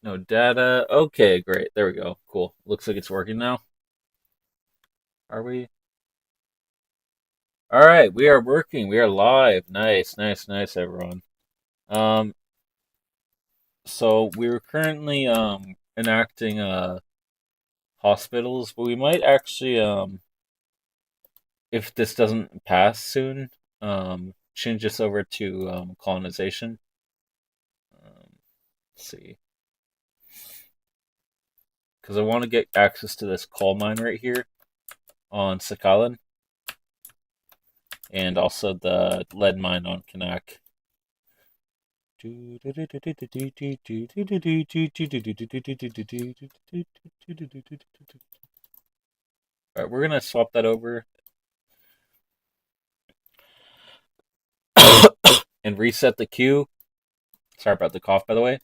No data. Okay, great. There we go. Cool. Looks like it's working now. Are we? All right, we are working. We are live. Nice, nice, nice, everyone. Um, so we're currently enacting hospitals, but we might actually if this doesn't pass soon, change this over to colonization. Let's see, because I want to get access to this coal mine right here on Sakhalin, and also the lead mine on Kanak. All right, we're gonna swap that over and reset the queue. Sorry about the cough, by the way.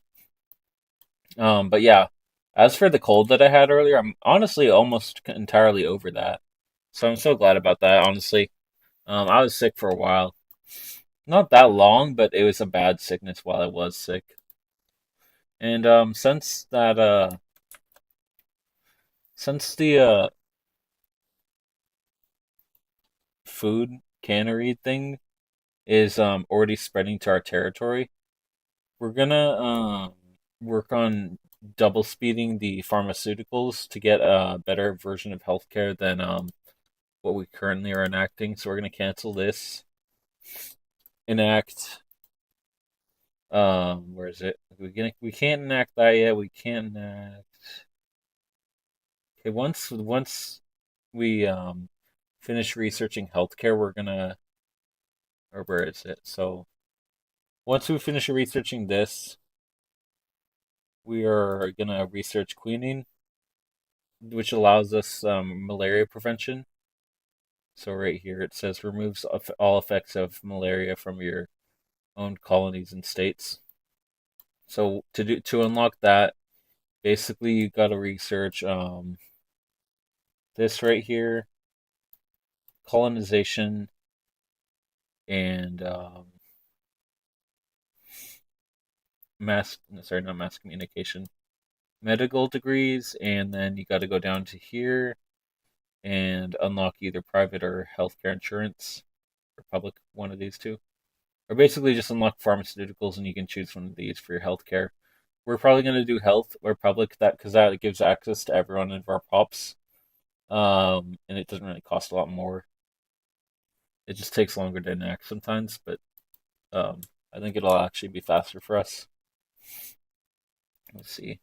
But yeah, as for the cold that I had earlier, I'm honestly almost entirely over that. So I'm so glad about that, honestly. I was sick for a while. Not that long, but it was a bad sickness while I was sick. And since the food cannery thing is already spreading to our territory, we're gonna work on double speeding the pharmaceuticals to get a better version of healthcare than what we currently are enacting. So we're gonna cancel this, enact where is it? We can't enact that yet. We can't enact. Okay, once we finish researching healthcare, we're gonna or where is it? So once we finish researching this, we are gonna research queening, which allows us malaria prevention. So right here it says removes all effects of malaria from your own colonies and states. So to unlock that, basically you got to research this right here, colonization and mass sorry not mass communication, medical degrees, and then you got to go down to here and unlock either private or healthcare insurance or public, one of these two. Or basically just unlock pharmaceuticals and you can choose one of these for your healthcare. We're probably going to do health or public that because that gives access to everyone of our pops. And it doesn't really cost a lot more. It just takes longer to enact sometimes, but um, I think it'll actually be faster for us. Let's see.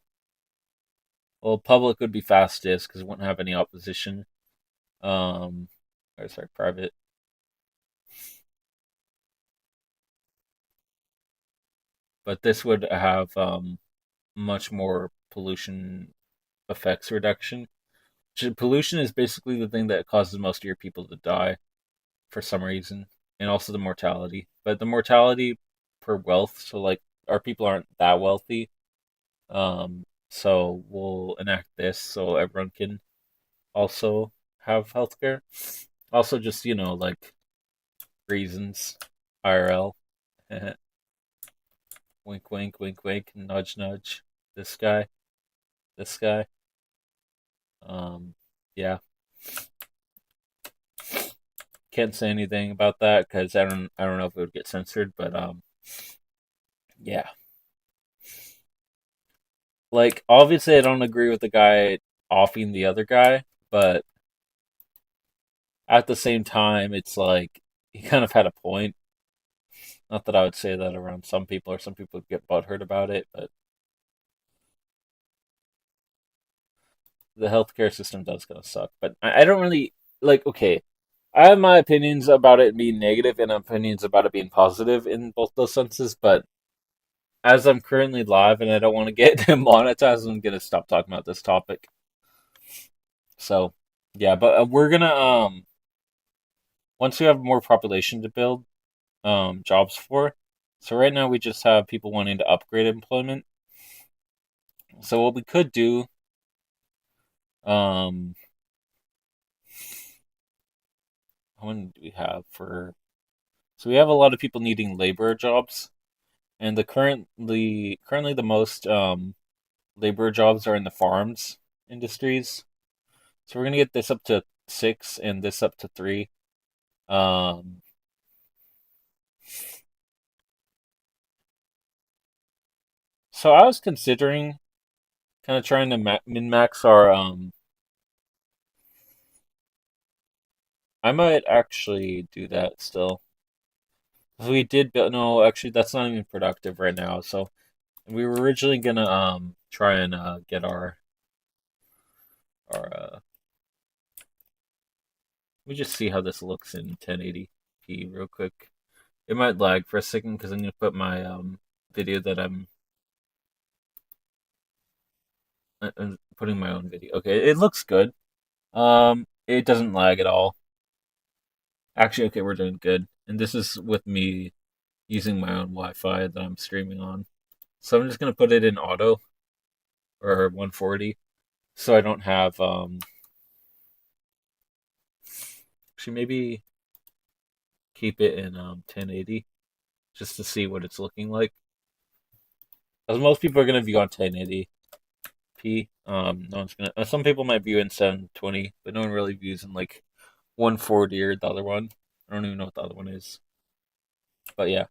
Well, public would be fastest because it wouldn't have any opposition. Um, or sorry, private. But this would have much more pollution effects reduction. Pollution is basically the thing that causes most of your people to die for some reason, and also the mortality. But the mortality per wealth, so like our people aren't that wealthy, so we'll enact this so everyone can also have healthcare. Also, just like reasons, IRL. Wink, wink, wink, wink, nudge, nudge. This guy, this guy. Um, yeah, can't say anything about that because I don't know if it would get censored, but yeah. Like obviously, I don't agree with the guy offing the other guy, but at the same time, it's like he kind of had a point. Not that I would say that around some people, or some people get butthurt about it, but the healthcare system does kind of suck. But I don't really like. Okay, I have my opinions about it being negative and opinions about it being positive in both those senses. But as I'm currently live and I don't want to get demonetized, I'm gonna stop talking about this topic. So yeah, but we're gonna once we have more population to build jobs for. So right now we just have people wanting to upgrade employment. So what we could do, um, how many do we have for? So we have a lot of people needing labor jobs, and the currently the most labor jobs are in the farms industries. So we're gonna get this up to 6 and this up to 3. Um, so I was considering kind of trying to min max our. I might actually do that still. 'Cause we did build. No, actually, that's not even productive right now. So we were originally gonna try and get our. Let me just see how this looks in 1080p real quick. It might lag for a second because I'm gonna put my video that I'm putting my own video. Okay, it looks good. It doesn't lag at all. Actually, okay, we're doing good. And this is with me using my own Wi-Fi that I'm streaming on. So I'm just gonna put it in auto or 140, so I don't have actually maybe keep it in 1080 just to see what it's looking like. As most people are gonna view on 1080p. No one's gonna. Some people might view in 720, but no one really views in like 140 or the other one. I don't even know what the other one is. But yeah,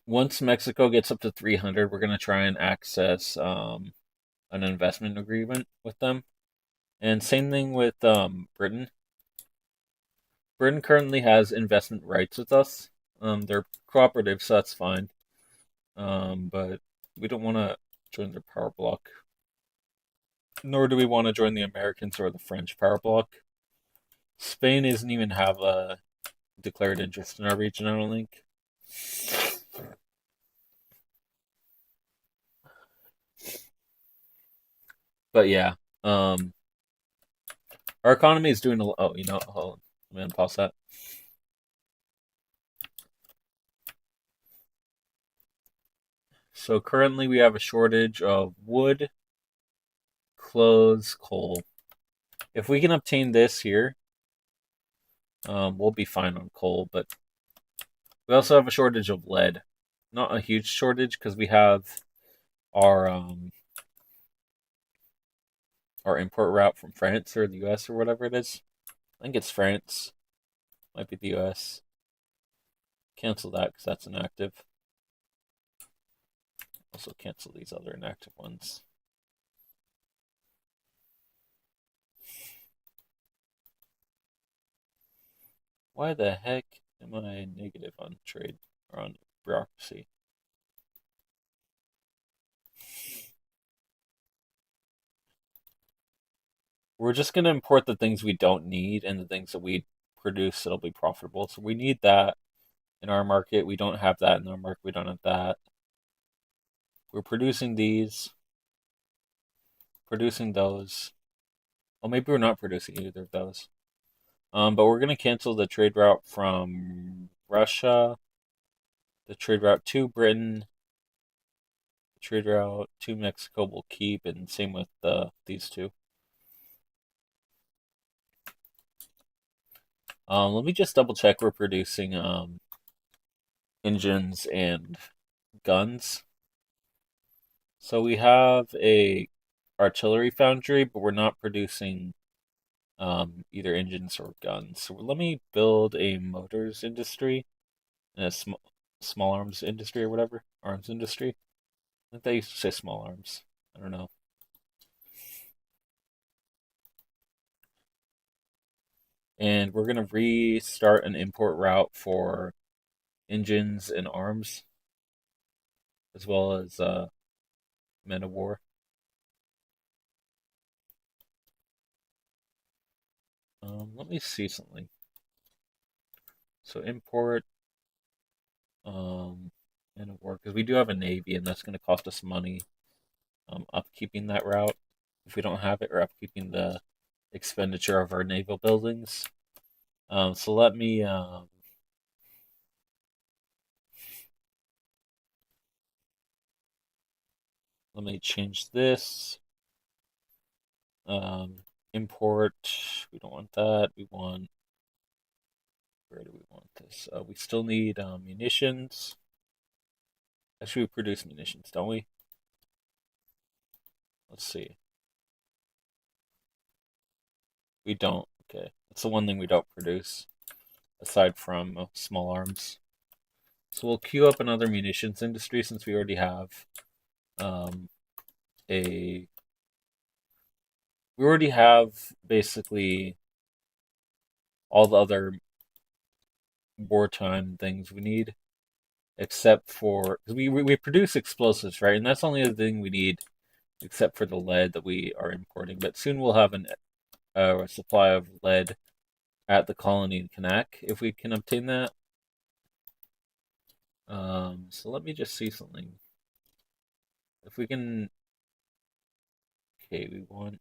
once Mexico gets up to 300, we're gonna try and access an investment agreement with them. And same thing with Britain. Britain currently has investment rights with us. They're cooperative, so that's fine. But we don't want to join their power block, nor do we want to join the Americans or the French power block. Spain doesn't even have a declared interest in our region, I don't think. But yeah, our economy is doing a. Oh, hold on. I'm gonna pause that. So currently we have a shortage of wood, clothes, coal. If we can obtain this here, we'll be fine on coal. But we also have a shortage of lead. Not a huge shortage because we have our um, our import route from France or the U.S. or whatever it is. I think it's France. Might be the U.S. Cancel that because that's inactive. Also cancel these other inactive ones. Why the heck am I negative on trade or on bureaucracy? We're just going to import the things we don't need and the things that we produce that'll be profitable. So we need that in our market. We don't have that in our market. We don't have that. We're producing these, producing those. Well, maybe we're not producing either of those. But we're going to cancel the trade route from Russia, the trade route to Britain, the trade route to Mexico we'll keep, and same with these two. Let me just double check we're producing engines and guns. So we have a artillery foundry, but we're not producing either engines or guns. So let me build a motors industry and a small arms industry or whatever, arms industry. I think they used to say small arms. I don't know. And we're gonna restart an import route for engines and arms, as well as men of war. Let me see something. So import men of war because we do have a navy, and that's going to cost us money. Upkeeping that route if we don't have it, or upkeeping the expenditure of our naval buildings. So let me change this. Import. We don't want that. We want. Where do we want this? We still need munitions. Actually, we produce munitions, don't we? Let's see. We don't. Okay. That's the one thing we don't produce, aside from small arms. So we'll queue up another munitions industry since we already have um, a. We already have basically all the other wartime things we need, except for because we produce explosives, right? And that's only the thing we need, except for the lead that we are importing. But soon we'll have a supply of lead at the colony in Kanak if we can obtain that. So let me just see something. If we can, okay, we want.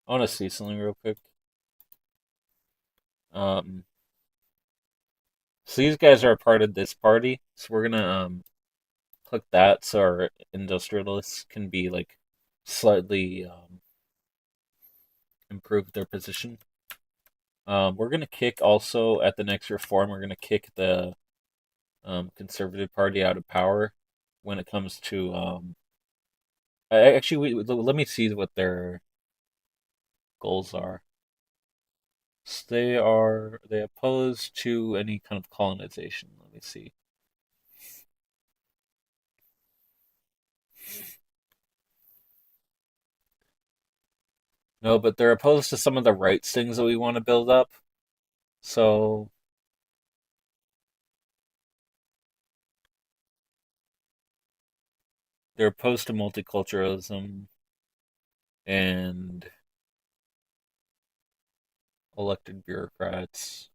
I want to see something real quick. Um, so these guys are a part of this party, so we're gonna click that so our industrialists can be like slightly improve their position. We're gonna kick also at the next reform. We're gonna kick the conservative party out of power when it comes to actually let me see what their goals are. So they oppose to any kind of colonization. Let me see. No, but they're opposed to some of the rights things that we want to build up. So they're opposed to multiculturalism and elected bureaucrats.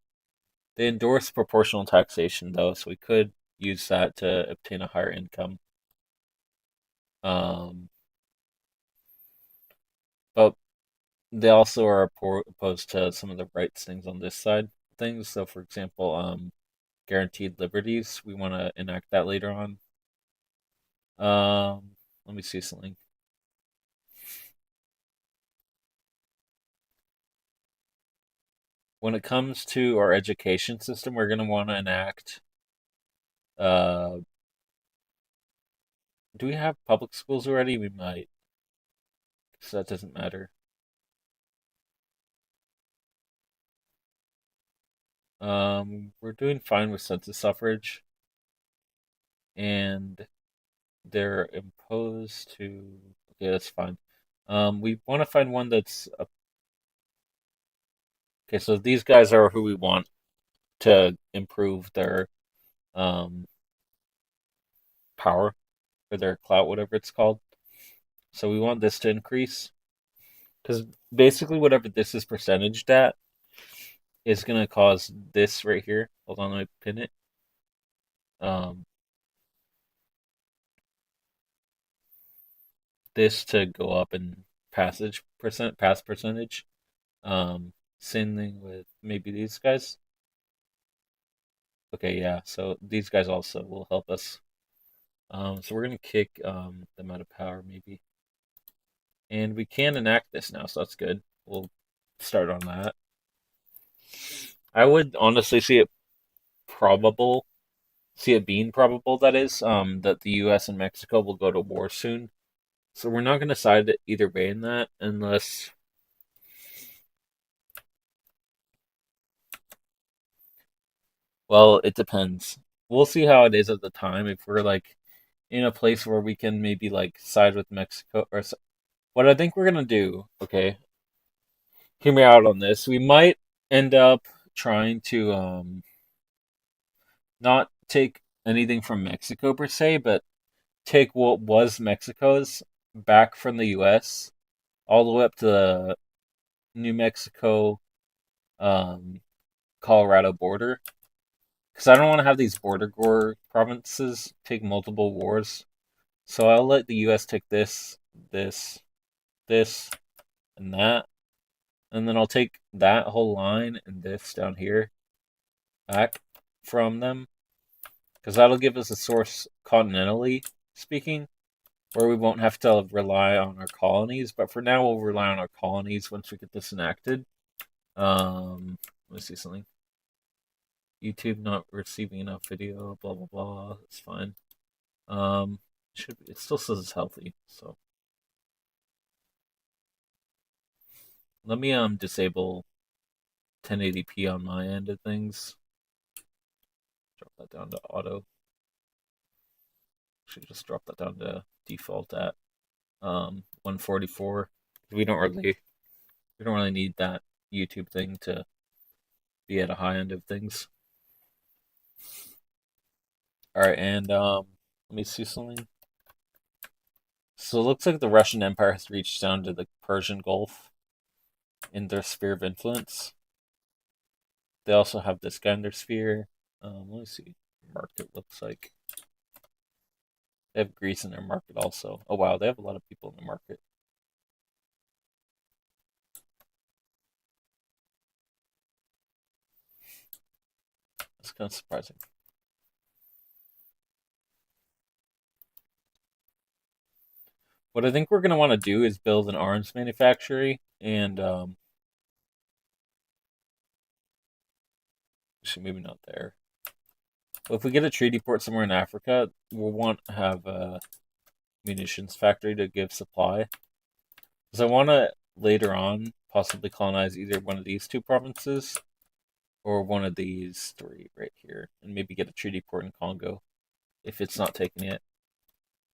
They endorse proportional taxation, though, so we could use that to obtain a higher income. Um, but they also are opposed to some of the rights things on this side of things. So, for example, guaranteed liberties. We want to enact that later on. Let me see something. When it comes to our education system, we're going to want to enact. Uh, do we have public schools already? We might, so that doesn't matter. We're doing fine with census suffrage, and they're imposed to. Okay, that's fine. We want to find one that's okay. So these guys are who we want to improve their um power or their clout, whatever it's called. So we want this to increase because basically whatever this is percentaged at is gonna cause this right here. Hold on, let me pin it. Um, this to go up in pass percentage. Same thing with maybe these guys. Okay, yeah. So these guys also will help us. So we're gonna kick them out of power maybe, and we can enact this now, so that's good. We'll start on that. I would honestly see it being probable that is, that the U.S. and Mexico will go to war soon. So we're not gonna side either way in that unless. Well, it depends. We'll see how it is at the time. If we're like in a place where we can maybe like side with Mexico or what I think we're gonna do. Okay, hear me out on this. We might end up trying to not take anything from Mexico per se, but take what was Mexico's back from the U.S. all the way up to the New Mexico, um, Colorado border. Because I don't want to have these border war provinces take multiple wars. So I'll let the U.S. take this, this, and that, and then I'll take that whole line and this down here back from them, because that'll give us a source continentally speaking. where we won't have to rely on our colonies. But for now, we'll rely on our colonies once we get this enacted. Let me see something. YouTube not receiving enough video, blah blah blah. It's fine. Should be, it still says it's healthy, so let me disable 1080p on my end of things. Drop that down to auto. Should just drop that down to default at 144. We don't really need that YouTube thing to be at a high end of things. All right, and let me see something. So it looks like the Russian Empire has reached down to the Persian Gulf in their sphere of influence. They also have this guy in their sphere. Let me see what market looks like. They have Greece in their market also. Oh wow, they have a lot of people in the market. That's kind of surprising. What I think we're going to want to do is build an arms manufactory, and actually maybe not there. But if we get a treaty port somewhere in Africa, we'll want to have a munitions factory to give supply. Because I want to later on possibly colonize either one of these two provinces or one of these three right here, and maybe get a treaty port in Congo if it's not taken yet.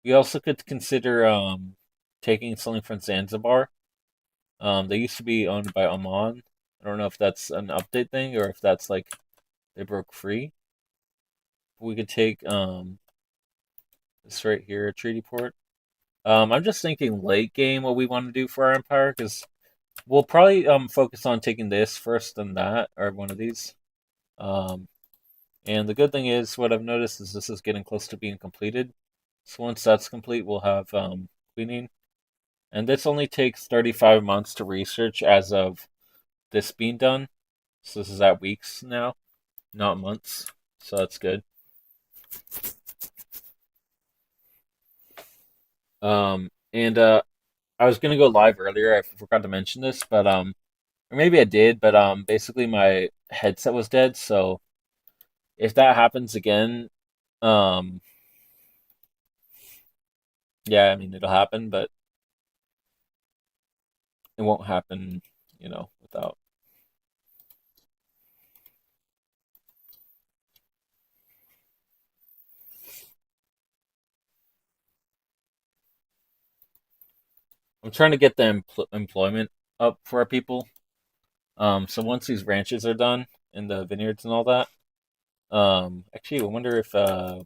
We also could consider taking something from Zanzibar. They used to be owned by Oman. I don't know if that's an update thing or if that's like they broke free. We could take this right here, treaty port. I'm just thinking late game what we want to do for our empire because we'll probably focus on taking this first and that or one of these. And the good thing is what I've noticed is this is getting close to being completed. So once that's complete, we'll have queening. And this only takes 35 months to research as of this being done. So this is at weeks now, not months. So that's good. And I was gonna go live earlier. I forgot to mention this, but or maybe I did, but basically my headset was dead. So if that happens again, um, yeah, I mean it'll happen, but it won't happen, without. I'm trying to get the employment up for our people. So once these ranches are done and the vineyards and all that, actually, I wonder if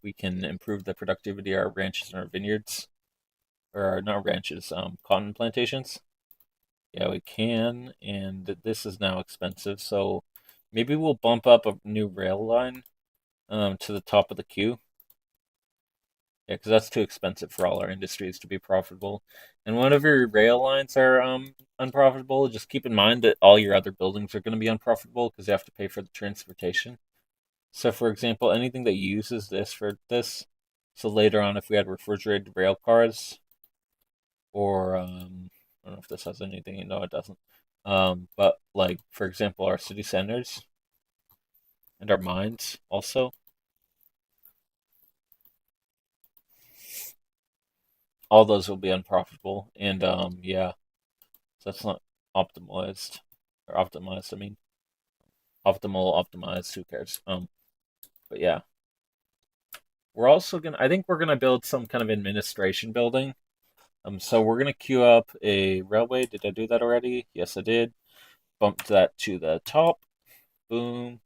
we can improve the productivity of our ranches and our vineyards, or not ranches, cotton plantations. Yeah, we can, and this is now expensive, so maybe we'll bump up a new rail line to the top of the queue. Yeah, because that's too expensive for all our industries to be profitable. And whenever your rail lines are unprofitable, just keep in mind that all your other buildings are going to be unprofitable because you have to pay for the transportation. So, for example, anything that uses this for this, so later on, if we had refrigerated rail cars, or I don't know if this has anything, no, it doesn't. But like, for example, our city centers and our mines also, all those will be unprofitable. And yeah, so that's not optimized or optimized. I mean, optimized. Who cares? But yeah, we're also gonna. I think we're gonna build some kind of administration building. So we're gonna queue up a railway. Did I do that already? Yes, I did. Bump that to the top. Boom.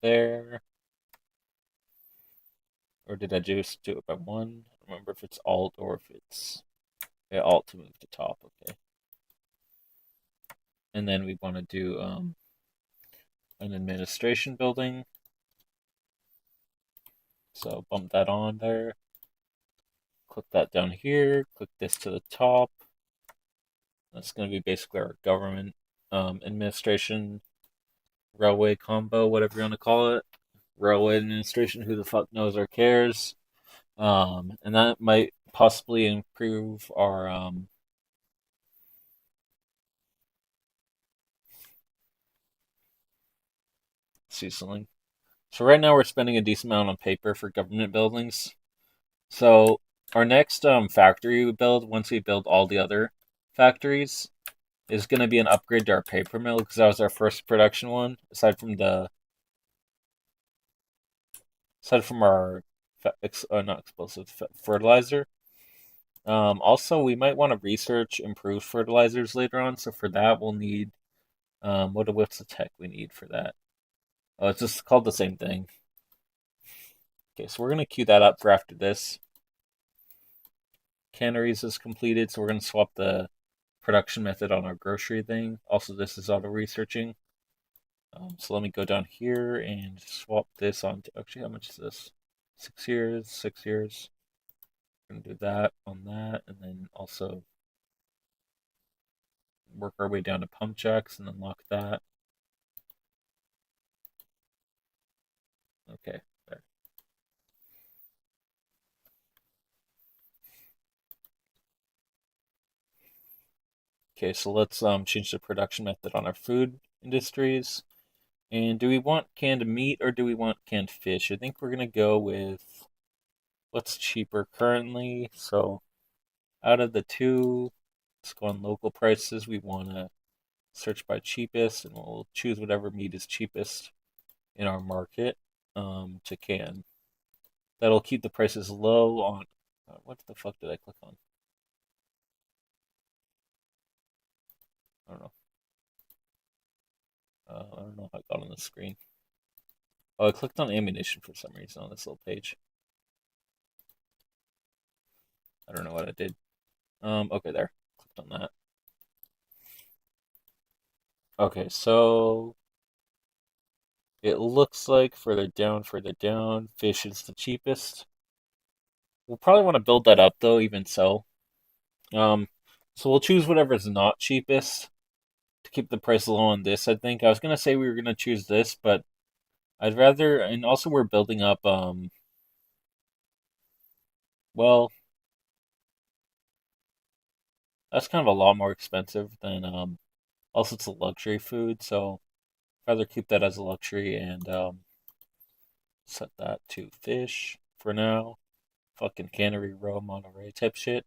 There. Or did I just do it by one? I don't remember if it's Alt or if it's Alt to move to top. Okay. And then we want to do an administration building. So bump that on there. Click that down here. Click this to the top. That's going to be basically our government administration railway combo, whatever you want to call it. Railway administration, who the fuck knows or cares? And that might possibly improve our see something. So right now we're spending a decent amount on paper for government buildings. So our next factory we build, once we build all the other factories, is going to be an upgrade to our paper mill because that was our first production one, aside from our not explosive fertilizer. Also, we might want to research improved fertilizers later on. So for that, we'll need what's the tech we need for that? Oh, it's just called the same thing. Okay, so we're gonna queue that up for after this. Canneries is completed, so we're gonna swap the production method on our grocery thing. Also, this is auto researching. So let me go down here and swap this on. Actually, how much is this? 6 years, 6 years. We're gonna do that on that, and then also work our way down to pump jacks and unlock that. Okay, there. Okay, so let's change the production method on our food industries. And do we want canned meat or do we want canned fish? I think we're gonna go with what's cheaper currently. So out of the two, let's go on local prices. We wanna search by cheapest, and we'll choose whatever meat is cheapest in our market to can. That'll keep the prices low on. What the fuck did I click on? I don't know. I don't know how I got on the screen. Oh, I clicked on ammunition for some reason on this little page. I don't know what I did. Okay, there. Clicked on that. Okay, so it looks like further down, fish is the cheapest. We'll probably want to build that up though, even so. Um, so we'll choose whatever's not cheapest to keep the price low on this, I think. I was gonna say we were gonna choose this, but I'd rather, and also we're building up, well, that's kind of a lot more expensive than, also it's a luxury food, so I'd rather keep that as a luxury and, set that to fish for now. Fucking cannery row, Monterey type shit.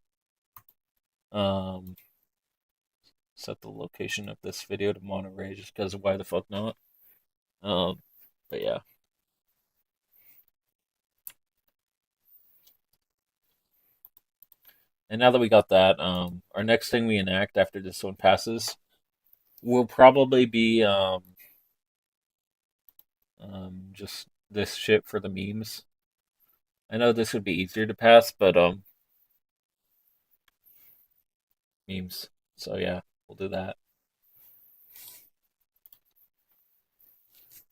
Um, Set the location of this video to Monterey just because why the fuck not? Um, but yeah. And now that we got that, our next thing we enact after this one passes will probably be just this shit for the memes. I know this would be easier to pass, but memes. So yeah, we'll do that.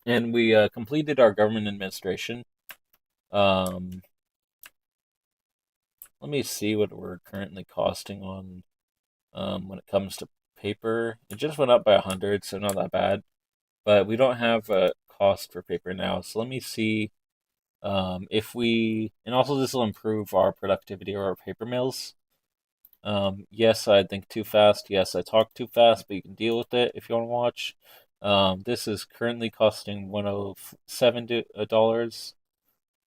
And we completed our government administration. Um, Let me see what we're currently costing on when it comes to paper. It just went up by 100, so not that bad. But we don't have a cost for paper now, so let me see if we. And also, this will improve our productivity of our paper mills. Yes, I think too fast. Yes, I talk too fast, but you can deal with it if you want to watch. This is currently costing $107.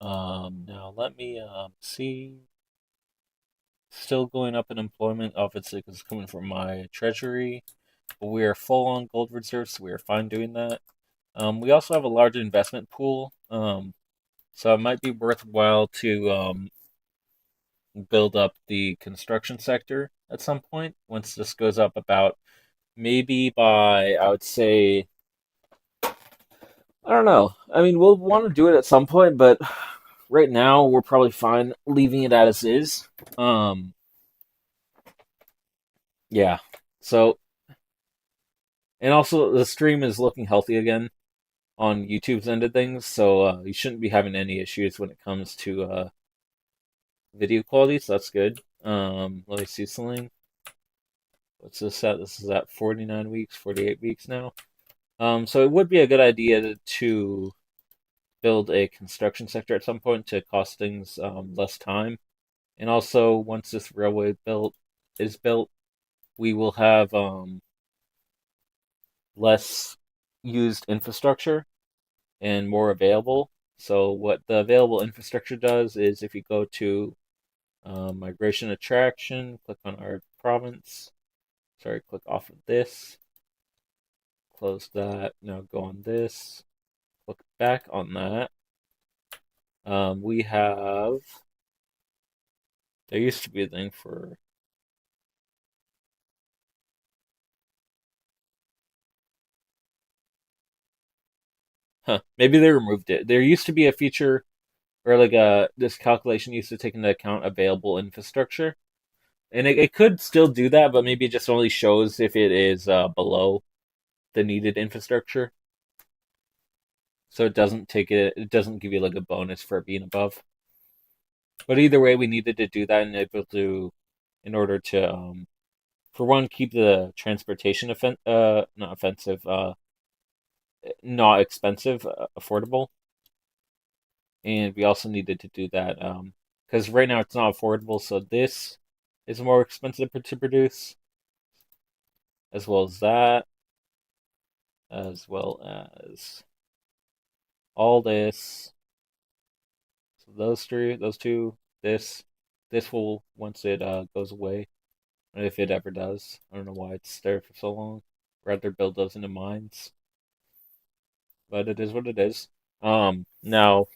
Now let me see. Still going up in employment, obviously, because it's coming from my treasury. But we are full on gold reserves, so we are fine doing that. We also have a large investment pool, so it might be worthwhile to build up the construction sector at some point once this goes up about maybe by, I would say, I don't know. I mean, we'll want to do it at some point, but right now we're probably fine leaving it as is. Yeah. So, and also the stream is looking healthy again on YouTube's end of things, so you shouldn't be having any issues when it comes to video quality. So that's good. Let me see something. What's this at? This is at 49 weeks, 48 weeks now. So it would be a good idea to build a construction sector at some point to cost things less time. And also, once this railway is built, we will have less used infrastructure and more available. So what the available infrastructure does is if you go to migration attraction, click on our province. Sorry, click off of this. Close that. Now go on this. Click back on that. We have. There used to be a thing for. Huh. Maybe they removed it. There used to be a feature or like this calculation used to take into account available infrastructure, and it could still do that, but maybe it just only shows if it is below the needed infrastructure. So it doesn't take it. It doesn't give you like a bonus for being above. But either way, we needed to do that and able to, in order to, for one, keep the transportation not offensive, not expensive, affordable, and we also needed to do that because right now it's not affordable. So this is more expensive to produce, as well as that, as well as all this. So those three, those two, this will once it goes away, if it ever does. I don't know why it's there for so long. Rather build those into mines, but it is what it is. Now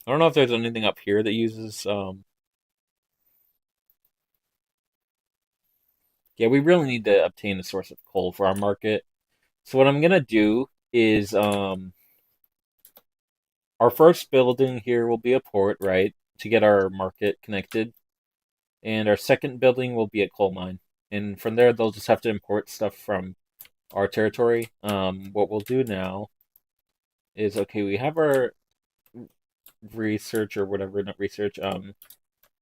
I don't know if there's anything up here that uses. Yeah, we really need to obtain a source of coal for our market. So what I'm gonna do is our first building here will be a port, right, to get our market connected, and our second building will be a coal mine. And from there, they'll just have to import stuff from our territory. What we'll do now is okay. We have our research or whatever, not research,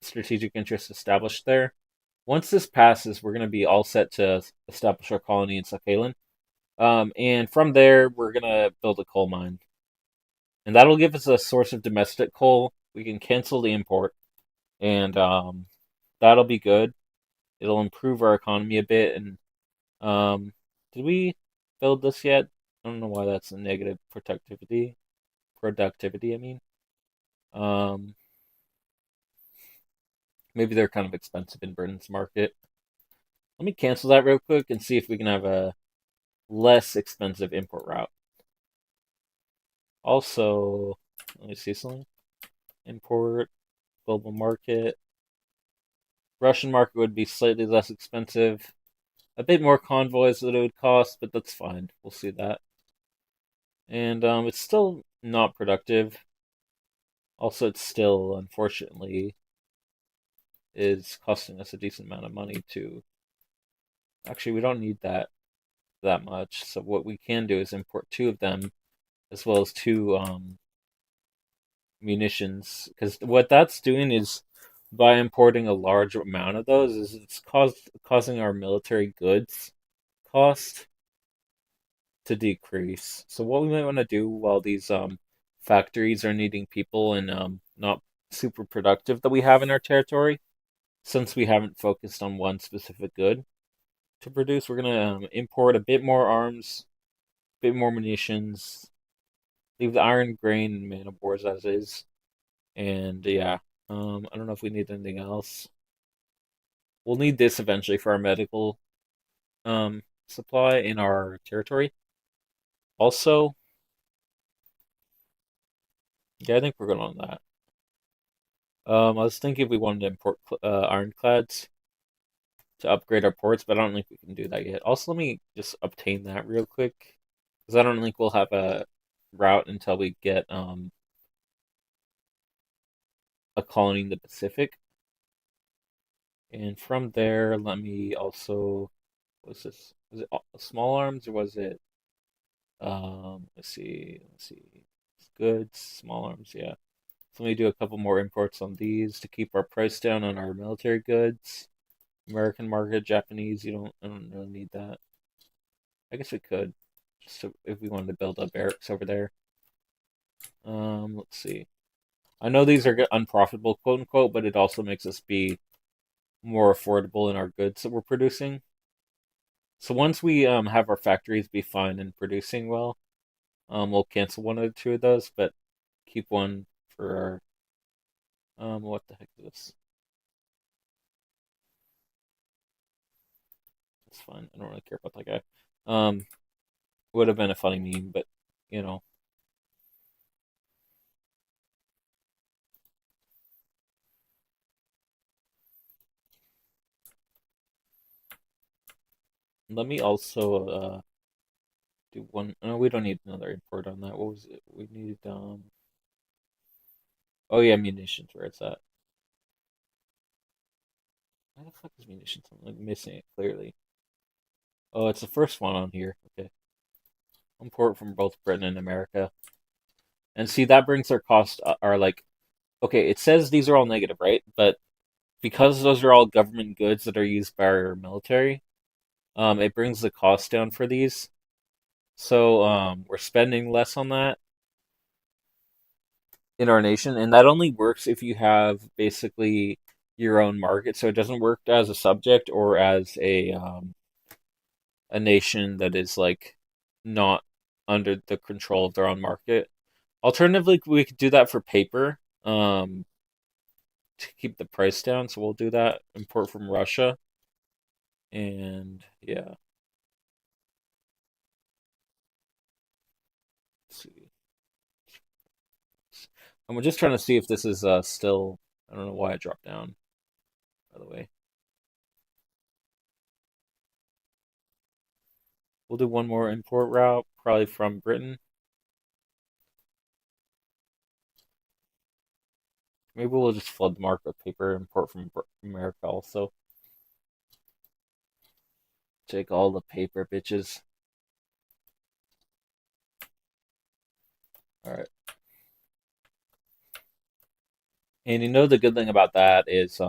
strategic interest established there. Once this passes, we're going to be all set to establish our colony in Sakhalin. And from there, we're going to build a coal mine. And that'll give us a source of domestic coal. We can cancel the import, and that'll be good. It'll improve our economy a bit. And did we build this yet? I don't know why that's a negative productivity. Productivity, I mean. Um, Maybe they're kind of expensive in Britain's market. Let me cancel that real quick and see if we can have a less expensive import route. Also, let me see something. Import, global market. Russian market would be slightly less expensive. A bit more convoys that it would cost, but that's fine. We'll see that. And it's still not productive. Also, it's still, unfortunately, is costing us a decent amount of money to. Actually, we don't need that much. So what we can do is import two of them, as well as two munitions. Because what that's doing is by importing a large amount of those, is it's causing our military goods cost to decrease. So what we might want to do while these factories are needing people and not super productive that we have in our territory, since we haven't focused on one specific good to produce, we're gonna import a bit more arms, a bit more munitions, leave the iron, grain, and man of wars as is, and yeah, I don't know if we need anything else. We'll need this eventually for our medical supply in our territory. Also, yeah, I think we're good on that. I was thinking if we wanted to import ironclads to upgrade our ports, but I don't think we can do that yet. Also, let me just obtain that real quick because I don't think we'll have a route until we get a colony in the Pacific. And from there, let me also was this was it small arms or was it let's see goods small arms, yeah. So let me do a couple more imports on these to keep our price down on our military goods. American market, Japanese, I don't really need that. I guess we could, just if we wanted to build up barracks over there. Let's see. I know these are unprofitable, quote unquote, but it also makes us be more affordable in our goods that we're producing. So once we have our factories be fine and producing well, we'll cancel one or two of those, but keep one for our what the heck is this? It's fine. I don't really care about that guy. Um, would have been a funny meme, but you know, let me also do one. No, we don't need another import on that. What was it? We need oh yeah, munitions. Where it's at? Why the fuck is munitions? I'm like missing it clearly. Oh, it's the first one on here. Okay, import from both Britain and America. And see, that brings our cost are like okay. It says these are all negative, right? But because those are all government goods that are used by our military, it brings the cost down for these. So we're spending less on that in our nation, and that only works if you have basically your own market. So it doesn't work as a subject or as a nation that is like not under the control of their own market. Alternatively, we could do that for paper to keep the price down. So we'll do that. Import from Russia, and yeah. Let's see. And we're just trying to see if this is still. I don't know why it dropped down. By the way, we'll do one more import route, probably from Britain. Maybe we'll just flood the market with paper, import from America also. Take all the paper, bitches. All right. And you know the good thing about that is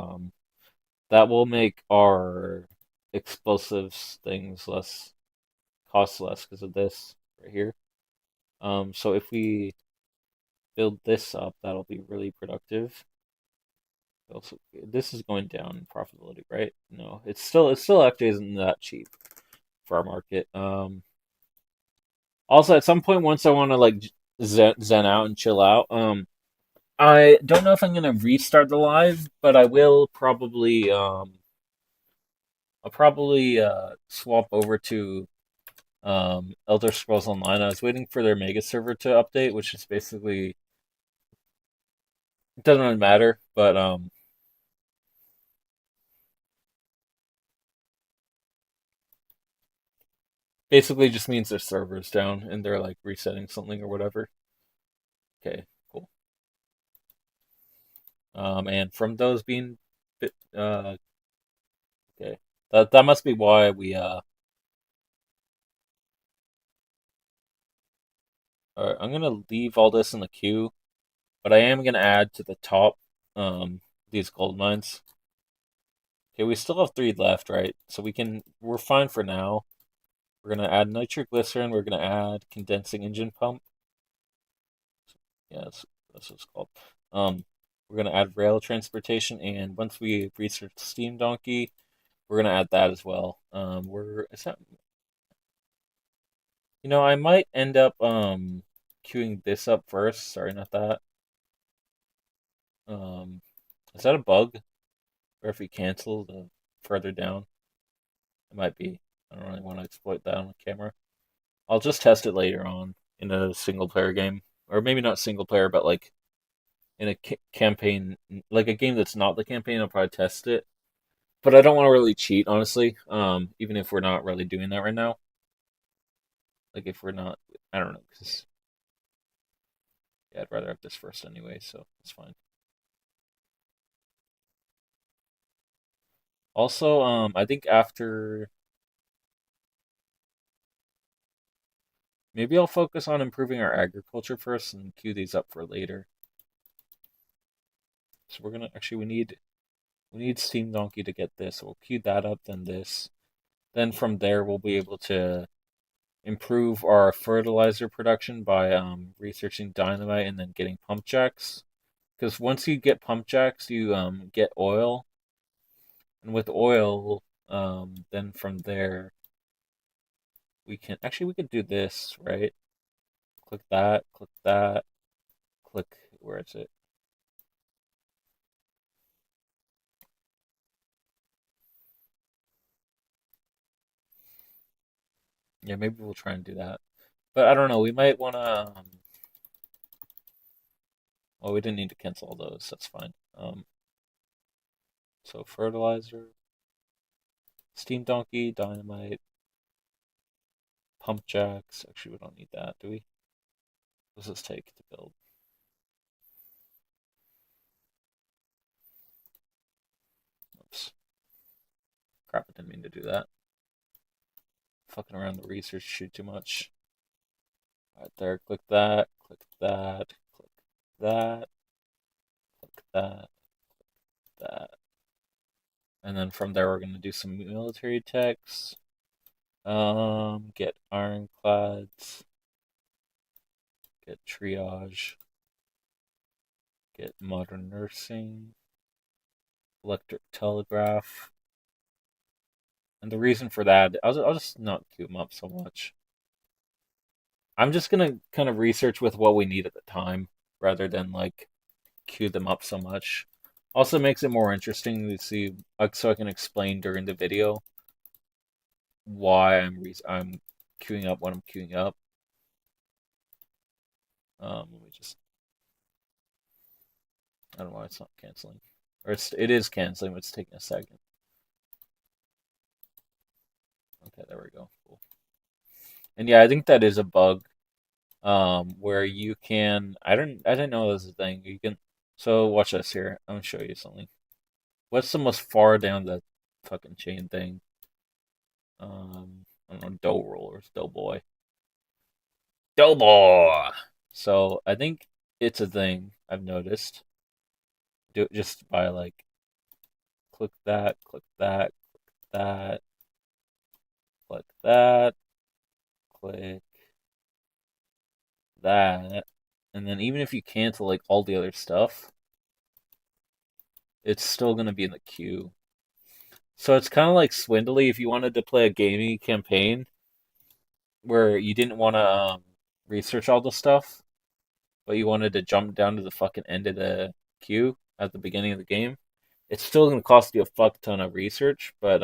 that will make our explosives things less cost less because of this right here. So if we build this up, that'll be really productive. Also, this is going down in profitability, right? No, it's still actually isn't that cheap for our market. Also, at some point, once I want to like zen out and chill out, I don't know if I'm gonna restart the live, but I will probably I'll probably swap over to Elder Scrolls Online. I was waiting for their mega server to update, which is basically it doesn't really matter, but basically just means their server's down and they're like resetting something or whatever. Okay, cool. And from those being okay, that must be why we Alright, I'm gonna leave all this in the queue, but I am gonna add to the top these gold mines. Okay, we still have three left, right? So we're fine for now. We're gonna add nitroglycerin, we're gonna add condensing engine pump. Yeah, that's what it's called. We're gonna add rail transportation, and once we research Steam Donkey, we're gonna add that as well. We're is that I might end up queuing this up first. Sorry, not that. Um, is that a bug? Or if we cancel the further down, it might be. I don't really want to exploit that on camera. I'll just test it later on in a single player game, or maybe not single player, but like in a campaign, like a game that's not the campaign. I'll probably test it, but I don't want to really cheat, honestly. Even if we're not really doing that right now, like if we're not, I don't know, because yeah, I'd rather have this first anyway, so it's fine. Also, I think after maybe I'll focus on improving our agriculture first and queue these up for later. So we're gonna actually we need Steam Donkey to get this. So we'll queue that up, then this. Then from there we'll be able to improve our fertilizer production by researching dynamite and then getting pump jacks. Because once you get pump jacks, you get oil, and with oil, then from there we could do this, right? Click that, click. Where is it? Yeah, maybe we'll try and do that. But I don't know. We might want to. Well, we didn't need to cancel all those. That's fine. So fertilizer, steam donkey, dynamite, pump jacks. Actually, we don't need that, do we? What does this take to build? Oops. Crap, I didn't mean to do that. Fucking around the research sheet too much. Right there, click that, click that, click that, click that, that. And then from there, we're going to do some military techs. Get ironclads, get triage, get modern nursing, electric telegraph. And the reason for that, I'll just not queue them up so much. I'm just gonna kind of research with what we need at the time rather than like queue them up so much. Also makes it more interesting to see, so I can explain during the video why I'm queuing up what I'm queuing up. Let me just, I don't know why it's not canceling, or it is canceling, but it's taking a second. Okay, there we go. Cool. And yeah, I think that is a bug. Where you can, I didn't know this was a thing. You can, so watch this here. I'm gonna show you something. What's the most far down the fucking chain thing? I don't know, dough rollers, doughboy. Doughboy! So I think it's a thing I've noticed. Do it just by like click that, click that, that, click that, click that. And then even if you cancel like all the other stuff, it's still gonna be in the queue. So it's kind of like Swindly if you wanted to play a gaming campaign where you didn't want to research all the stuff, but you wanted to jump down to the fucking end of the queue at the beginning of the game. It's still going to cost you a fuck ton of research, but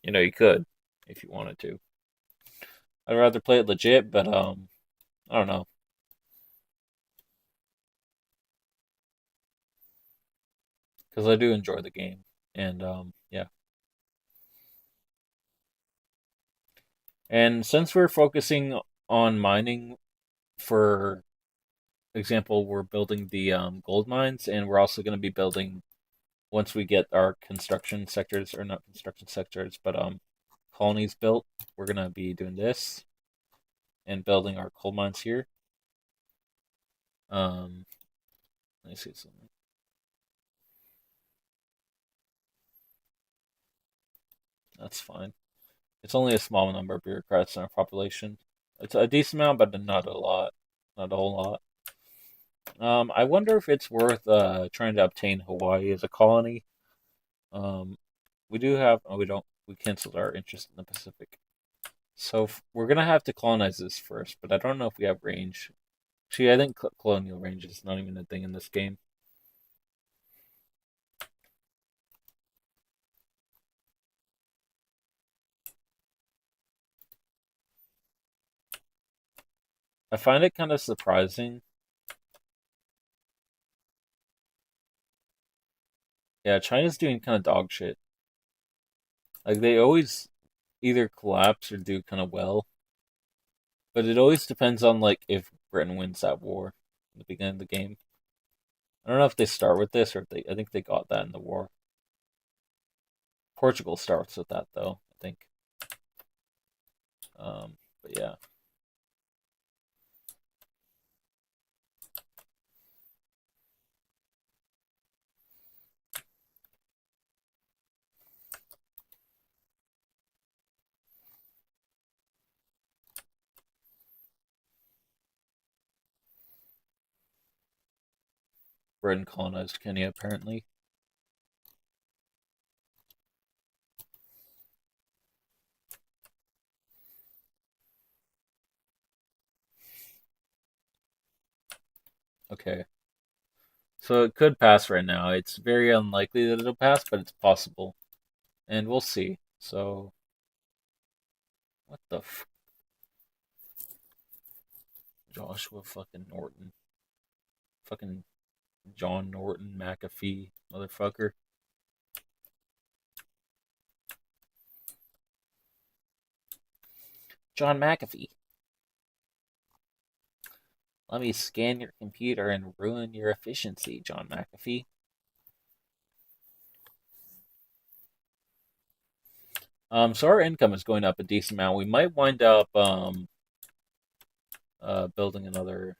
you could if you wanted to. I'd rather play it legit, but I don't know, because I do enjoy the game, and yeah. And since we're focusing on mining, for example, we're building the gold mines, and we're also going to be building once we get our construction sectors, or not construction sectors, but colonies built. We're going to be doing this and building our coal mines here. Um, let me see something. That's fine. It's only a small number of bureaucrats in our population. It's a decent amount, but not a lot, not a whole lot. I wonder if it's worth trying to obtain Hawaii as a colony. Um, we do have. Oh, we don't. We canceled our interest in the Pacific. So we're gonna have to colonize this first, but I don't know if we have range. Actually, I think colonial range is not even a thing in this game. I find it kind of surprising. Yeah, China's doing kind of dog shit. Like they always either collapse or do kind of well, but it always depends on like if Britain wins that war in the beginning of the game. I don't know if they start with this or if they. I think they got that in the war. Portugal starts with that though. I think. But yeah. Britain colonized Kenya, apparently. Okay. So it could pass right now. It's very unlikely that it'll pass, but it's possible. And we'll see. So, what the Joshua fucking Norton. Fucking John Norton McAfee, motherfucker. John McAfee. Let me scan your computer and ruin your efficiency, John McAfee. So our income is going up a decent amount. We might wind up building another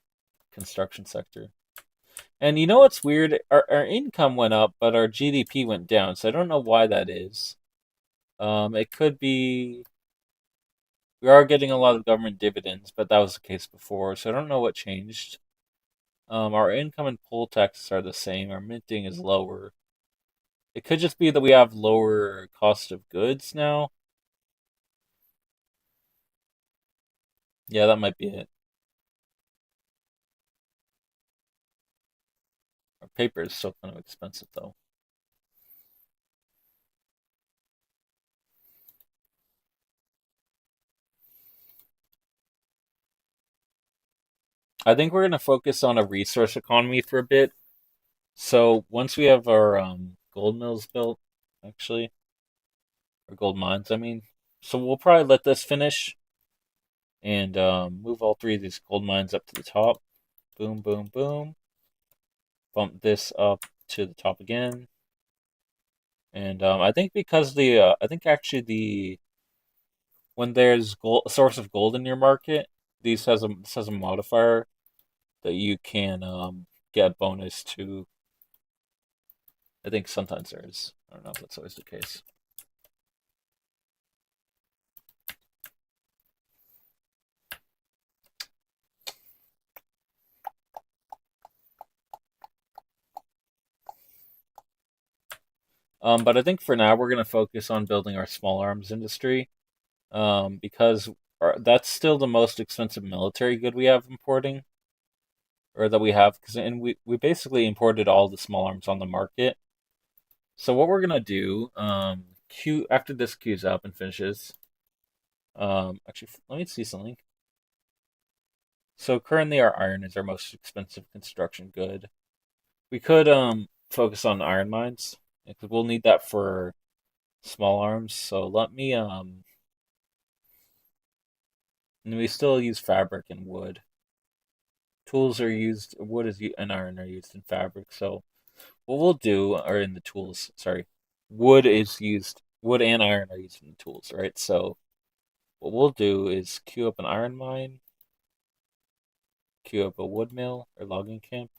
construction sector. And you know what's weird? Our income went up, but our GDP went down. So I don't know why that is. It could be we are getting a lot of government dividends, but that was the case before. So I don't know what changed. Our income and poll taxes are the same. Our minting is lower. It could just be that we have lower cost of goods now. Yeah, that might be it. Our paper is still kind of expensive though. I think we're gonna focus on a resource economy for a bit. So once we have our gold mills built, actually, or gold mines, I mean, so we'll probably let this finish and move all three of these gold mines up to the top. Boom, boom, boom. Bump this up to the top again. And I think because I think actually when there's gold, a source of gold in your market, this has a modifier that you can get bonus to. I think sometimes there is. I don't know if that's always the case. But I think for now we're going to focus on building our small arms industry because that's still the most expensive military good we have importing, or that we have, because and we basically imported all the small arms on the market. So what we're gonna do, Q after this queues up and finishes. Actually, let me see something. So currently our iron is our most expensive construction good. We could focus on iron mines because we'll need that for small arms. So let me and we still use fabric and wood. Tools are used, and iron are used in fabric. So what we'll do, or in the tools, sorry, wood and iron are used in the tools, right? So what we'll do is queue up an iron mine, queue up a wood mill or logging camp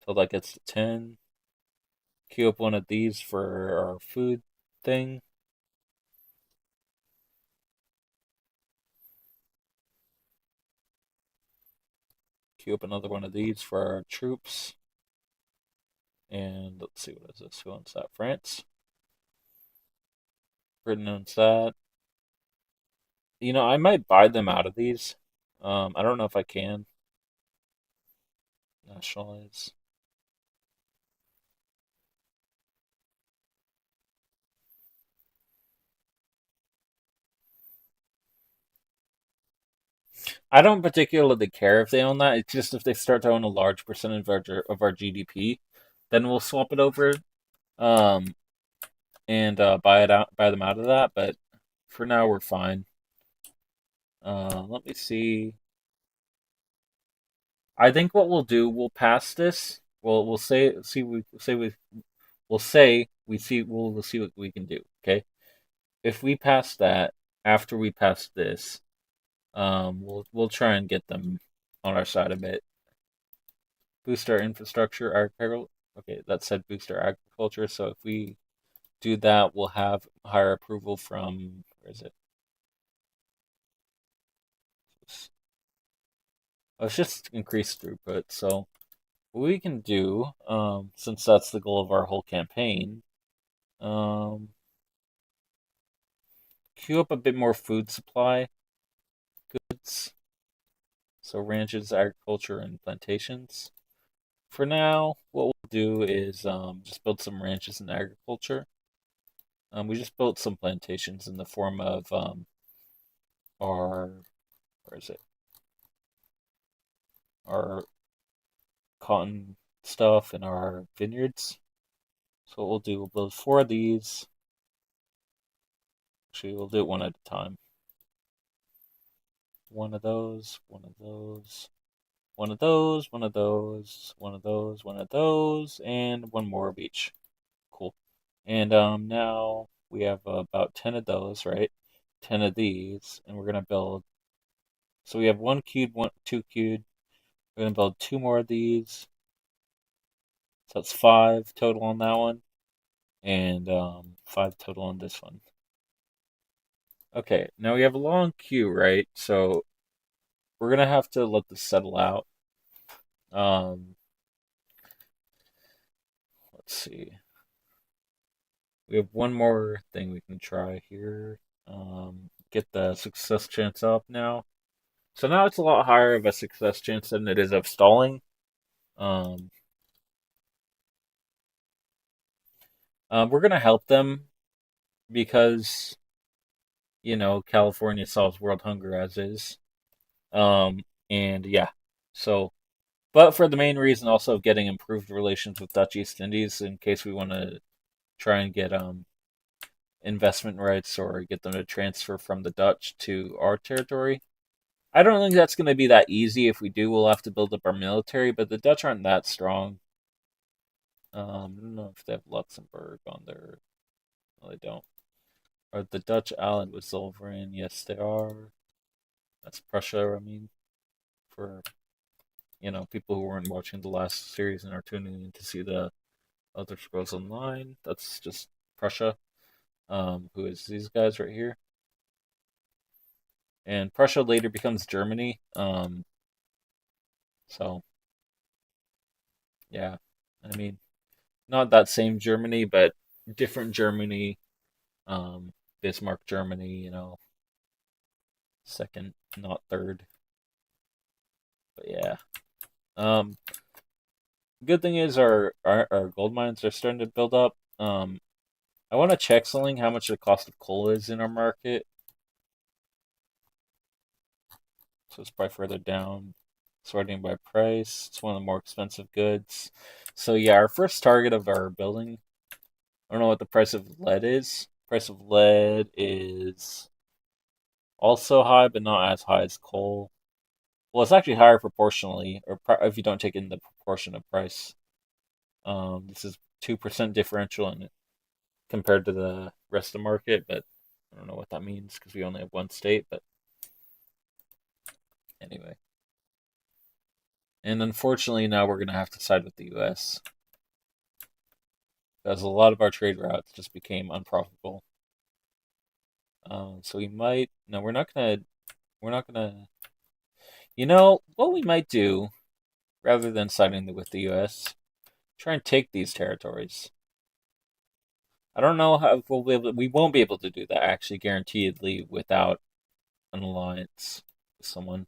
till that gets to 10. Queue up one of these for our food thing. Queue up another one of these for our troops. And let's see, what is this? Who owns that? France. Britain owns that. You know, I might buy them out of these. I don't know if I can. Nationalize. I don't particularly care if they own that. It's just if they start to own a large percentage of our GDP, then we'll swap it over um, and buy them out of that. But for now, we're fine. Let me see. I think what we'll do, we'll pass this. We'll we'll see what we can do. Okay, if we pass that after we pass this, we'll try and get them on our side a bit. Boost our infrastructure, agriculture. Okay, that said boost our agriculture. So if we do that, we'll have higher approval from, where is it? Oh, it's just increased throughput. So what we can do, since that's the goal of our whole campaign, um, queue up a bit more food supply goods. So ranches, agriculture, and plantations. For now, what we'll do is just build some ranches and agriculture. We just built some plantations in the form of our, where is it? Our cotton stuff and our vineyards. So what we'll do, we'll build four of these. Actually, we'll do it one at a time. One of those, one of those, one of those, one of those, one of those, one of those, and one more of each. Cool. And now we have about 10 of those, right? 10 of these, and we're gonna build. So we have one queued, two queued. We're gonna build two more of these. So that's five total on that one, and five total on this one. Okay, now we have a long queue, right? So we're gonna have to let this settle out. Um, let's see. We have one more thing we can try here. Get the success chance up now. So now it's a lot higher of a success chance than it is of stalling. Um, we're gonna help them because California solves world hunger as is. Um, and yeah, so but for the main reason also of getting improved relations with Dutch East Indies in case we want to try and get investment rights or get them to transfer from the Dutch to our territory. I don't think that's going to be that easy. If we do, we'll have to build up our military, but the Dutch aren't that strong. I don't know if they have Luxembourg on their. No, they don't. Are the Dutch allied with Zollverein? Yes, they are. That's Prussia, I mean, for people who weren't watching the last series and are tuning in to see the other Scrolls Online. That's just Prussia, who is these guys right here. And Prussia later becomes Germany. So yeah, I mean, not that same Germany, but different Germany. Um, Bismarck Germany, second, not third. But yeah. Um, Good thing is our gold mines are starting to build up. I want to check something how much the cost of coal is in our market. So it's probably further down. Sorting by price. It's one of the more expensive goods. So yeah, our first target of our building. I don't know what the price of lead is. Price of lead is also high, but not as high as coal. Well, it's actually higher proportionally, or if you don't take in the proportion of price. This is 2% differential in it compared to the rest of the market, but I don't know what that means because we only have one state. But anyway, and unfortunately, now we're gonna have to side with the U.S. because a lot of our trade routes just became unprofitable. So we might. No, we're not gonna. We're not gonna. What we might do rather than siding with the U.S. Try and take these territories. I don't know how if we'll be able. We won't be able to do that actually, guaranteedly, without an alliance with someone.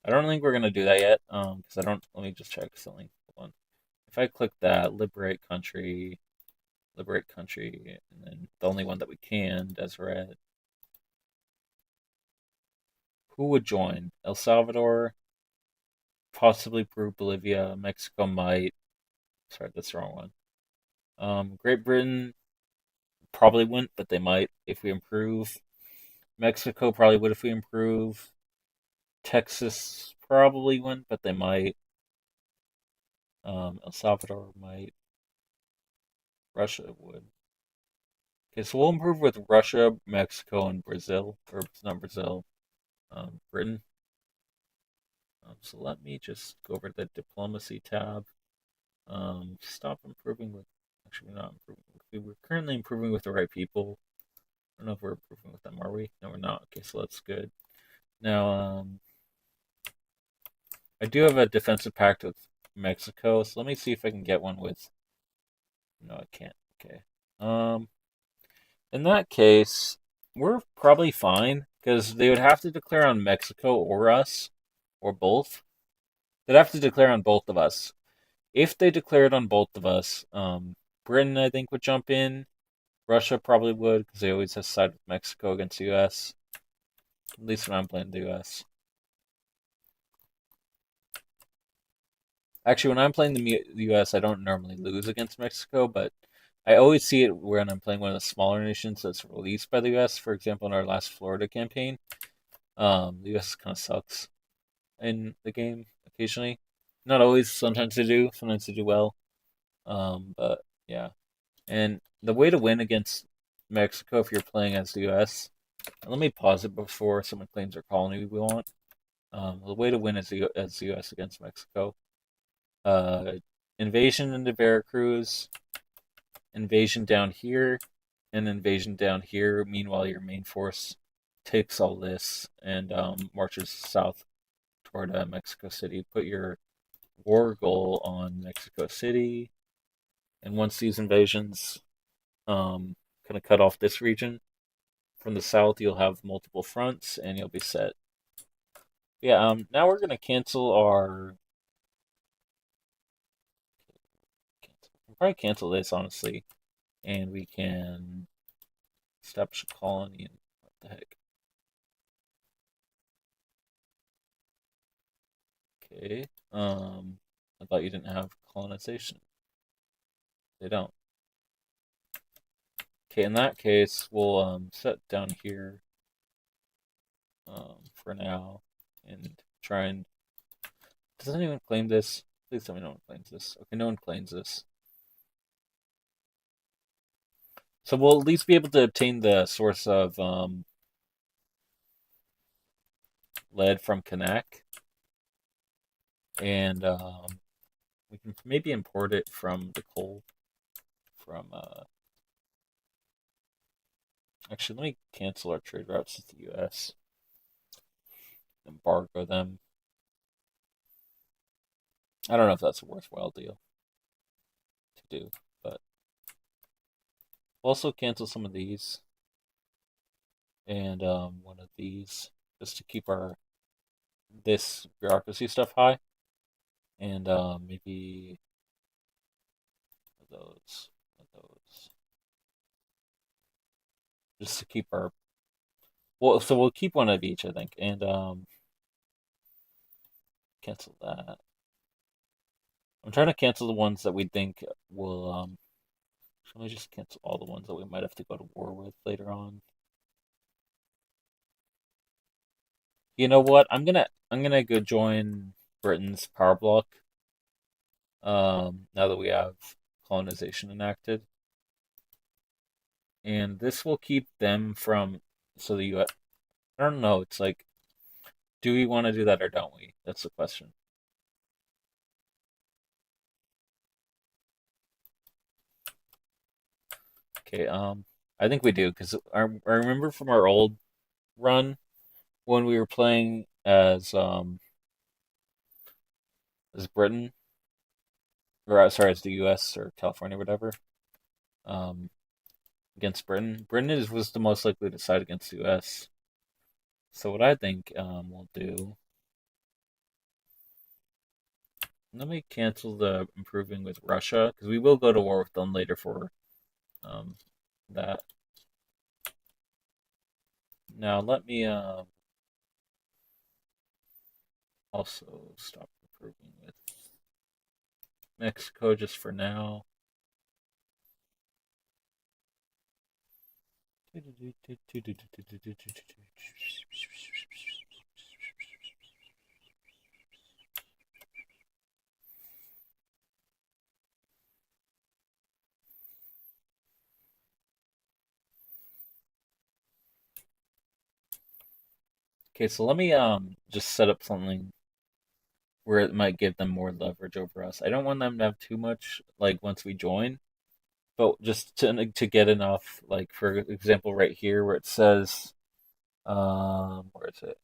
I don't think we're gonna do that yet. Because I don't. Let me just check something. Hold on. If I click that, liberate country, and then the only one that we can, Deseret. Who would join? El Salvador, possibly Peru, Bolivia, Mexico might. Sorry, that's the wrong one. Great Britain probably wouldn't, but they might if we improve. Mexico probably would if we improve. Texas probably wouldn't, but they might. El Salvador might. Russia would. Okay, so we'll improve with Russia, Mexico, and Brazil. Or it's not Brazil, Britain. So let me just go over to the diplomacy tab. Stop improving with. Actually, we're not improving. We're currently improving with the right people. I don't know if we're improving with them, are we? No, we're not. Okay, so that's good. Now, I do have a defensive pact with Mexico, so let me see if I can get one with. No, I can't. Okay. Um, in that case, we're probably fine because they would have to declare on Mexico or us, or both. They'd have to declare on both of us. If they declared on both of us, Britain I think would jump in. Russia probably would because they always have to side with Mexico against the U.S. At least when I'm playing the U.S. Actually, when I'm playing the U.S., I don't normally lose against Mexico, but I always see it when I'm playing one of the smaller nations that's released by the U.S. For example, in our last Florida campaign, the U.S. kind of sucks in the game occasionally. Not always. Sometimes they do. Sometimes they do well. But yeah, and the way to win against Mexico if you're playing as the U.S. Let me pause it before someone claims their colony we want. The way to win is as the U.S. against Mexico. Uh, Invasion into Veracruz, invasion down here, and invasion down here. Meanwhile, your main force takes all this and marches south toward Mexico City. Put your war goal on Mexico City, and once these invasions kind of cut off this region from the south, you'll have multiple fronts and you'll be set. Yeah. Now we're gonna cancel our. We'll probably cancel this honestly, and we can establish a colony. And what the heck? Okay. I thought you didn't have colonization. They don't. Okay, in that case, we'll set down here for now and try and. Does anyone claim this? Please tell me no one claims this. Okay, no one claims this. So we'll at least be able to obtain the source of lead from Kanak, and we can maybe import it from the coal from. Actually, let me cancel our trade routes with the U.S. Embargo them. I don't know if that's a worthwhile deal to do, but we'll also cancel some of these and one of these just to keep our this bureaucracy stuff high, and maybe those, those, just to keep our. Well, so we'll keep one of each, I think, and cancel that. I'm trying to cancel the ones that we think will. Let me just cancel all the ones that we might have to go to war with later on. You know what? I'm gonna go join Britain's power block. Now that we have colonization enacted, and this will keep them from. So the U.S. I don't know. It's like, do we want to do that or don't we? That's the question. Okay. I think we do because I remember from our old run when we were playing as Britain or sorry as the U.S. or California or whatever um against Britain. Was the most likely to side against the U.S. So what I think we'll do. Let me cancel the improving with Russia because we will go to war with them later for um that. Now let me also stop improving with Mexico just for now. Okay, so let me just set up something where it might give them more leverage over us. I don't want them to have too much like once we join, but just to get enough. Like for example, right here where it says, where is it?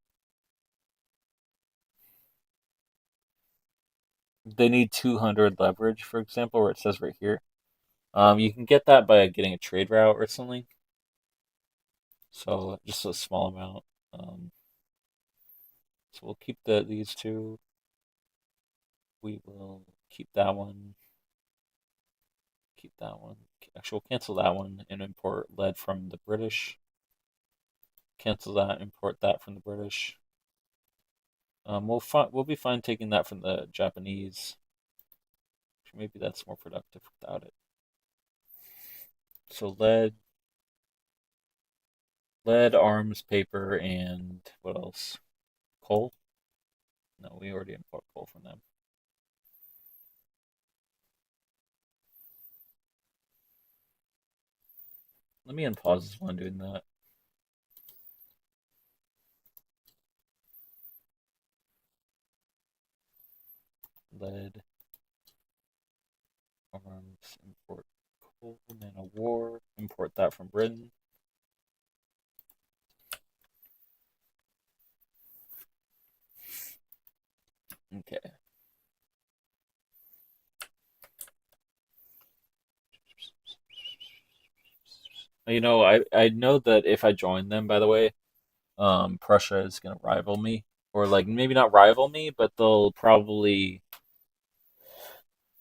They need 200 leverage, for example, where it says right here. You can get that by getting a trade route or something. So just a small amount. Um, so we'll keep these two. We will keep that one. Keep that one. Actually, we'll cancel that one and import lead from the British. Cancel that. Import that from the British. We'll be fine taking that from the Japanese. Maybe that's more productive without it. So lead, arms, paper, and what else? Coal? No, we already import coal from them. Let me unpause this while I'm doing that. Lead, arms, import coal, man of war, import that from Britain. Okay. I know that if I join them, by the way, Prussia is gonna rival me, or like maybe not rival me, but they'll probably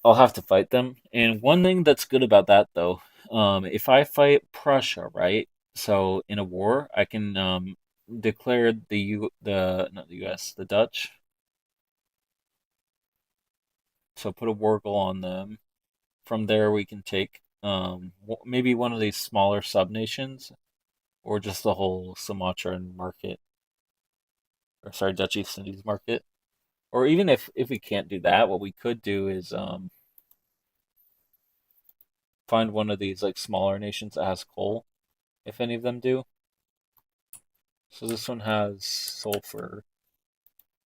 I'll have to fight them. And one thing that's good about that though, if I fight Prussia, right? So in a war, I can declare the not the U.S. the Dutch. So put a war goal on them. From there, we can take maybe one of these smaller sub nations, or just the whole Sumatran market, or sorry, Dutch East Indies market. Or even if we can't do that, what we could do is find one of these like smaller nations that has coal, if any of them do. So this one has sulfur.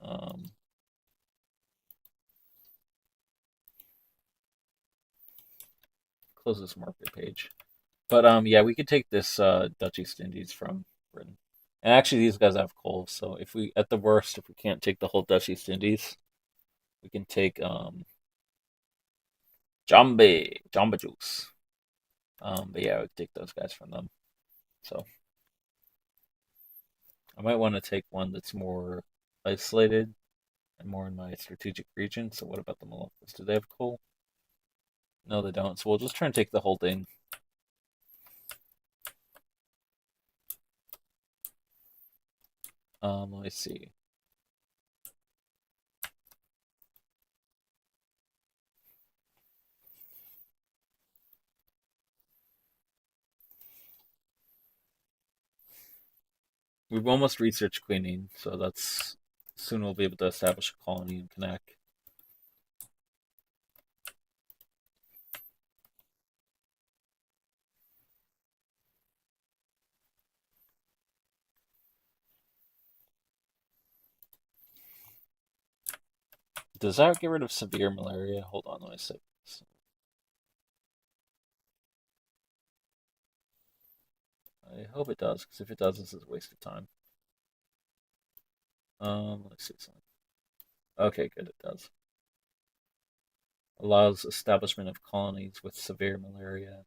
Um, close this market page. But yeah, we could take this Dutch East Indies from Britain. And actually, these guys have coal, so if we, at the worst, if we can't take the whole Dutch East Indies, we can take Jamba Juice. But yeah, I would take those guys from them. So I might want to take one that's more isolated and more in my strategic region. So what about the Moluccas? Do they have coal? No, they don't. So we'll just try and take the whole thing. Let me see. We've almost researched queening, so that's soon we'll be able to establish a colony in Kanak. Does that get rid of severe malaria? Hold on, let me see. I hope it does, because if it does, this is a waste of time. Let's see something. Okay, good, it does. Allows establishment of colonies with severe malaria.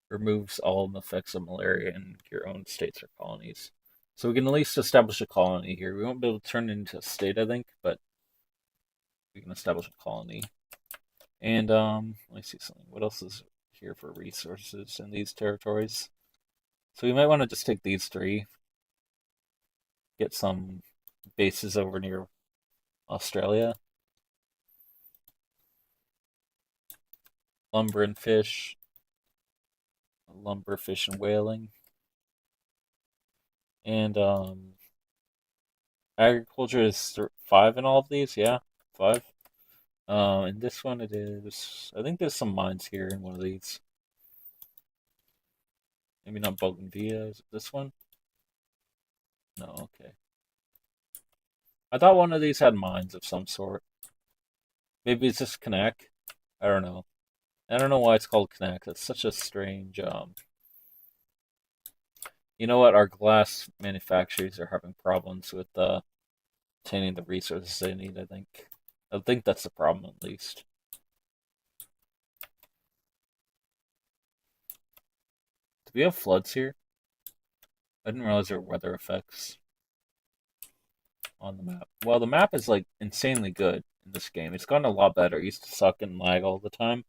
Removes all effects of malaria in your own states or colonies. So we can at least establish a colony here. We won't be able to turn it into a state, I think, but we can establish a colony. And let me see something. What else is here for resources in these territories? So we might want to just take these three, get some bases over near Australia. Lumber and fish, lumber, fish, and whaling. And agriculture is 5 in all of these. Yeah, 5. And this one it is. I think there's some mines here in one of these. Maybe not Bougainvillea. Is it this one? No. Okay. I thought one of these had mines of some sort. Maybe it's just Connect. I don't know. I don't know why it's called Connect. It's such a strange. You know what? Our glass manufacturers are having problems with obtaining the resources they need. I think. I think that's the problem at least. Do we have floods here? I didn't realize there were weather effects on the map. Well, the map is like insanely good in this game. It's gotten a lot better. It used to suck and lag all the time.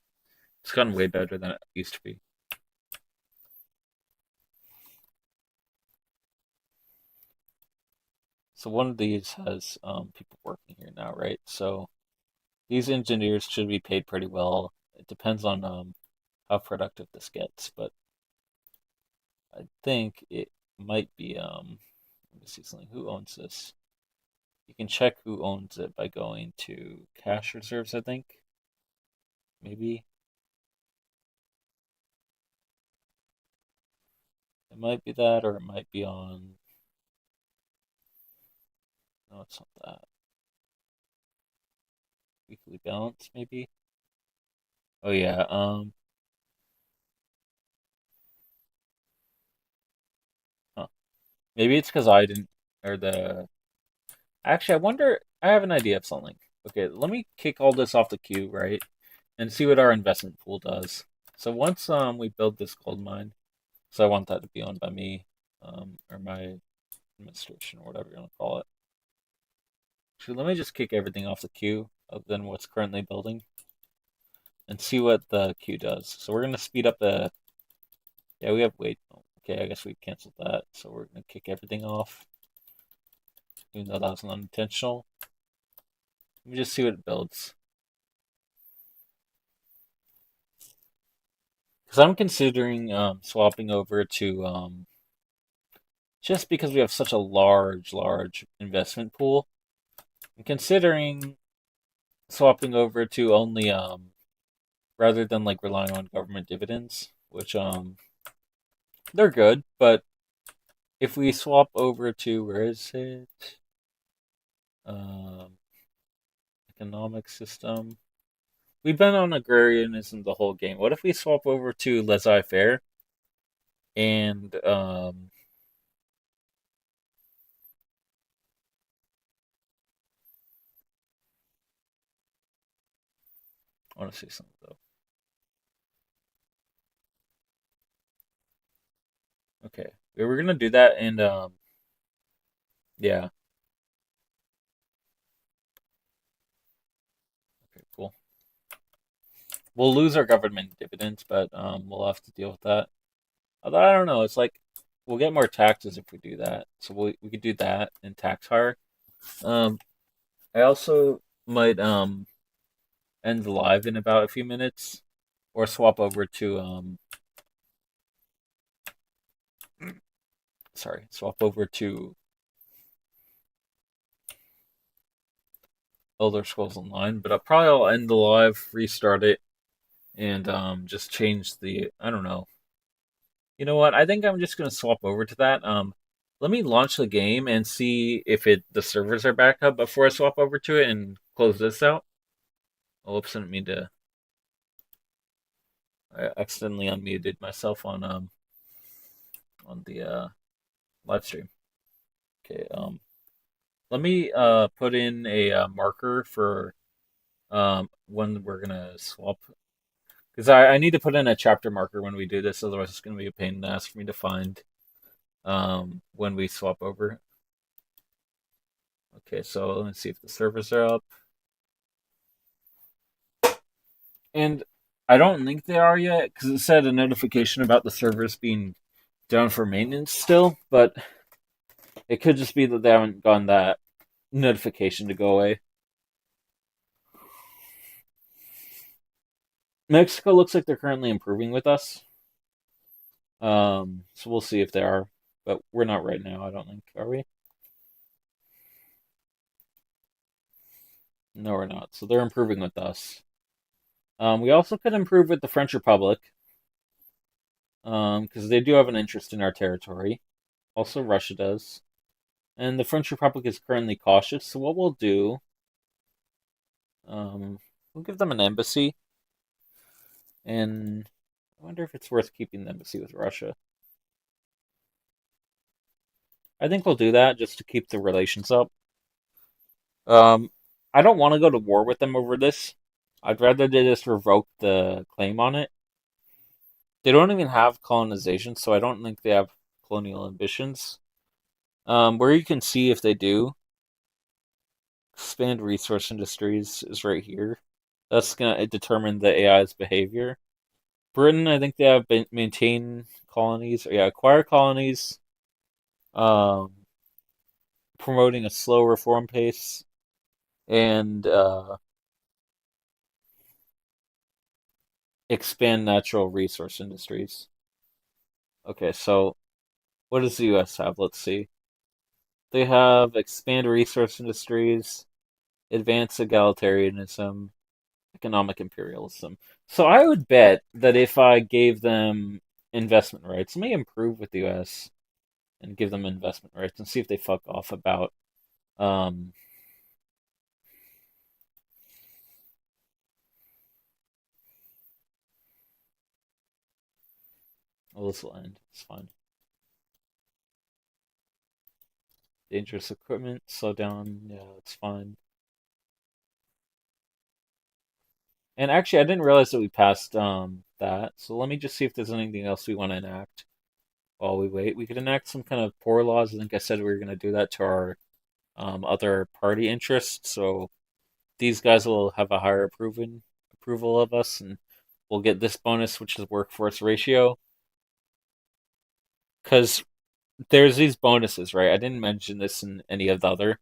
It's gotten way better than it used to be. So one of these has people working here now, right? So these engineers should be paid pretty well. It depends on how productive this gets, but I think it might be let me see something. Who owns this? You can check who owns it by going to cash reserves, I think. Maybe. It might be that, or it might be on. No, it's not that. Weekly balance, maybe. Oh yeah. Huh. Maybe it's because I didn't, or the. Actually, I wonder. I have an idea of something. Okay, let me kick all this off the queue, right, and see what our investment pool does. So once we build this gold mine, so I want that to be owned by me, or my administration, or whatever you want to call it. Actually, let me just kick everything off the queue other than what's currently building, and see what the queue does. So we're gonna speed up the. Yeah, we have wait. Okay, I guess we canceled that. So we're gonna kick everything off, even though that was unintentional. Let me just see what it builds. Because I'm considering swapping over to just because we have such a large investment pool. I'm considering swapping over to only rather than like relying on government dividends, which they're good, but if we swap over to where is it? Um, economic system. We've been on agrarianism the whole game. What if we swap over to laissez-faire and I want to say something though. Okay, we were gonna do that, and yeah. Okay, cool. We'll lose our government dividends, but we'll have to deal with that. Although I don't know, it's like we'll get more taxes if we do that. So we could do that and tax higher. Um, I also might end live in about a few minutes, or swap over to sorry, swap over to Elder Scrolls Online. But I'll end the live, restart it, and just change the. I don't know. You know what? I think I'm just gonna swap over to that. Let me launch the game and see if the servers are back up before I swap over to it and close this out. Oh, oops, I didn't mean to. I accidentally unmuted myself on the live stream. Okay. Let me put in a marker for when we're gonna swap because I need to put in a chapter marker when we do this. Otherwise, it's gonna be a pain in the ass for me to find when we swap over. Okay, so let me see if the servers are up. And I don't think they are yet because it said a notification about the servers being down for maintenance still, but it could just be that they haven't gotten that notification to go away. Mexico looks like they're currently improving with us. So we'll see if they are, but we're not right now. I don't think, are we? No, we're not. So they're improving with us. We also could improve with the French Republic, because they do have an interest in our territory. Also, Russia does, And the French Republic is currently cautious, so what we'll do, um, we'll give them an embassy, and I wonder if it's worth keeping the embassy with Russia. I think we'll do that just to keep the relations up. Um, I don't want to go to war with them over this. I'd rather they just revoke the claim on it. They don't even have colonization, so I don't think they have colonial ambitions. Where you can see if they do, expand resource industries is right here. That's gonna determine the AI's behavior. Britain, I think they have been maintain colonies, or yeah, acquire colonies. Um, Promoting a slow reform pace and expand natural resource industries. Okay, so what does the U.S. have? Let's see. They have expand resource industries, advance egalitarianism, economic imperialism. So I would bet that if I gave them investment rights, let me improve with the U.S. and give them investment rights and see if they fuck off about. Um, well, this will end. It's fine. Dangerous equipment, slow down. Yeah, it's fine. And actually, I didn't realize that we passed that. So let me just see if there's anything else we want to enact while we wait. We could enact some kind of poor laws. I think I said we were going to do that to our other party interests. So these guys will have a higher approval of us, and we'll get this bonus, which is workforce ratio. Because there's these bonuses, right? I didn't mention this in any of the other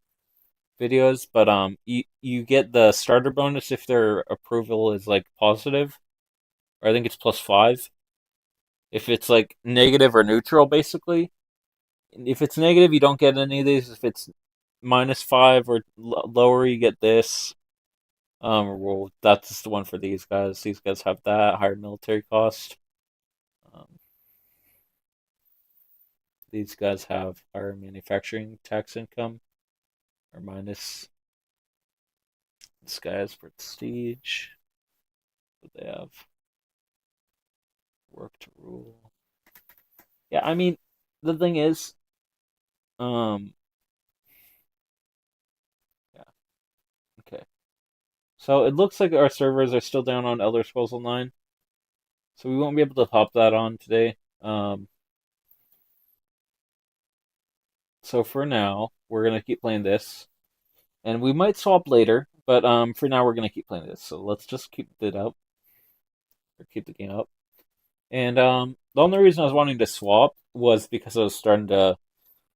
videos, but you get the starter bonus if their approval is like positive, or I think it's +5. If it's like negative or neutral, basically. If it's negative, you don't get any of these. If it's -5 or lower, you get this. Well, that's the one for these guys. These guys have that higher military cost. Um, these guys have higher manufacturing tax income, or minus. This guy has prestige. What they have? Work to rule. Yeah, I mean, the thing is, um, yeah, okay. So it looks like our servers are still down on Elder Scrolls Online, so we won't be able to pop that on today. So for now, we're gonna keep playing this, and we might swap later, but for now we're gonna keep playing this. So let's just keep it up, or keep the game up. And the only reason I was wanting to swap was because I was starting to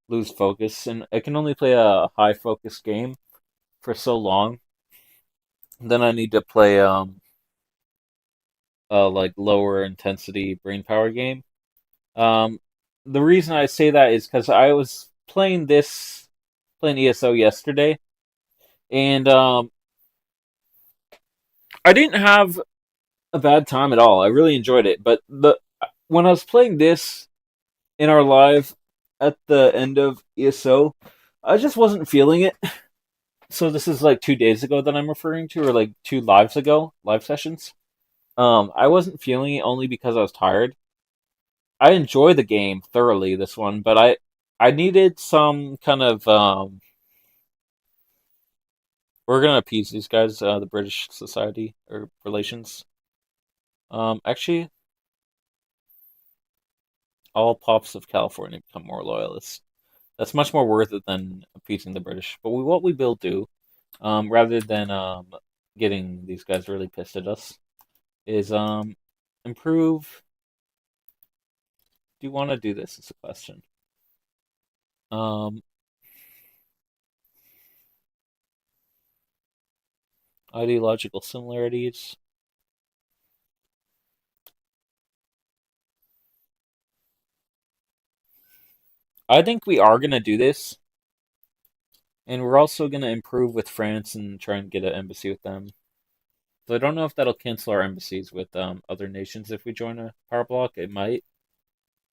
lose focus, and I can only play a high focus game for so long. Then I need to play a like lower intensity brain power game. Um, the reason I say that is because I was playing ESO yesterday, and I didn't have a bad time at all. I really enjoyed it. But the when I was playing this in our live at the end of ESO, I just wasn't feeling it. So this is like 2 days ago that I'm referring to, or like two lives ago, live sessions. I wasn't feeling it only because I was tired. I enjoy the game thoroughly, this one, but I needed some kind of we're gonna appease these guys, the British Society or relations. Actually, all pops of California become more loyalists. That's much more worth it than appeasing the British. But what we will do, rather than getting these guys really pissed at us, is improve. Do you want to do this? Is a question. Um, Ideological similarities. I think we are gonna do this, and we're also gonna improve with France and try and get an embassy with them. So I don't know if that'll cancel our embassies with other nations if we join a power block. It might.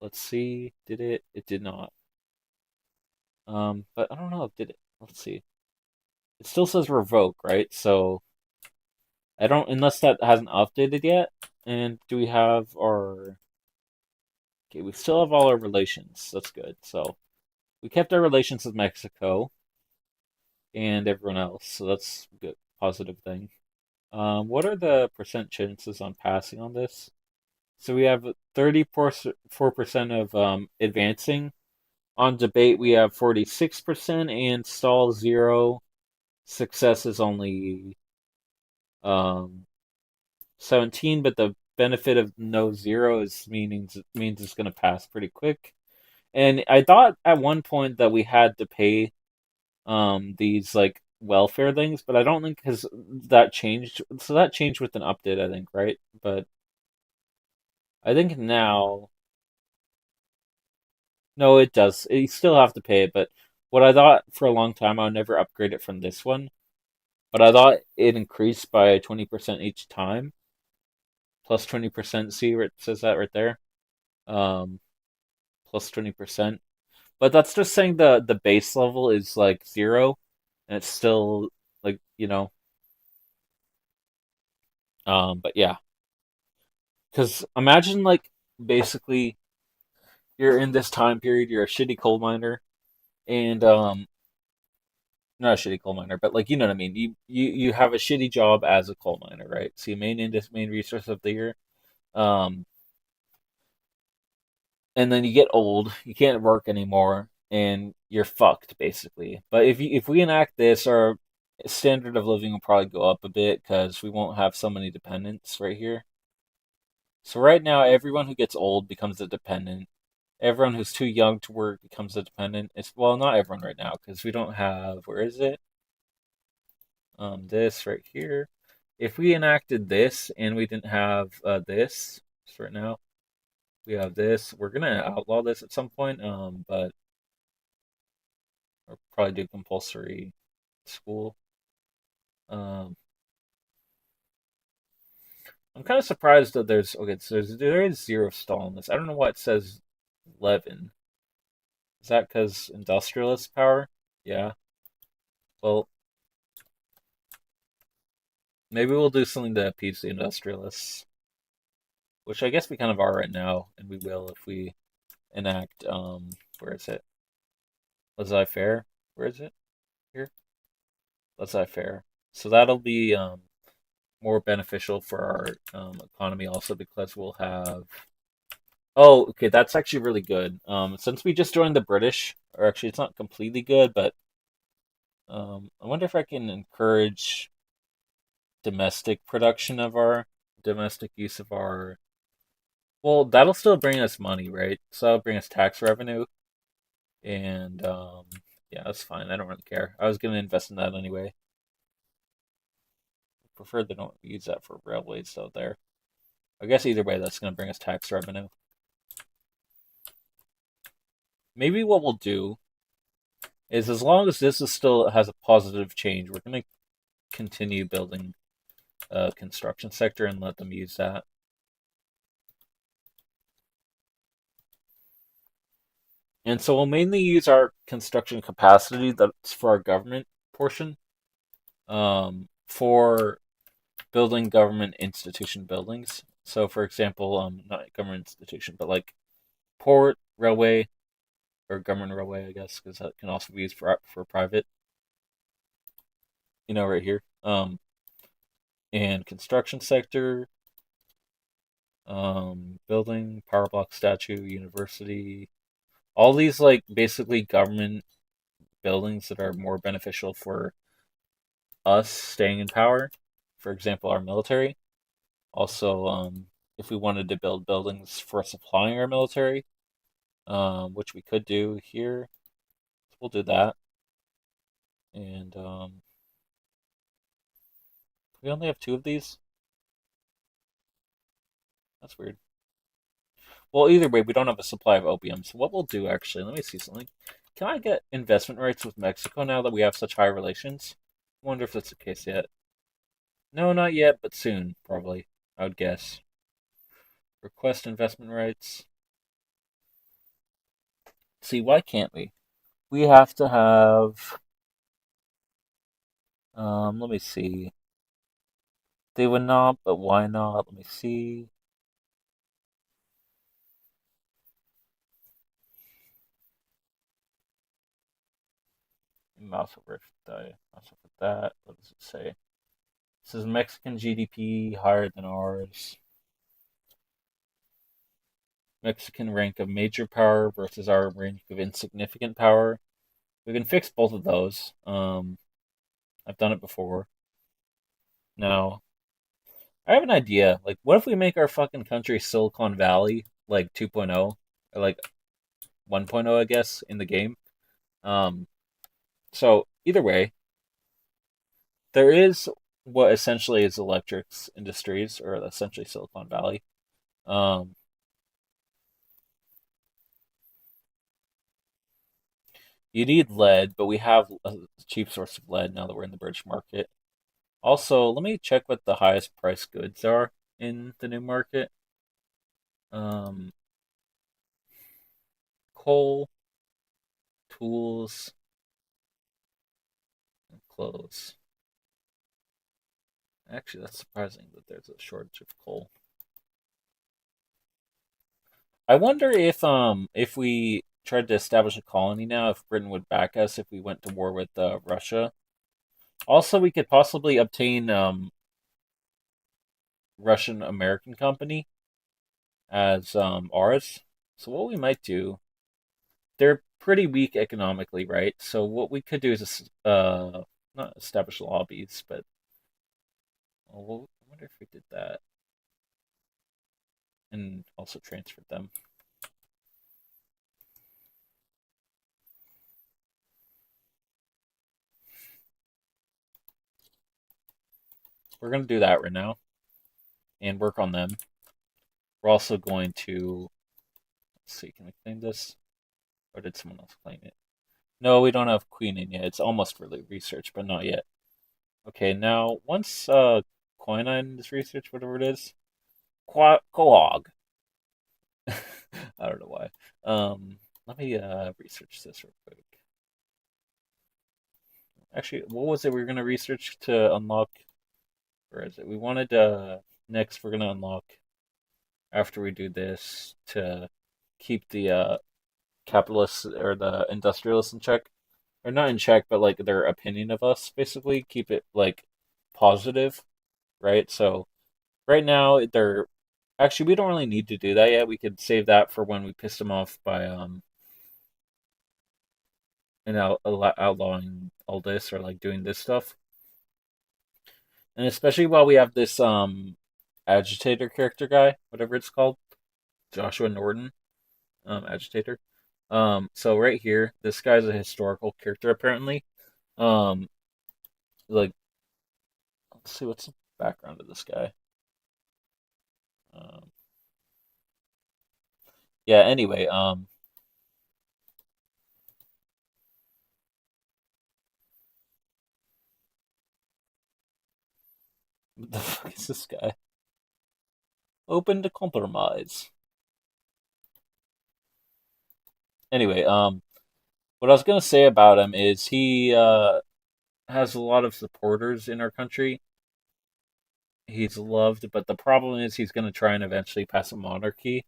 Let's see. Did it? It did not. But I don't know. Did it? Let's see. It still says revoke, right? So I don't, unless that hasn't updated yet. And do we have our? Okay, we still have all our relations. That's good. So we kept our relations with Mexico and everyone else. So that's a good, positive thing. What are the percent chances on passing on this? So we have 34% of advancing. On debate, we have 46%, and stall 0. Success is only um, 17, but the benefit of no 0 is means it's going to pass pretty quick. And I thought at one point that we had to pay these like welfare things, but I don't think because that changed. So that changed with an update, I think, right? But I think now, no, it does. You still have to pay it, but what I thought for a long time, I would never upgrade it from this one. But I thought it increased by 20% each time, plus 20%. See where it says that right there? Um, plus 20%. But that's just saying the base level is like 0, and it's still like, but yeah. Because imagine like basically you're in this time period, you're a shitty coal miner, and not a shitty coal miner, but like you know what I mean. You have a shitty job as a coal miner, right? So you main resource of the year. Um, and then you get old, you can't work anymore, and you're fucked basically. But if we enact this, our standard of living will probably go up a bit because we won't have so many dependents right here. So right now, everyone who gets old becomes a dependent. Everyone who's too young to work becomes a dependent. It's well, not everyone right now because we don't have. Where is it? This right here. If we enacted this and we didn't have this, so right now we have this. We're gonna outlaw this at some point. But we'll probably do compulsory school. Um, I'm kind of surprised that there's okay. So there is 0 stall in this. I don't know why it says 11. Is that because industrialist power? Yeah. Well, maybe we'll do something to appease the industrialists, which I guess we kind of are right now, and we will if we enact where is it? Laissez-faire. Where is it? Here. Laissez-faire. So that'll be more beneficial for our economy also because we'll have. Oh, okay, that's actually really good. Since we just joined the British, or actually it's not completely good, but I wonder if I can encourage domestic production of our domestic use of our. Well, that'll still bring us money, right? So that'll bring us tax revenue, and yeah, that's fine. I don't really care. I was gonna invest in that anyway. Prefer they don't use that for railways out there. I guess either way, that's gonna bring us tax revenue. Maybe what we'll do is, as long as this is still has a positive change, we're gonna continue building a construction sector and let them use that. And so we'll mainly use our construction capacity that's for our government portion for building government institution buildings. So, for example, not government institution, but like port, railway, or government railway, I guess, because that can also be used for private. Right here. And construction sector, building, power block statue, university, all these like basically government buildings that are more beneficial for us staying in power. For example, our military. Also, if we wanted to build buildings for supplying our military, which we could do here, we'll do that. And we only have 2 of these. That's weird. Well, either way, we don't have a supply of opium. So what we'll do, actually, let me see something. Can I get investment rights with Mexico now that we have such high relations? I wonder if that's the case yet. No, not yet, but soon, probably. I would guess. Request investment rights. See, why can't we? We have to have. Let me see. They would not, but why not? Let me see. Mouse over die. Mouse over that. What does it say? It says Mexican GDP higher than ours. Mexican rank of major power versus our rank of insignificant power. We can fix both of those. I've done it before. Now, I have an idea. Like, what if we make our fucking country Silicon Valley, like 2.0, or like 1.0, I guess, in the game? Um, so either way, there is what essentially is electrics industries, or essentially Silicon Valley. Um, you need lead, but we have a cheap source of lead now that we're in the British market. Also, let me check what the highest price goods are in the new market. Um, coal, tools, and clothes. Actually, that's surprising that there's a shortage of coal. I wonder if we tried to establish a colony now, if Britain would back us if we went to war with Russia. Also, we could possibly obtain Russian American company as ours. So what we might do, they're pretty weak economically, right? So what we could do is not establish lobbies, but I wonder if we did that and also transferred them. We're gonna do that right now and work on them. We're also going to let's see, can we claim this? Or did someone else claim it? No, we don't have Queen in yet. It's almost really research, but not yet. Okay, now once quinine is researched, whatever it is, coag. I don't know why. Let me research this real quick. Actually, what was it we were gonna research to unlock? Where is it? We wanted next we're gonna unlock after we do this to keep the capitalists or the industrialists in check, or not in check, but like their opinion of us, basically keep it like positive, right? So right now they're actually we don't really need to do that yet. We could save that for when we piss them off by and outlawing all this or like doing this stuff, and especially while we have this agitator character guy, whatever it's called, Joshua Norton, agitator. So right here, this guy's a historical character apparently. Um, like let's see what's the background of this guy. Um, yeah. Anyway, what the fuck is this guy? Open to compromise. Anyway, what I was gonna say about him is he has a lot of supporters in our country. He's loved, but the problem is he's gonna try and eventually pass a monarchy.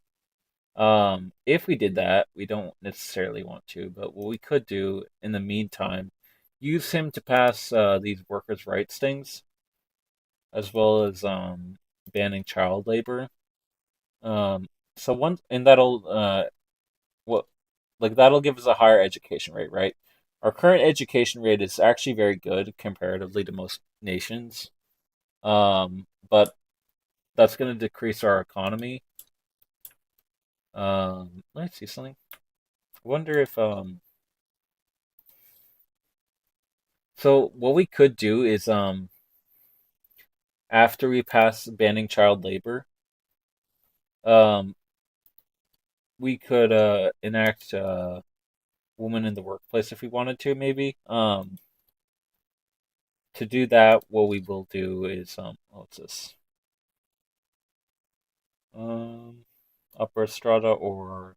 If we did that, we don't necessarily want to, but what we could do in the meantime, use him to pass these workers' rights things, as well as banning child labor. So one, and that'll what like that'll give us a higher education rate, right? Our current education rate is actually very good comparatively to most nations. But that's going to decrease our economy. Let me see something. I wonder if so what we could do is after we pass banning child labor, um we could enact women in the workplace if we wanted to maybe. To do that, what we will do is what's this? Um, upper strata or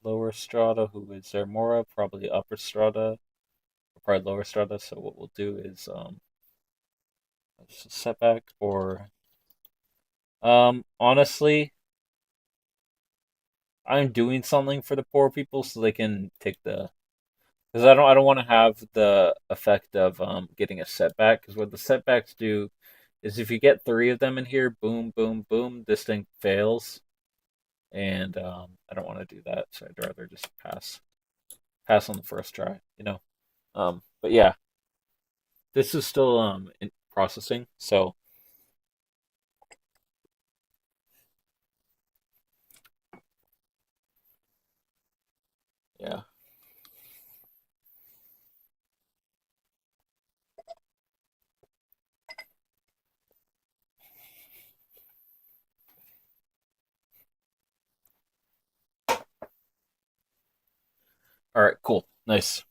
lower strata. Who is there? Mora, probably upper strata, or probably lower strata. So what we'll do is setback or honestly, I'm doing something for the poor people so they can take the because I don't want to have the effect of getting a setback because what the setbacks do is if you get three of them in here, boom, boom, boom, this thing fails, and I don't want to do that, so I'd rather just pass on the first try, you know. But yeah, this is still in processing, so yeah. All right, cool, nice.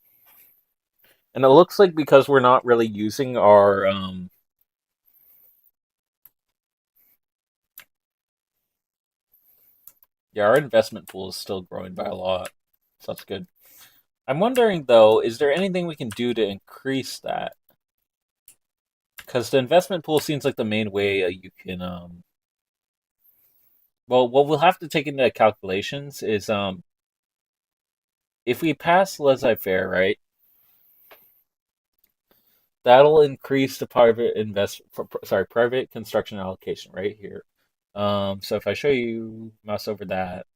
And it looks like because we're not really using our yeah, our investment pool is still growing by a lot, so that's good. I'm wondering though, is there anything we can do to increase that? Because the investment pool seems like the main way you can well, what we'll have to take into calculations is if we pass laissez-faire, right, that'll increase the private construction allocation right here. So if I show you mouse over that,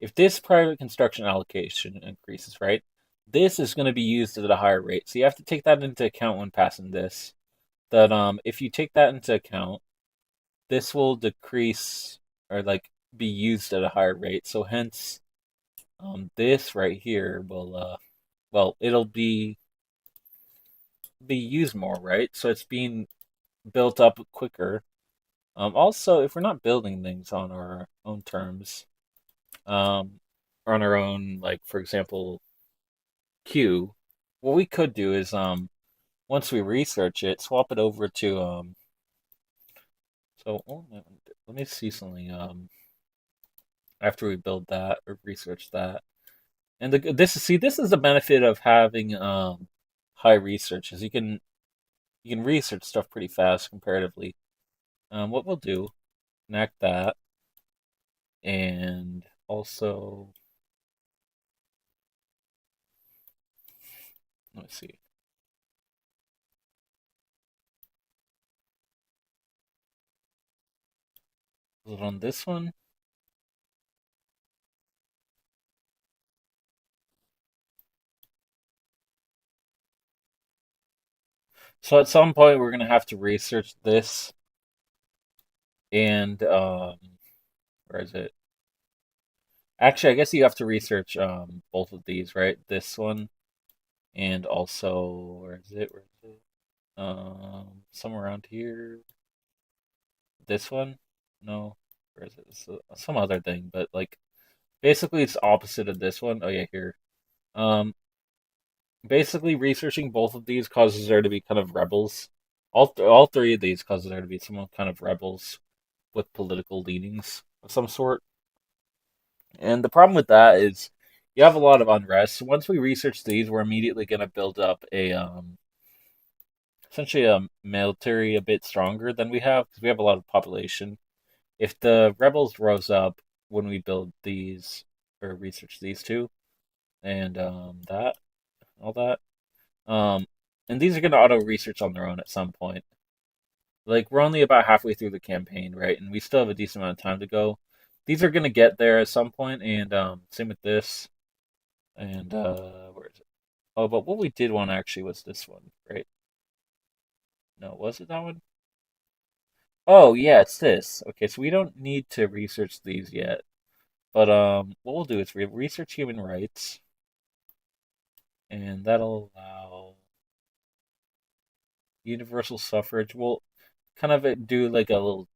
if this private construction allocation increases, right, this is going to be used at a higher rate. So you have to take that into account when passing this. That if you take that into account, this will decrease or like be used at a higher rate. So hence, this right here will well, it'll be used more, right? So it's being built up quicker. Also, if we're not building things on our own terms, or on our own, like for example, queue, what we could do is once we research it, swap it over to so oh, let me see something after we build that or research that. And this is the benefit of having high research is you can research stuff pretty fast comparatively. What we'll do, enact that, and also let me see. Is it on this one? So at some point we're gonna have to research this and where is it? Actually, I guess you have to research both of these, right? This one and also where is it? Where is it? Somewhere around here. This one? No. Where is it? Some other thing, but like basically it's opposite of this one. Oh yeah, here. Um, basically researching both of these causes there to be kind of rebels. All three of these causes there to be some kind of rebels with political leanings of some sort. And the problem with that is you have a lot of unrest. So once we research these, we're immediately going to build up a essentially a military a bit stronger than we have because we have a lot of population. If the rebels rose up when we build these or research these two and that all that and these are going to auto research on their own at some point. Like we're only about halfway through the campaign, right? And we still have a decent amount of time to go. These are going to get there at some point, and same with this. And where is it? Oh, but what we did want actually was this one, right? No, was it that one? Oh, yeah, it's this. Okay, so we don't need to research these yet. But what we'll do is we research human rights, and that'll allow universal suffrage. We'll kind of do like a little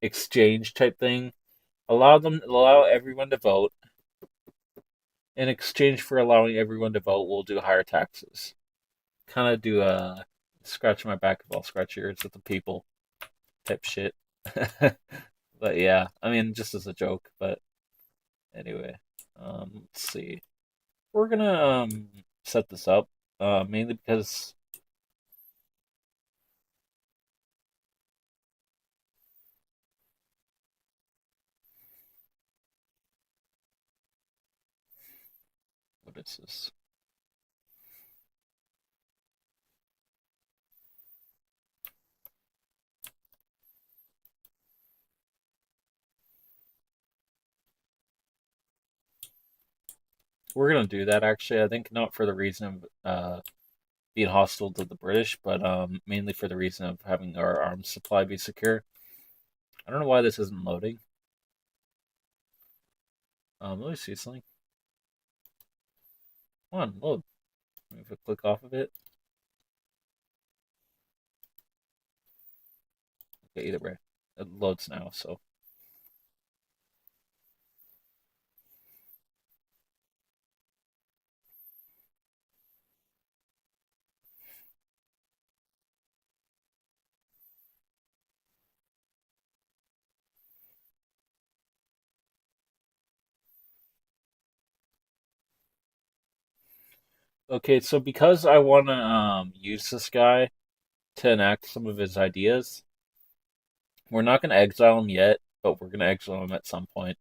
exchange type thing. Allow everyone to vote. In exchange for allowing everyone to vote, we'll do higher taxes. Kind of do a scratch my back if I'll scratch yours with the people type shit. But yeah, I mean, just as a joke. But anyway, Let's see. We're gonna set this up mainly because what is this? We're gonna do that actually. I think not for the reason of being hostile to the British, but mainly for the reason of having our arms supply be secure. I don't know why this isn't loading. Let me see something. Come on, load. If I click off of it, okay, either way, it loads now. So okay, so because I want to use this guy to enact some of his ideas, we're not going to exile him yet, but we're going to exile him at some point.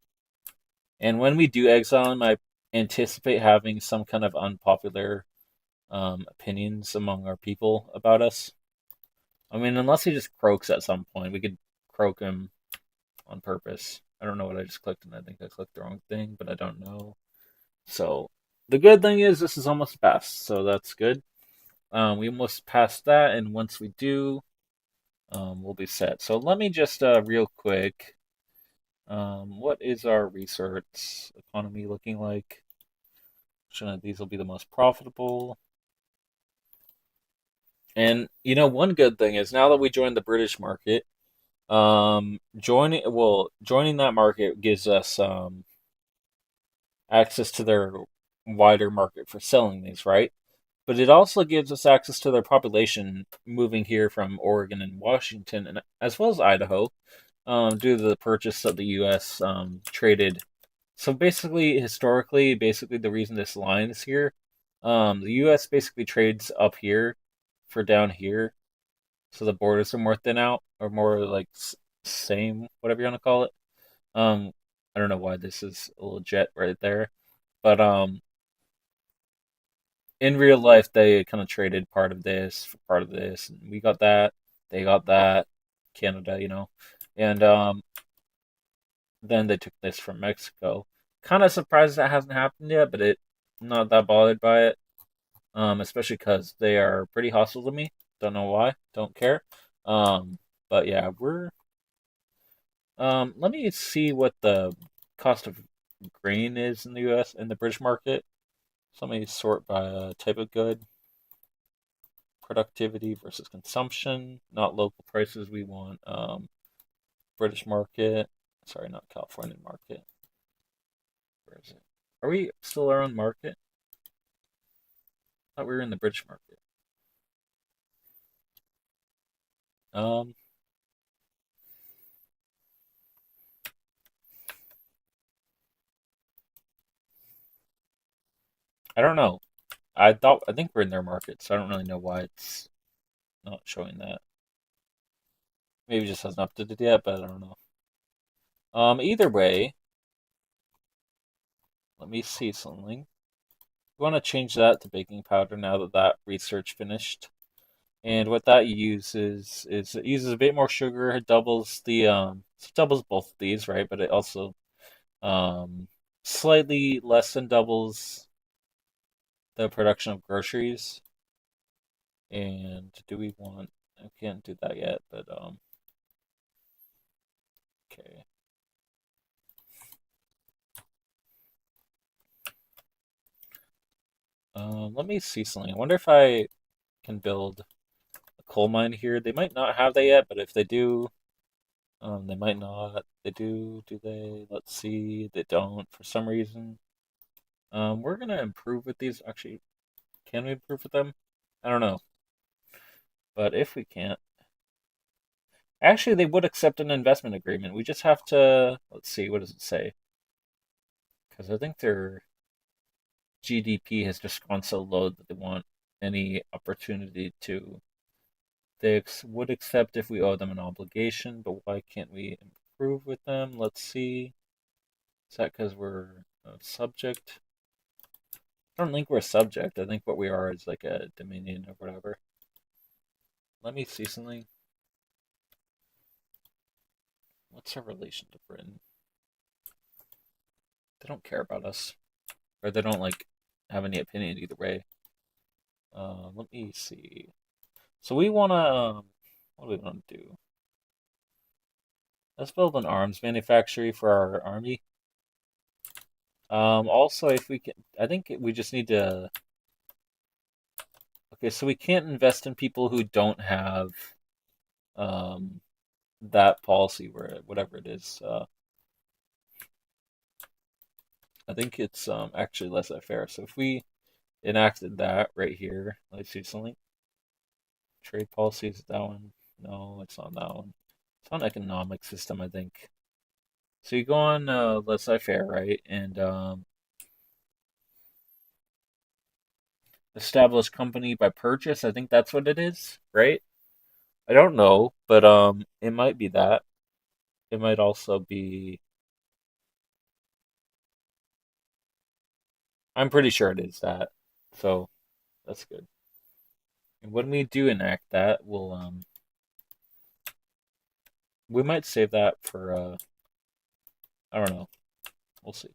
And when we do exile him, I anticipate having some kind of unpopular opinions among our people about us. I mean, unless he just croaks at some point, we could croak him on purpose. I don't know what I just clicked, and I think I clicked the wrong thing, but I don't know. So the good thing is this is almost passed, so that's good. We almost passed that, and once we do, we'll be set. So let me just real quick. What is our research economy looking like? Which one of these will be the most profitable? And one good thing is now that we joined the British market, joining that market gives us access to their wider market for selling these, right? But it also gives us access to their population moving here from Oregon and Washington, and as well as Idaho, due to the purchase that the U.S. Traded. So basically, historically, the reason this line is here, the U.S. basically trades up here for down here, so the borders are more thin out or more like same, whatever you want to call it. Um, I don't know why this is a little jet right there, but in real life they kind of traded part of this for part of this, and we got that, they got that, Canada, and then they took this from Mexico. Kind of surprised that hasn't happened yet, but I'm not that bothered by it, especially because they are pretty hostile to me. Don't know why, don't care. But yeah, we're let me see what the cost of grain is in the U.S. in the British market. So let me sort by type of good, productivity versus consumption, not local prices. We want British market. Sorry, not California market. Where is it? Are we still our own market? I thought we were in the British market. Um, I don't know. I think we're in their market, so I don't really know why it's not showing that. Maybe it just hasn't updated yet, but I don't know. Either way, let me see something. We want to change that to baking powder now that research finished. And what that uses is it uses a bit more sugar. It doubles both of these, right? But it also um, slightly less than doubles the production of groceries. And do we want? I can't do that yet, but okay. Let me see something. I wonder if I can build a coal mine here. They might not have that yet, but if they do, they might not. They do. Do they? Let's see. They don't for some reason. We're gonna improve with these. Actually, can we improve with them? I don't know. But if we can't, actually, they would accept an investment agreement. We just have to. Let's see. What does it say? because I think their GDP has just gone so low that they want any opportunity to. They would accept if we owe them an obligation, but why can't we improve with them? Let's see. Is that because we're a subject? I don't think we're a subject. I think what we are is like a dominion or whatever. Let me see something. What's our relation to Britain? They don't care about us, or they don't like have any opinion either way. Let me see. So we wanna, what do we want to do? Let's build an arms manufactory for our army. Also, if we can, I think we just need to. Okay, so we can't invest in people who don't have um that policy, where whatever it is. I think it's actually less fair. So if we enacted that right here, let's see something. Trade policy is that one. No, it's not that one. It's on economic system, I think. So you go on laissez-faire, right? And establish company by purchase. I think that's what it is, right? I don't know, but it might be that. It might also be. I'm pretty sure it is that. So that's good. And when we do enact that, we might save that for I don't know. We'll see.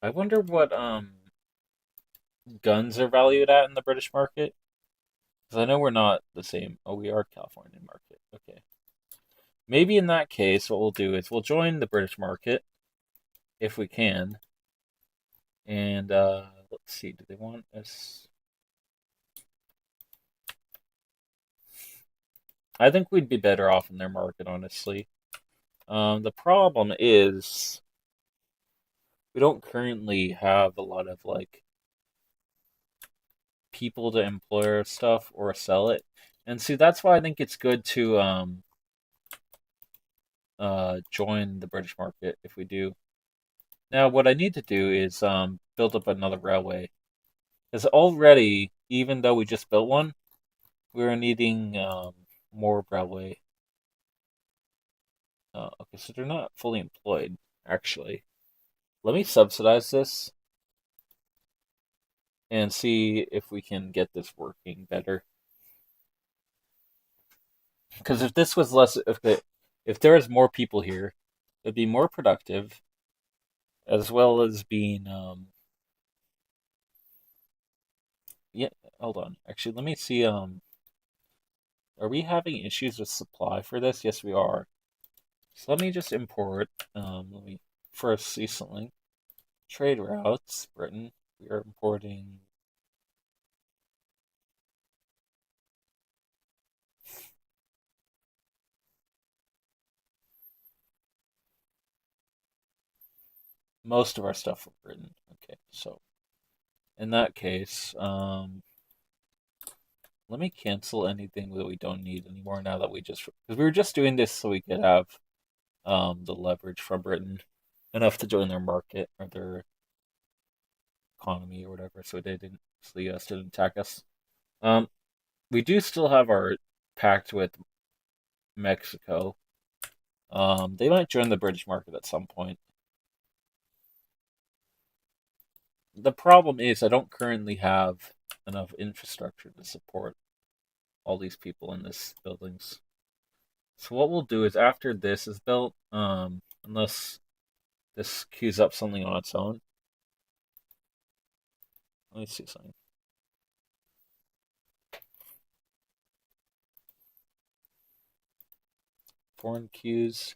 I wonder what guns are valued at in the British market. Because I know we're not the same. Oh, we are Californian market. Okay. Maybe in that case, what we'll do is we'll join the British market if we can. And let's see, do they want us? I think we'd be better off in their market, honestly. The problem is we don't currently have a lot of like people to employ our stuff or sell it. And see, that's why I think it's good to join the British market if we do. Now, what I need to do is build up another railway. Because already, even though we just built one, we're needing more railway. Okay, so they're not fully employed, actually. Let me subsidize this and see if we can get this working better. Because if this was less, if there was more people here, it'd be more productive, as well as being yeah. Hold on, actually, let me see. Are we having issues with supply for this? Yes, we are. So let me just import. Let me first see something. Trade routes, Britain. We are importing. Most of our stuff from Britain. Okay, so in that case, let me cancel anything that we don't need anymore now that we just because we were just doing this so we could have the leverage from Britain enough to join their market or their economy or whatever, so they didn't, so the U.S. didn't attack us. Um, we do still have our pact with Mexico. They might join the British market at some point. The problem is I don't currently have enough infrastructure to support all these people in this buildings. So what we'll do is after this is built, unless this queues up something on its own. Let me see something. Foreign queues.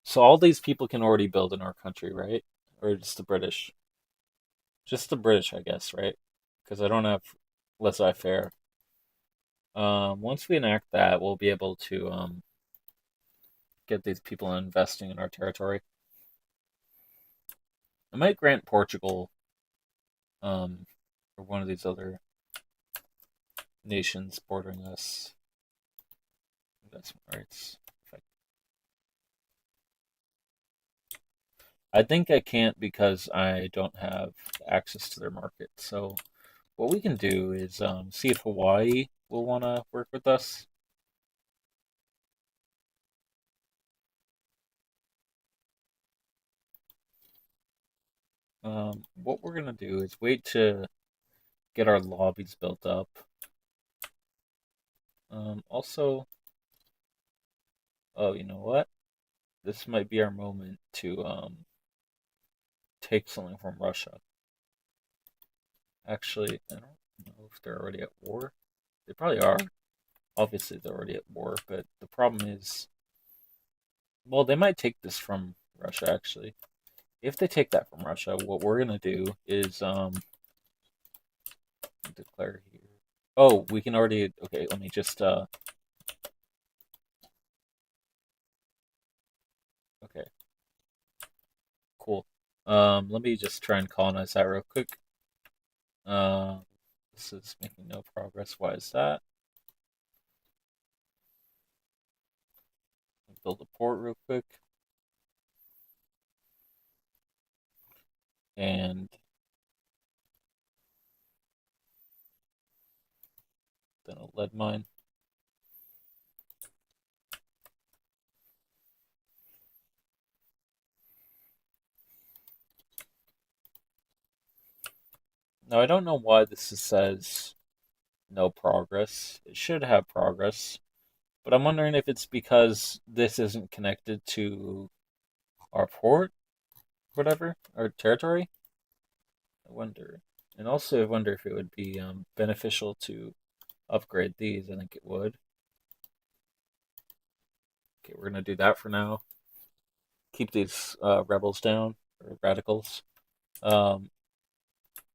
So all these people can already build in our country, right? Or just the British? Just the British, I guess, right? Because I don't have laissez-faire. Once we enact that, we'll be able to get these people investing in our territory. I might grant Portugal or one of these other nations bordering us. Investment rights. I think I can't because I don't have access to their market. So what we can do is see if Hawaii will want to work with us. What we're gonna do is wait to get our lobbies built up. Also, oh, you know what? This might be our moment to take something from Russia. Actually, I don't know if they're already at war. They probably are. Obviously, they're already at war, but the problem is, well, they might take this from Russia, actually. If they take that from Russia, what we're gonna do is declare here. Oh, we can already. Okay, let me just. Okay, cool. Let me just try and colonize that real quick. Uh, this is making no progress. Why is that? Build a port real quick. And then a lead mine. Now I don't know why says no progress. It should have progress, but I'm wondering if it's because this isn't connected to our port, whatever, our territory. I wonder. And also, I wonder if it would be beneficial to upgrade these. I think it would. Okay, we're gonna do that for now. Keep these rebels down, or radicals. Um,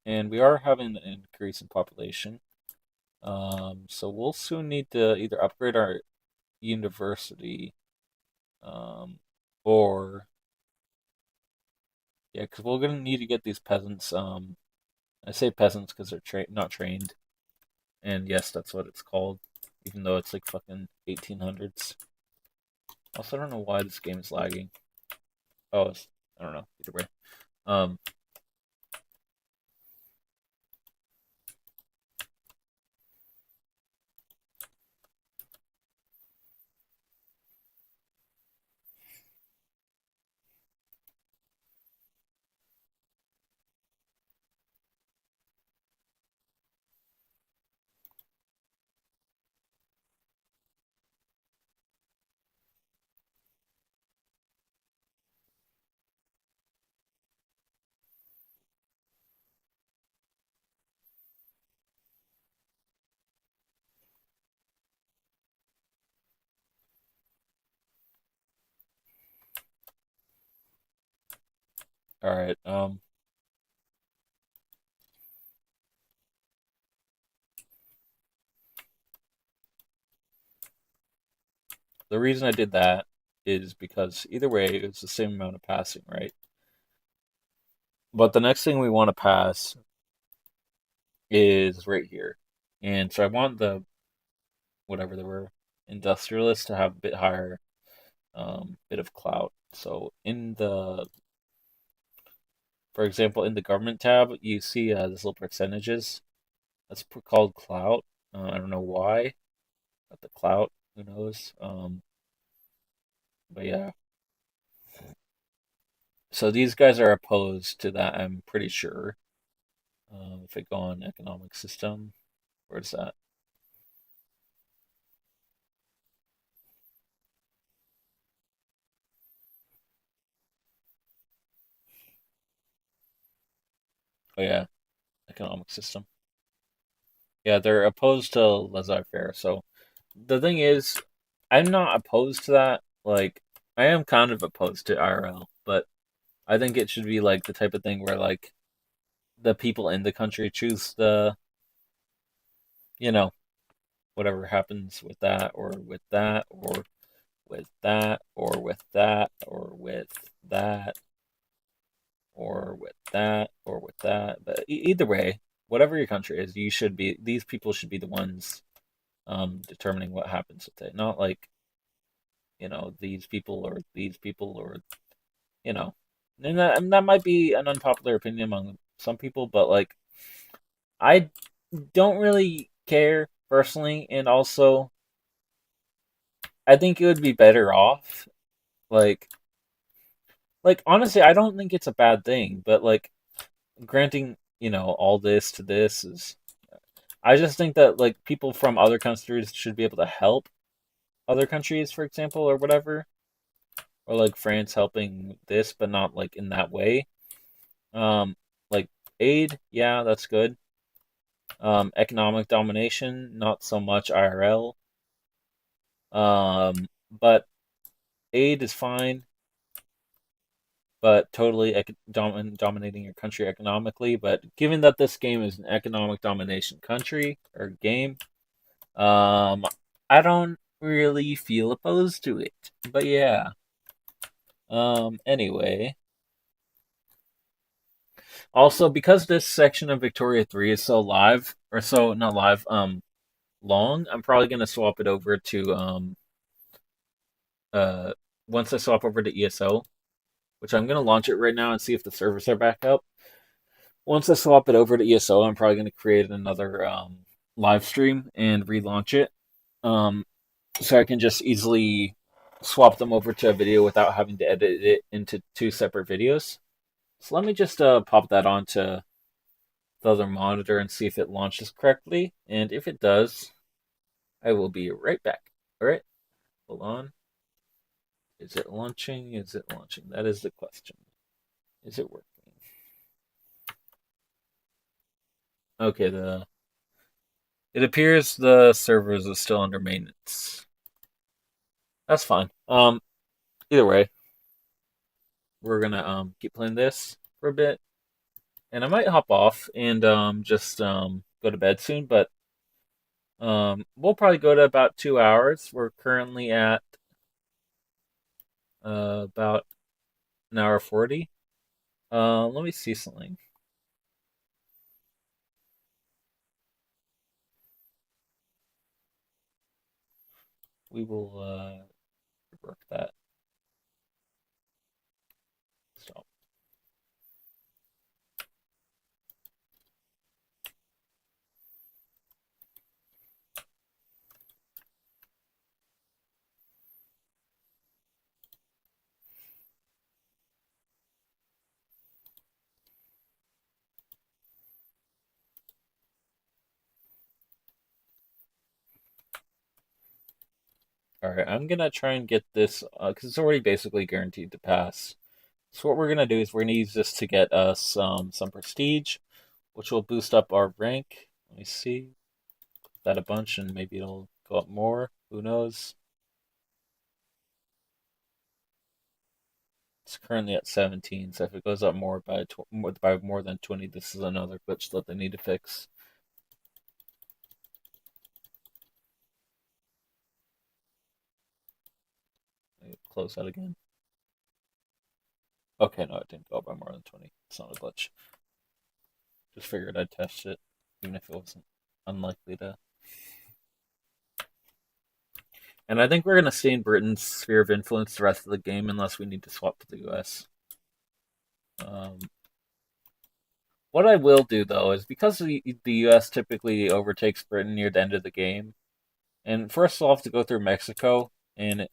and we are having an increase in population. So we'll soon need to either upgrade our university, um, or yeah, because we're gonna need to get these peasants. I say peasants because they're not trained, and yes, that's what it's called, even though it's like fucking 1800s. Also, I don't know why this game is lagging. Oh, I don't know. Either way, um, all right. The reason I did that is because either way, it's the same amount of passing, right? But the next thing we want to pass is right here. And so I want the whatever they were industrialists to have a bit higher bit of clout. So for example, in the government tab, you see this little percentages. That's called clout. I don't know why, but the clout, who knows? But yeah. So these guys are opposed to that. I'm pretty sure. If I go on economic system, where's that? Oh yeah, economic system. Yeah, they're opposed to laissez-faire. So the thing is, I'm not opposed to that. Like, I am kind of opposed to IRL, but I think it should be like the type of thing where like the people in the country choose you know, whatever happens with that or with that or with that or with that or with that or with that or with that. But either way, whatever your country is, these people should be the ones determining what happens with it, not like these people or you know, and that might be an unpopular opinion among some people, but like I don't really care personally, and also I think it would be better off like honestly, I don't think it's a bad thing, but like granting all this to this is I just think that like people from other countries should be able to help other countries, for example, or whatever, or like France helping this, but not like in that way. Um, like aid, yeah, that's good. Economic domination, not so much IRL. But aid is fine, but totally dominating your country economically. But given that this game is an economic domination country or game, um, I don't really feel opposed to it. But yeah. Anyway, also because this section of Victoria 3 is so live or so not live, long, I'm probably gonna swap it over to uh once I swap over to ESO, which I'm gonna launch it right now and see if the servers are back up. Once I swap it over to ESO, I'm probably gonna create another live stream and relaunch it. So I can just easily swap them over to a video without having to edit it into two separate videos. So let me just pop that onto the other monitor and see if it launches correctly. And if it does, I will be right back. All right, hold on. Is it launching? Is it launching? That is the question. Is it working? Okay, it appears the servers are still under maintenance. That's fine. Either way, we're gonna keep playing this for a bit, and I might hop off and just go to bed soon. But we'll probably go to about 2 hours. We're currently at about an hour 40. Let me see something. We will work that. Stop. All right, I'm gonna try and get this because it's already basically guaranteed to pass. So what we're gonna do is we're gonna use this to get us some prestige, which will boost up our rank. Let me see that a bunch, and maybe it'll go up more. Who knows? It's currently at 17, so if it goes up more by more than 20, this is another glitch that they need to fix. Close that again. Okay, no, it didn't go up by more than 20. It's not a glitch. Just figured I'd test it, even if it wasn't unlikely to. And I think we're gonna stay in Britain's sphere of influence the rest of the game unless we need to swap to the US. Um, what I will do though is because the US typically overtakes Britain near the end of the game, and first we'll have to go through Mexico, and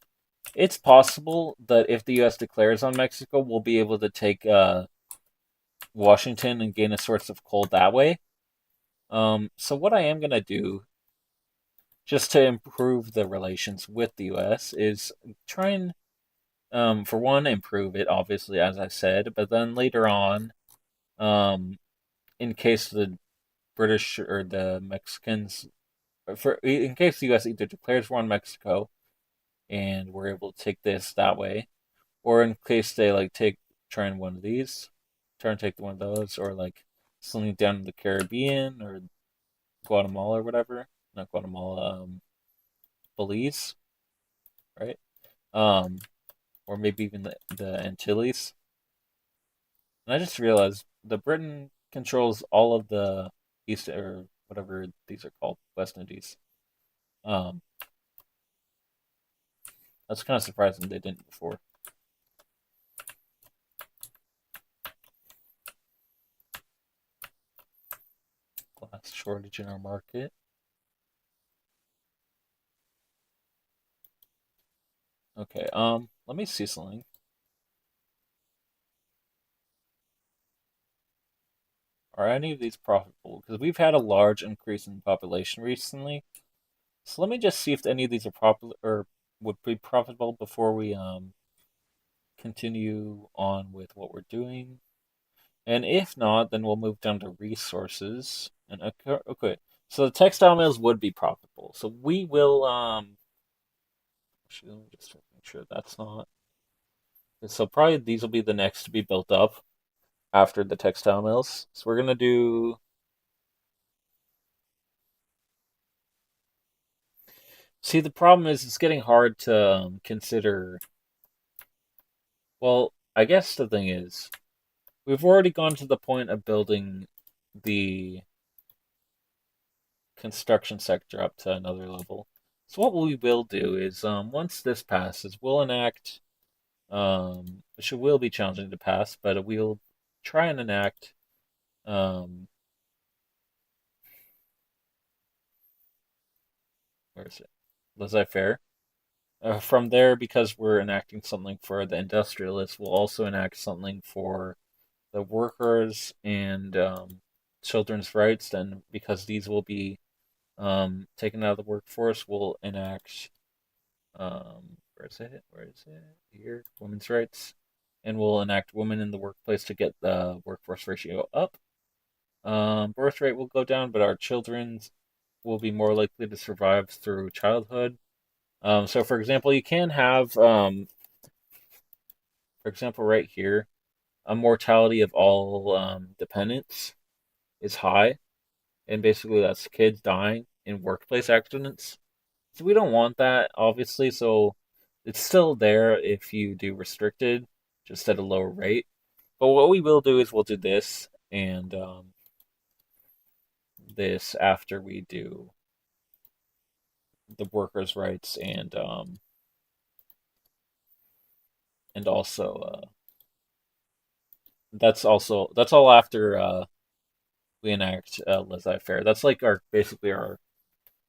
it's possible that if the US declares on Mexico, we'll be able to take Washington and gain a source of coal that way. So what I am gonna do, just to improve the relations with the US, is try and for one, improve it, obviously, as I said, but then later on, um, in case the British or the Mexicans, in case the U.S. either declares war on Mexico and we're able to take this that way, or in case they like try and one of these, try and take one of those, or like something down in the Caribbean or Guatemala or whatever, not Guatemala, Belize, right? Um, or maybe even the Antilles. And I just realized the Britain controls all of the East or whatever these are called, West Indies. Um, that's kind of surprising they didn't before. Glass shortage in our market. Okay, let me see something. Are any of these profitable? Because we've had a large increase in population recently. So let me just see if any of these are profitable or would be profitable before we continue on with what we're doing. And if not, then we'll move down to resources. And okay, so the textile mills would be profitable. So we will actually, let me just make sure that's not. So probably these will be the next to be built up after the textile mills. So we're gonna do. See, the problem is it's getting hard to consider. Well, I guess the thing is we've already gone to the point of building the construction sector up to another level. So what we will do is once this passes, we'll enact which will be challenging to pass, but we'll try and enact um, where is it? Laissez-faire. From there, because we're enacting something for the industrialists, we'll also enact something for the workers and children's rights. Then, because these will be taken out of the workforce, we'll enact where is it? Where is it? Here, women's rights, and we'll enact women in the workplace to get the workforce ratio up. Birth rate will go down, but our children's will be more likely to survive through childhood. So, for example, you can have, for example, right here, a mortality of all dependents is high, and basically that's kids dying in workplace accidents. So we don't want that, obviously. So it's still there if you do restricted, just at a lower rate. But what we will do is we'll do this and this after we do the workers' rights and also that's all after we enact laissez-faire. That's like our basically our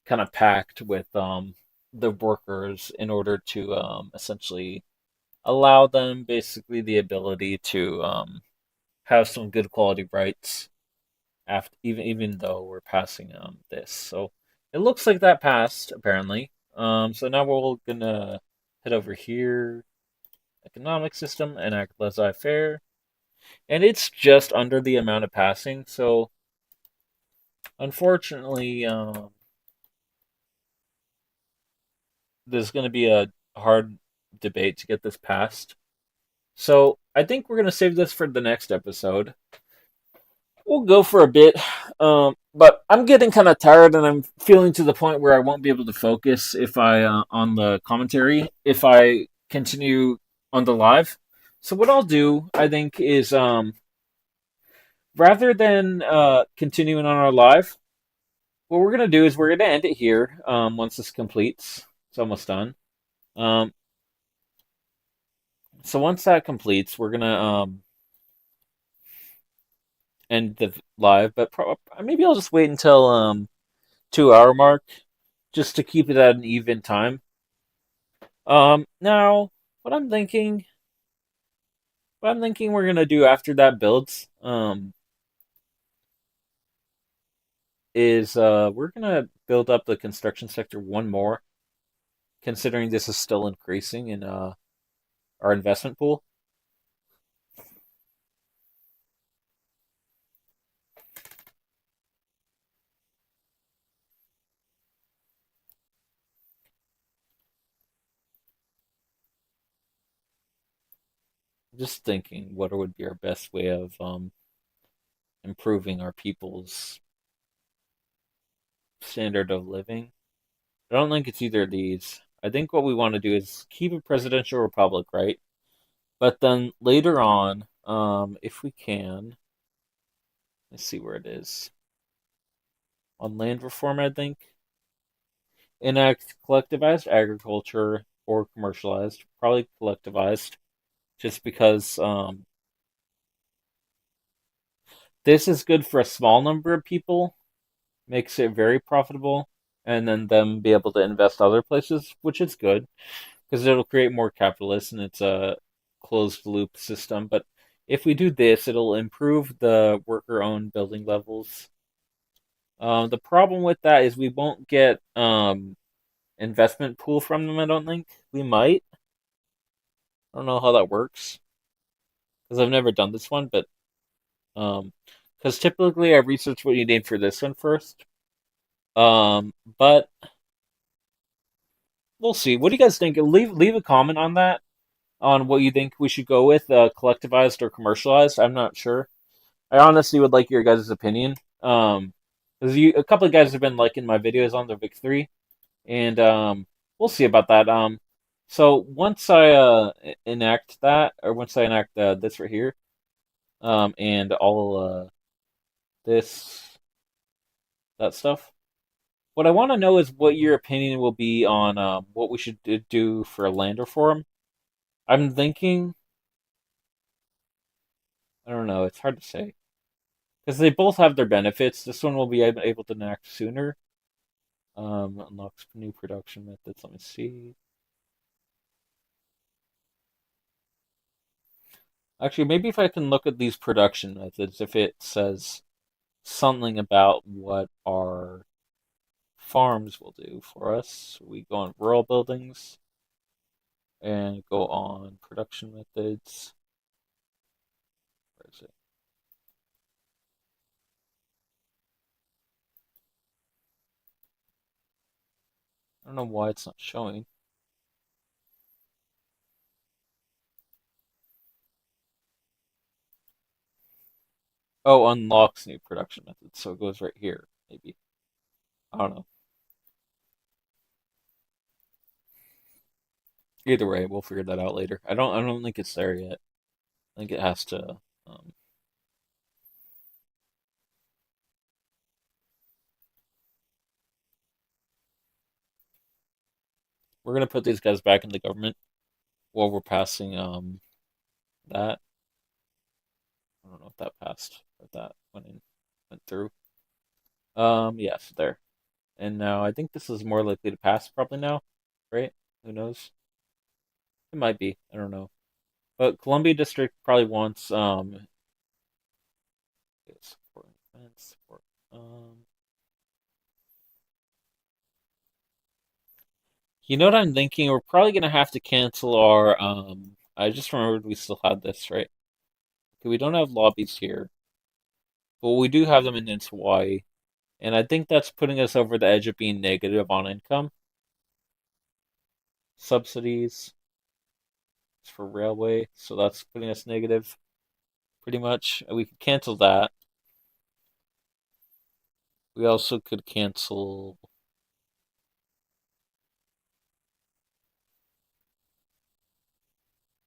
kind of pact with the workers in order to essentially allow them basically the ability to have some good quality rights after even though we're passing this. So it looks like that passed apparently. So now we're gonna head over here, economic system, enact laissez-faire, and it's just under the amount of passing. So unfortunately, there's going to be a hard debate to get this passed. So I think we're going to save this for the next episode. We'll go for a bit, but I'm getting kind of tired, and I'm feeling to the point where I won't be able to focus if I on the commentary if I continue on the live. So what I'll do, I think, is rather than continuing on our live, what we're gonna do is we're gonna end it here. Once this completes, it's almost done. Um, so once that completes, we're gonna end the live. But maybe I'll just wait until 2 hour mark, just to keep it at an even time. Now what I'm thinking, we're gonna do after that builds, is we're gonna build up the construction sector one more, considering this is still increasing in our investment pool. Just thinking what would be our best way of improving our people's standard of living. I don't think it's either of these. I think what we want to do is keep a presidential republic, right? But then later on, if we can, let's see where it is. on land reform, I think. Enact collectivized agriculture or commercialized, probably collectivized, just because this is good for a small number of people, makes it very profitable, and then them be able to invest other places, which is good because it'll create more capitalists and it's a closed loop system. But if we do this, it'll improve the worker owned building levels. The problem with that is we won't get investment pool from them, I don't think. We might. I don't know how that works because I've never done this one, but um, because typically I research what you need for this one first. But we'll see. What do you guys think? Leave a comment on that on what you think we should go with, collectivized or commercialized. I'm not sure. I honestly would like your guys' opinion. Because a couple of guys have been liking my videos on the Vic 3, and we'll see about that. So once I enact that, or once I enact this right here, and all this that stuff. What I want to know is what your opinion will be on what we should do for a land reform. I'm thinking, I don't know, it's hard to say because they both have their benefits. This one will be able to enact sooner. Unlocks new production methods. Let me see. Actually, maybe if I can look at these production methods, if it says something about what our farms will do for us. We go on rural buildings and go on production methods. Where is it? I don't know why it's not showing. Oh, unlocks new production methods, so it goes right here, maybe. I don't know. Either way, we'll figure that out later. I don't think it's there yet. I think it has to we're gonna put these guys back in the government while we're passing that. I don't know if that passed, if that went through. Yes, there. And now I think this is more likely to pass probably now, right? Who knows? It might be. I don't know. But Columbia District probably wants support events, support you know what I'm thinking? We're probably gonna have to cancel our I just remembered we still had this, right? Okay, we don't have lobbies here, but we do have them in Hawaii. And I think that's putting us over the edge of being negative on income. Subsidies for railway, so that's putting us negative pretty much. We could cancel that. We also could cancel.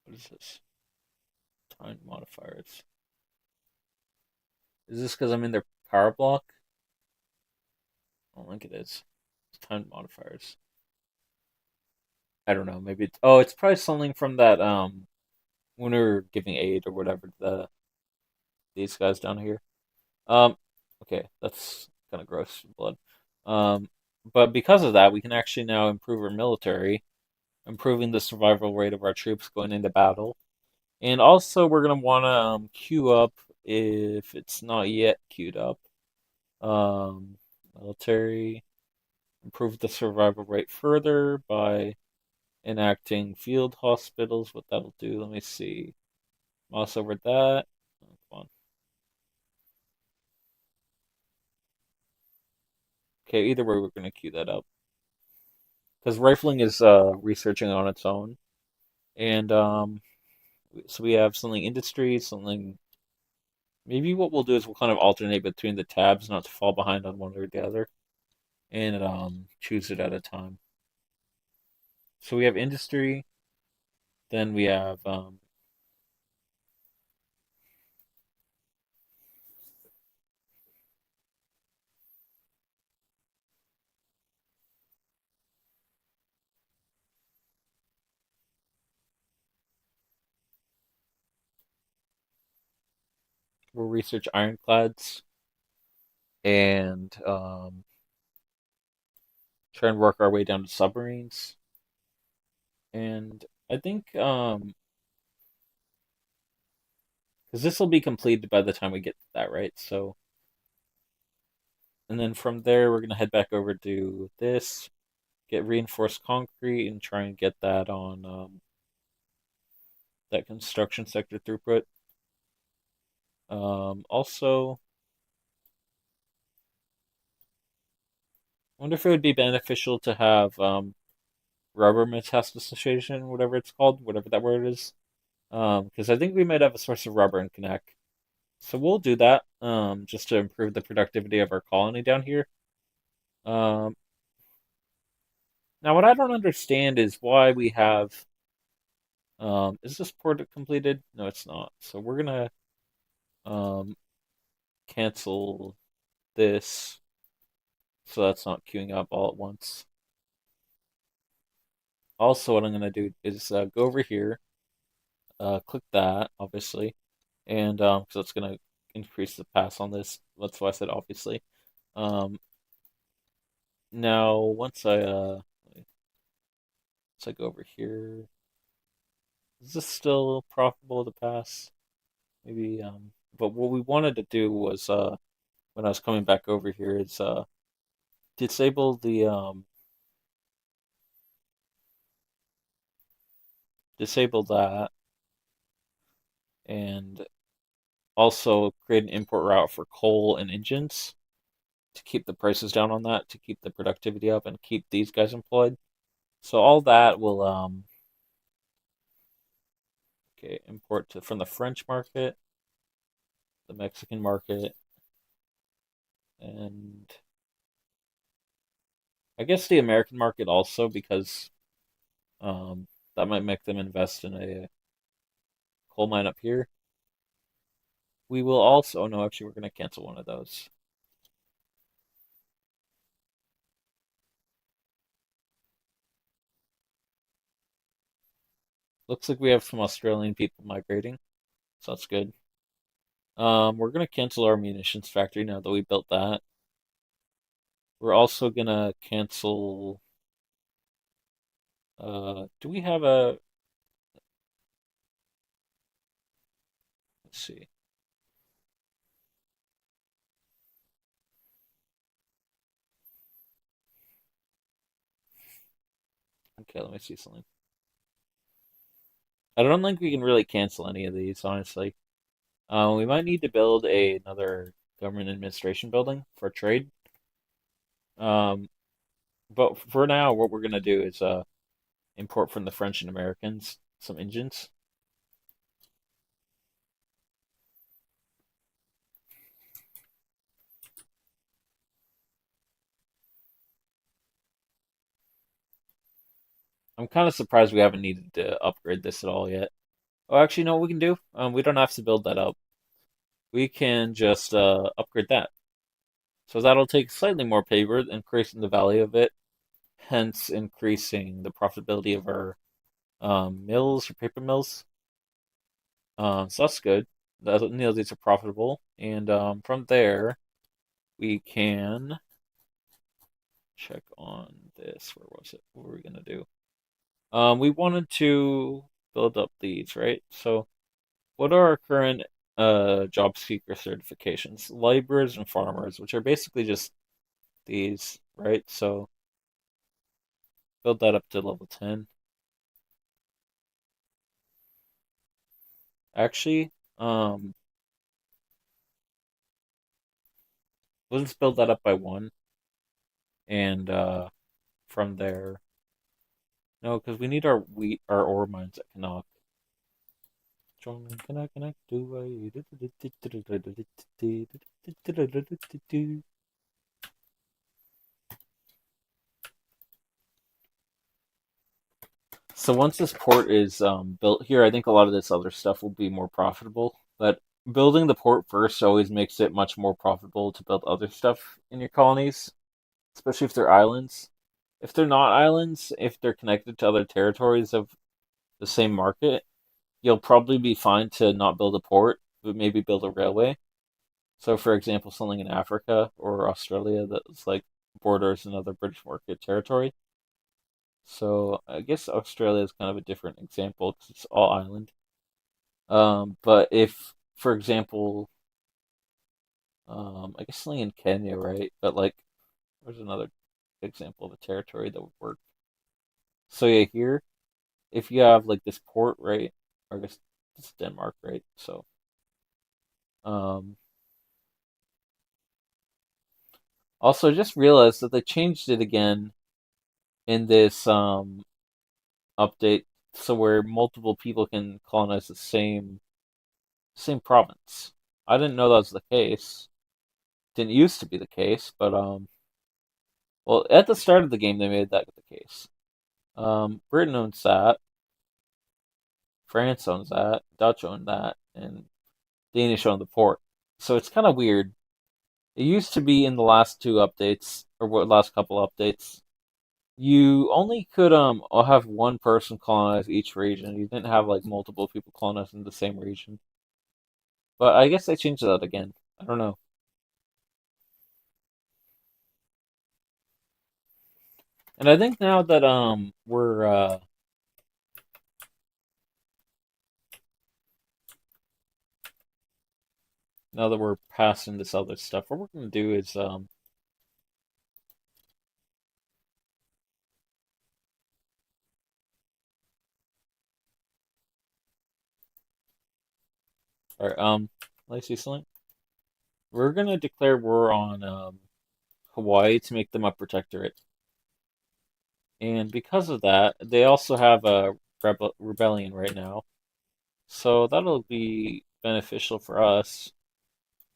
What is this? Time modifiers. Is this because I'm in their power block? I don't think it is. It's time modifiers. I don't know. Maybe it's, oh, it's probably something from that when we were giving aid or whatever these guys down here. Um, okay, that's kind of gross blood. Um, but because of that, we can actually now improve our military, improving the survival rate of our troops going into battle. And also, we're gonna want to queue up if it's not yet queued up. Military improve the survival rate further by enacting field hospitals. What that'll do? Let me see. Mouse over that. Oh, come on. Okay, either way, we're gonna queue that up because rifling is researching on its own, and so we have something industry, something. Maybe what we'll do is we'll kind of alternate between the tabs, not to fall behind on one or the other, and choose it at a time. So we have industry, then we have we'll research ironclads and try and work our way down to submarines. And I think because this will be completed by the time we get to that, right? So, and then from there, we're gonna head back over to this, get reinforced concrete, and try and get that on that construction sector throughput. Also, I wonder if it would be beneficial to have rubber metastasization, whatever it's called, whatever that word is. Because I think we might have a source of rubber in Connect. So we'll do that just to improve the productivity of our colony down here. Um, Now, what I don't understand is why we have. Is this port completed? No, it's not. So we're gonna um, cancel this so that's not queuing up all at once. Also, what I'm gonna do is go over here, click that, obviously, and because it's gonna increase the pass on this. That's why I said obviously. Um, Now, once I go over here, is this still profitable to pass? Maybe. But what we wanted to do was when I was coming back over here is disable the disable that and also create an import route for coal and engines to keep the prices down on that, to keep the productivity up and keep these guys employed. So all that will okay, import to from the French market, the Mexican market, and I guess the American market also because that might make them invest in a coal mine up here. We will also, oh no, actually, we're going to cancel one of those. Looks like we have some Australian people migrating, so that's good. We're going to cancel our munitions factory now that we built that. We're also going to cancel. Do we have a. Let's see. Okay, let me see something. I don't think we can really cancel any of these, honestly. We might need to build another government administration building for trade. Um, but for now, what we're gonna do is import from the French and Americans some engines. I'm kind of surprised we haven't needed to upgrade this at all yet. Oh, actually, you know what we can do? We don't have to build that up. We can just upgrade that. So that'll take slightly more paper, increasing the value of it, hence increasing the profitability of our mills or paper mills. So that's good. These are profitable, and from there we can check on this. Where was it? What were we gonna do? We wanted to build up these, right? So, what are our current job seeker certifications? Laborers and farmers, which are basically just these, right? So, build that up to level 10. Actually, let's build that up by one, and from there, no, because we need our ore mines at Canuck. Canuck, do I? So once this port is built here, I think a lot of this other stuff will be more profitable. But building the port first always makes it much more profitable to build other stuff in your colonies, especially if they're islands. If they're not islands, if they're connected to other territories of the same market, you'll probably be fine to not build a port. but maybe build a railway. So, for example, something in Africa or Australia that's like borders another British market territory. So, I guess Australia is kind of a different example because it's all island. But if, for example, I guess something in Kenya, right? But like, there's another example of a territory that would work. So yeah, here, if you have like this port, right? Or I guess it's Denmark, right? So, um, also just realized that they changed it again in this update, so where multiple people can colonize the same province. I didn't know that was the case. Didn't used to be the case, but well, at the start of the game they made that the case. Britain owns that, France owns that, Dutch owned that, and Danish owned the port. So it's kind of weird. It used to be in the last two updates, or what last couple updates, you only could have one person colonize each region. You didn't have like multiple people colonizing the same region. But I guess they changed that again. I don't know. And I think now that we're now that we're passing this other stuff, what we're gonna do is all right, let's see something. We're gonna declare war on Hawaii to make them a protectorate. And because of that, they also have a rebellion right now. So that'll be beneficial for us.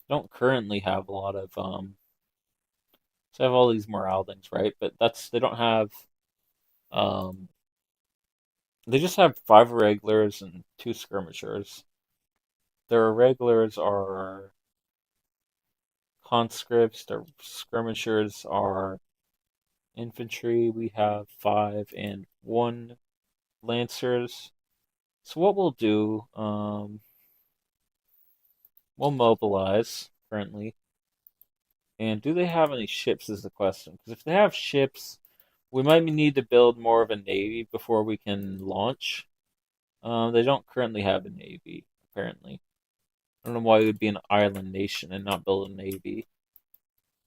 Don't currently have a lot of so I have all these morale things, right? But that's they don't have um they just have five regulars and two skirmishers. Their regulars are conscripts, their skirmishers are infantry. We have five and one lancers. So what we'll do, we'll mobilize currently. And do they have any ships is the question. Because if they have ships, we might need to build more of a navy before we can launch. They don't currently have a navy, apparently. I don't know why it would be an island nation and not build a navy.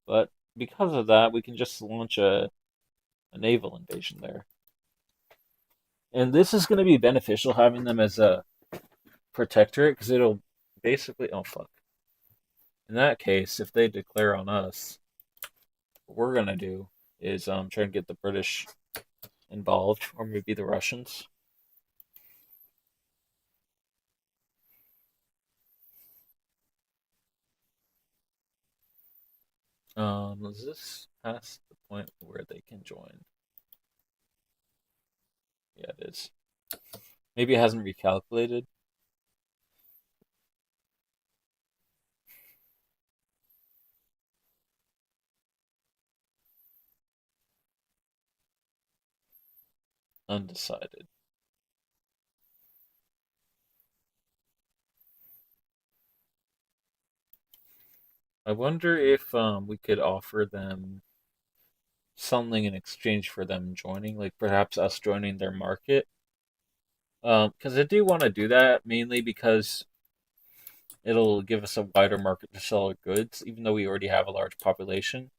But because of that, we can just launch a naval invasion there. And this is going to be beneficial having them as a protectorate because it'll basically. Oh, fuck. In that case, if they declare on us, what we're going to do is try and get the British involved, or maybe the Russians. Is this past the point where they can join? Yeah, it is. Maybe it hasn't recalculated. Undecided. I wonder if we could offer them something in exchange for them joining, like perhaps us joining their market. Because I do want to do that mainly because it'll give us a wider market to sell our goods, even though we already have a large population.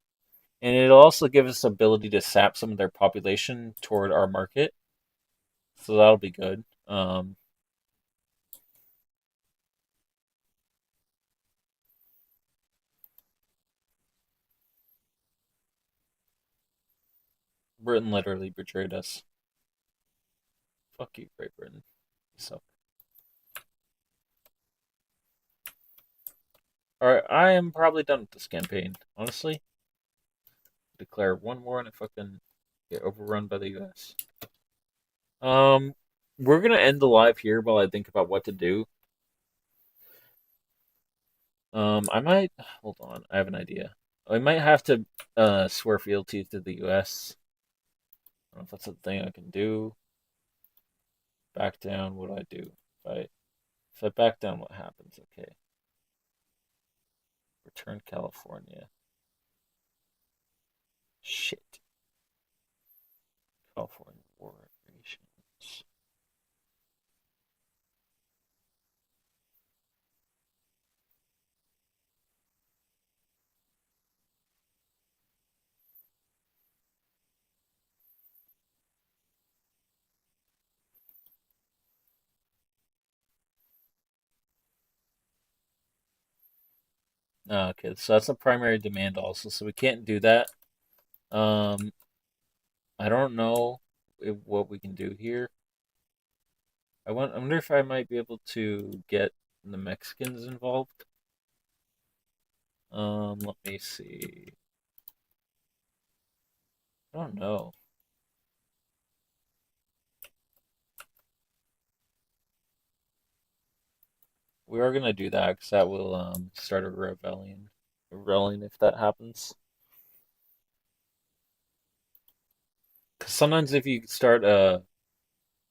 And it'll also give us the ability to sap some of their population toward our market. So that'll be good. Britain literally betrayed us. Fuck you, Great Britain. So, alright, I am probably done with this campaign. Honestly, declare one more and I fucking get overrun by the U.S. Um, we're gonna end the live here while I think about what to do. I might hold on. I have an idea. I might have to swear fealty to the U.S. I don't know if that's a thing I can do. Back down. What do I do? If I back down, what happens? Okay. Return California. Shit. California War Reparations. Okay, so that's a primary demand also, so we can't do that. Um, I don't know what we can do here. I wonder if I might be able to get the Mexicans involved. Let me see. I don't know. We are gonna do that because that will start a rebellion if that happens. Because sometimes if you start a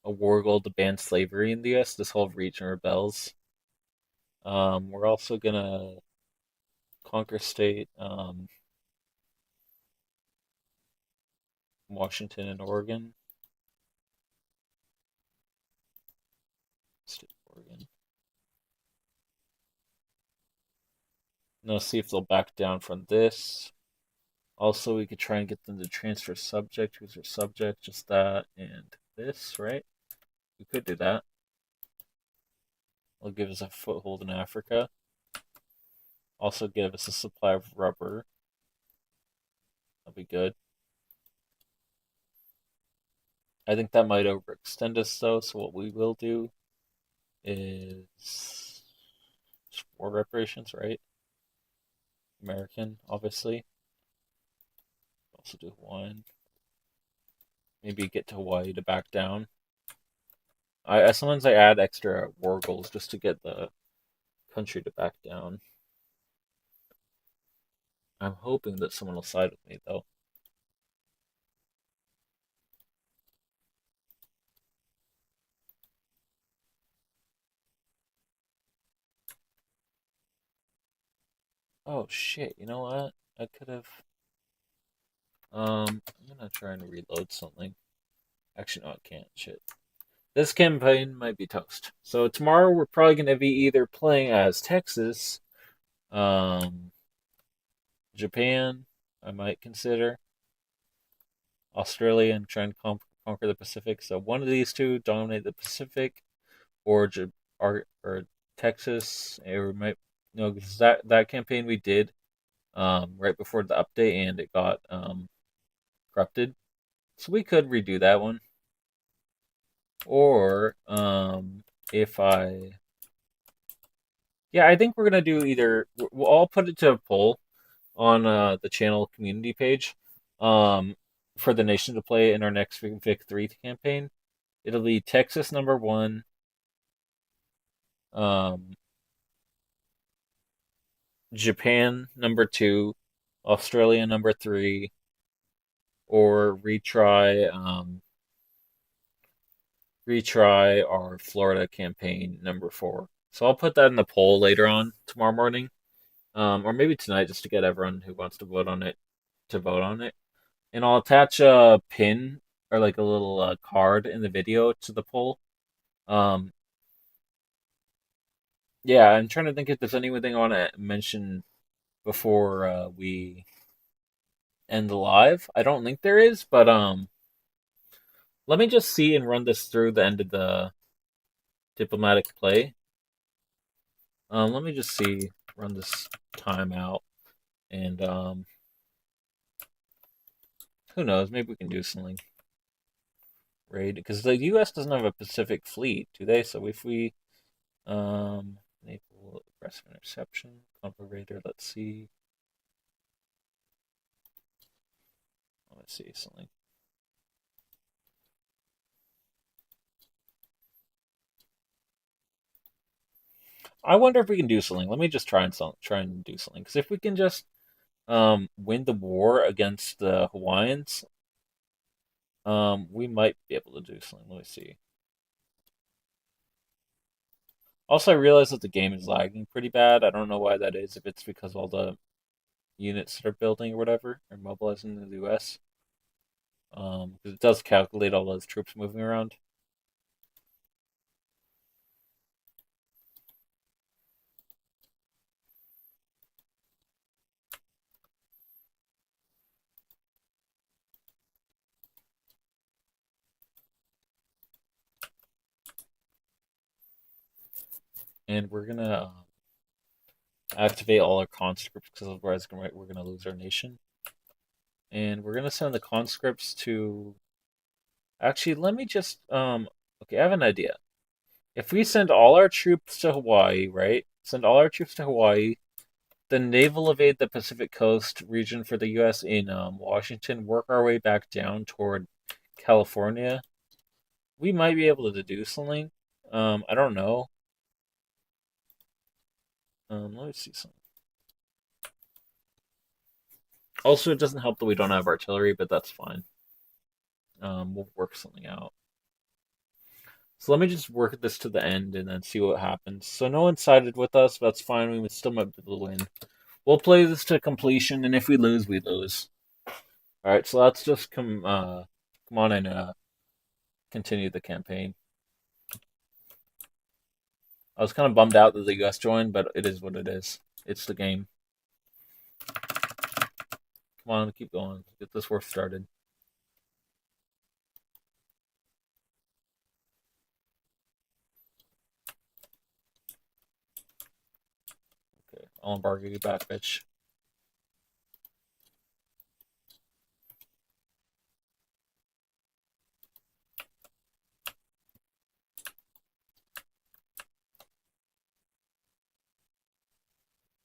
war goal to ban slavery in the U.S., this whole region rebels. We're also gonna conquer state Washington and Oregon. State of Oregon. Now see if they'll back down from this. Also, we could try and get them to transfer subject. Who's their subject? Just that and this, right? We could do that. It'll give us a foothold in Africa. Also give us a supply of rubber. That'll be good. I think that might overextend us though, so what we will do is war reparations, right? American, obviously. Also do Hawaiian. Maybe get to Hawaii to back down. I sometimes I add extra war goals just to get the country to back down. I'm hoping that someone will side with me though. Oh shit, you know what? I could have I'm gonna try and reload something. Actually no I can't. Shit. This campaign might be toast. So tomorrow we're probably gonna be either playing as Texas, um Japan, I might consider, Australia and try and conquer the Pacific. So one of these two dominate the Pacific, or or Texas, or we might because that campaign we did right before the update and it got corrupted. So we could redo that one. Or if I yeah, I think we're gonna do either. We'll all put it to a poll on the channel community page um for the nation to play in our next Vic 3 campaign. It'll be Texas number one, um Japan number two, Australia number three, or retry our Florida campaign number four. So I'll put that in the poll later on tomorrow morning, or maybe tonight, just to get everyone who wants to vote on it to vote on it. And I'll attach a pin or like a little card in the video to the poll. Um, yeah, I'm trying to think if there's anything I want to mention before we end the live. I don't think there is, but let me just see and run this through the end of the diplomatic play. Let me just see, run this time out, and who knows? Maybe we can do something raid because the U.S. doesn't have a Pacific fleet, do they? So if we enable aggressive interception, Raider. Let's see. Let's see something. I wonder if we can do something. Let me just try and do something. Because if we can just win the war against the Hawaiians, we might be able to do something. Let me see. Also, I realize that the game is lagging pretty bad. I don't know why that is. If it's because all the units that are building or whatever are mobilizing in the U.S. 'Cause it does calculate all those troops moving around. And we're gonna activate all our conscripts because otherwise we're gonna lose our nation. And we're gonna send the conscripts to. Actually, let me just Okay, I have an idea. If we send all our troops to Hawaii, right? Send all our troops to Hawaii, then naval evade the Pacific Coast region for the U.S. in Washington, work our way back down toward California. We might be able to do something. I don't know. Let me see something. Also, it doesn't help that we don't have artillery, but that's fine. We'll work something out. So let me just work this to the end and then see what happens. So no one sided with us. That's fine. We still might be able to win. We'll play this to completion, and if we lose, we lose. All right. So let's just come on and continue the campaign. I was kind of bummed out that the U.S. joined, but it is what it is. It's the game. Come on, keep going. Get this war started. Okay, I'll embargo you back, bitch.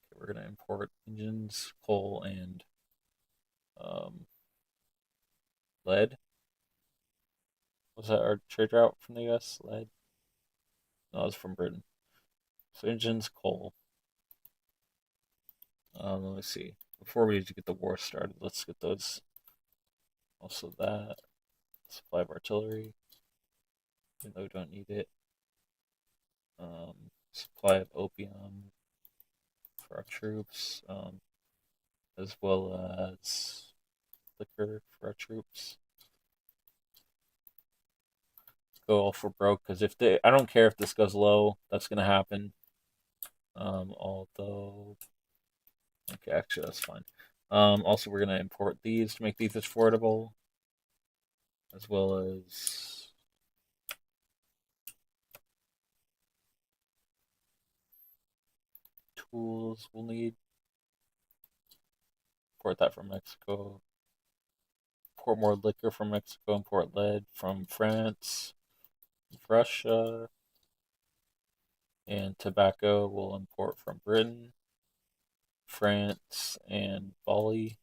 Okay, we're gonna import engines, coal, and um, lead. Was that our trade route from the U.S.? Lead? No, it was from Britain. So engines, coal. Let me see. Before we get the war started, let's get those. Also that supply of artillery, even though we don't need it. Supply of opium for our troops, as well as liquor for our troops. Go all for broke because I don't care if this goes low, that's gonna happen. Although, okay, actually that's fine. Also we're gonna import these to make these affordable, as well as tools we'll need. Import that from Mexico. Import more liquor from Mexico. Import lead from France, Russia, and tobacco we'll import from Britain, France, and Bali.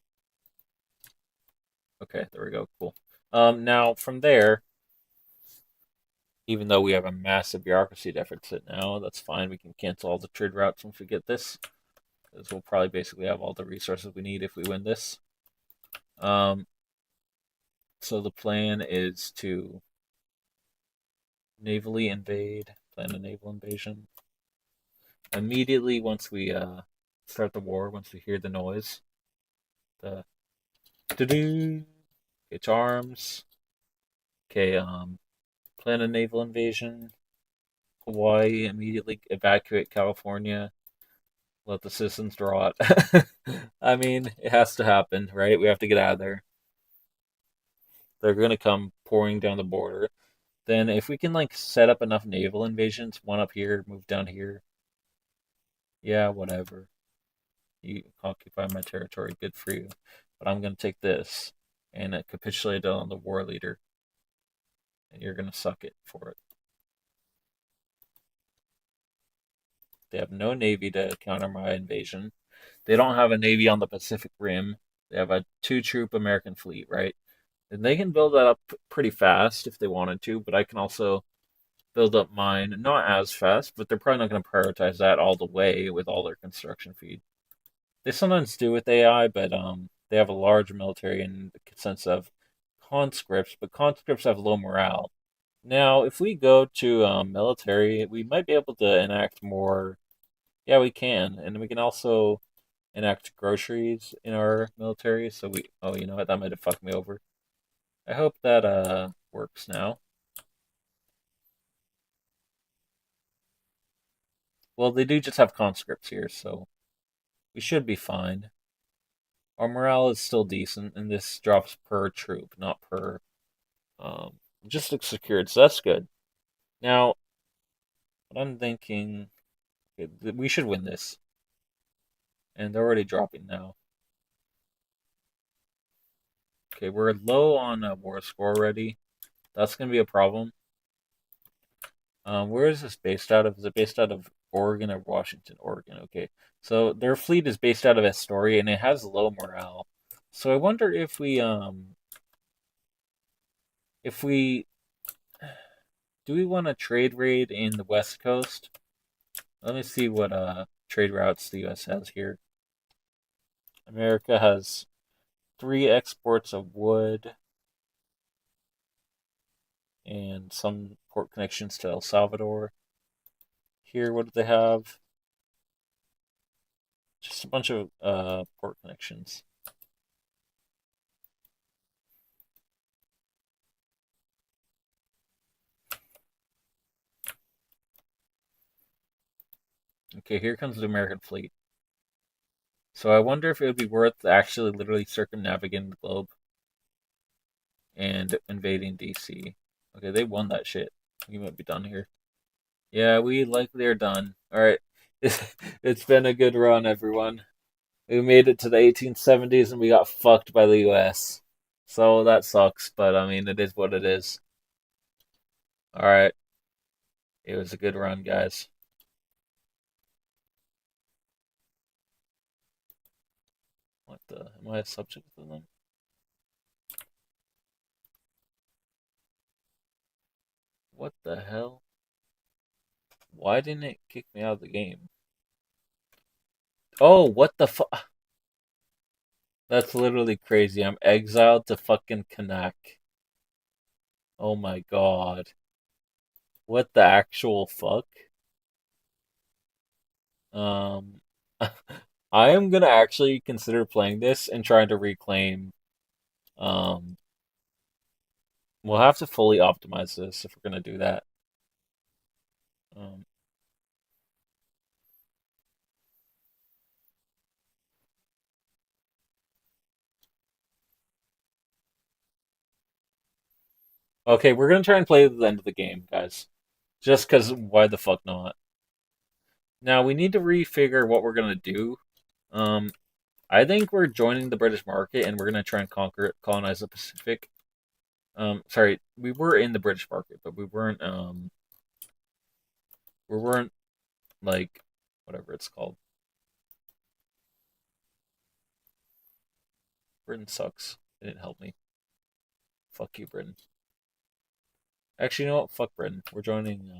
Okay, there we go. Cool. Now from there, even though we have a massive bureaucracy deficit now, that's fine. We can cancel all the trade routes once we get this, because we'll probably basically have all the resources we need if we win this. So the plan is to navally invade, plan a naval invasion. Immediately once we start the war, once we hear the noise, the do-do, get arms. Okay, plan a naval invasion. Hawaii, immediately evacuate California. Let the citizens draw it. I mean, it has to happen, right? We have to get out of there. They're gonna come pouring down the border. Then, if we can like set up enough naval invasions, one up here, move down here. Yeah, whatever. You occupy my territory, good for you. But I'm gonna take this and capitulate on the war leader, and you're gonna suck it for it. They have no navy to counter my invasion. They don't have a navy on the Pacific Rim. They have a two-troop American fleet, right? And they can build that up pretty fast if they wanted to, but I can also build up mine not as fast, but they're probably not going to prioritize that all the way with all their construction feed. They sometimes do with AI, but they have a large military in the sense of conscripts, but conscripts have low morale. Now, if we go to military, we might be able to enact more. Yeah, we can, and we can also enact groceries in our military. So we, oh, you know what? That might have fucked me over. I hope that works now. Well, they do just have conscripts here, so we should be fine. Our morale is still decent, and this drops per troop, not per logistics secured. So that's good. Now, what I'm thinking, okay, we should win this, and they're already dropping now. Okay, we're low on war score already. That's gonna be a problem. Where is this based out of? Is it based out of Oregon or Washington? Oregon. Okay, so their fleet is based out of Astoria, and it has low morale. So I wonder if we do we want to trade raid in the West Coast? Let me see what trade routes the U.S. has here. America has 3 exports of wood and some port connections to El Salvador. Here, what do they have? Just a bunch of port connections. Okay, here comes the American fleet. So I wonder if it would be worth actually literally circumnavigating the globe and invading DC. Okay, they won that shit. We might be done here. Yeah, we likely are done. All right. It's been a good run, everyone. We made it to the 1870s and we got fucked by the US. So that sucks, but I mean, it is what it is. All right. It was a good run, guys. What the? Am I a subject of them? What the hell? Why didn't it kick me out of the game? Oh, what the fuck? That's literally crazy. I'm exiled to fucking Kanak. Oh my god. What the actual fuck? Um, I am gonna actually consider playing this and trying to reclaim. Um, we'll have to fully optimize this if we're gonna do that. Um, okay, we're gonna try and play to the end of the game, guys. Just because, why the fuck not? Now we need to refigure what we're gonna do. Um, I think we're joining the British market and we're gonna try and conquer, colonize the Pacific. Sorry, we were in the British market, but we weren't like whatever it's called. Britain sucks. It didn't help me. Fuck you, Britain. Actually, you know what? Fuck Britain. We're joining.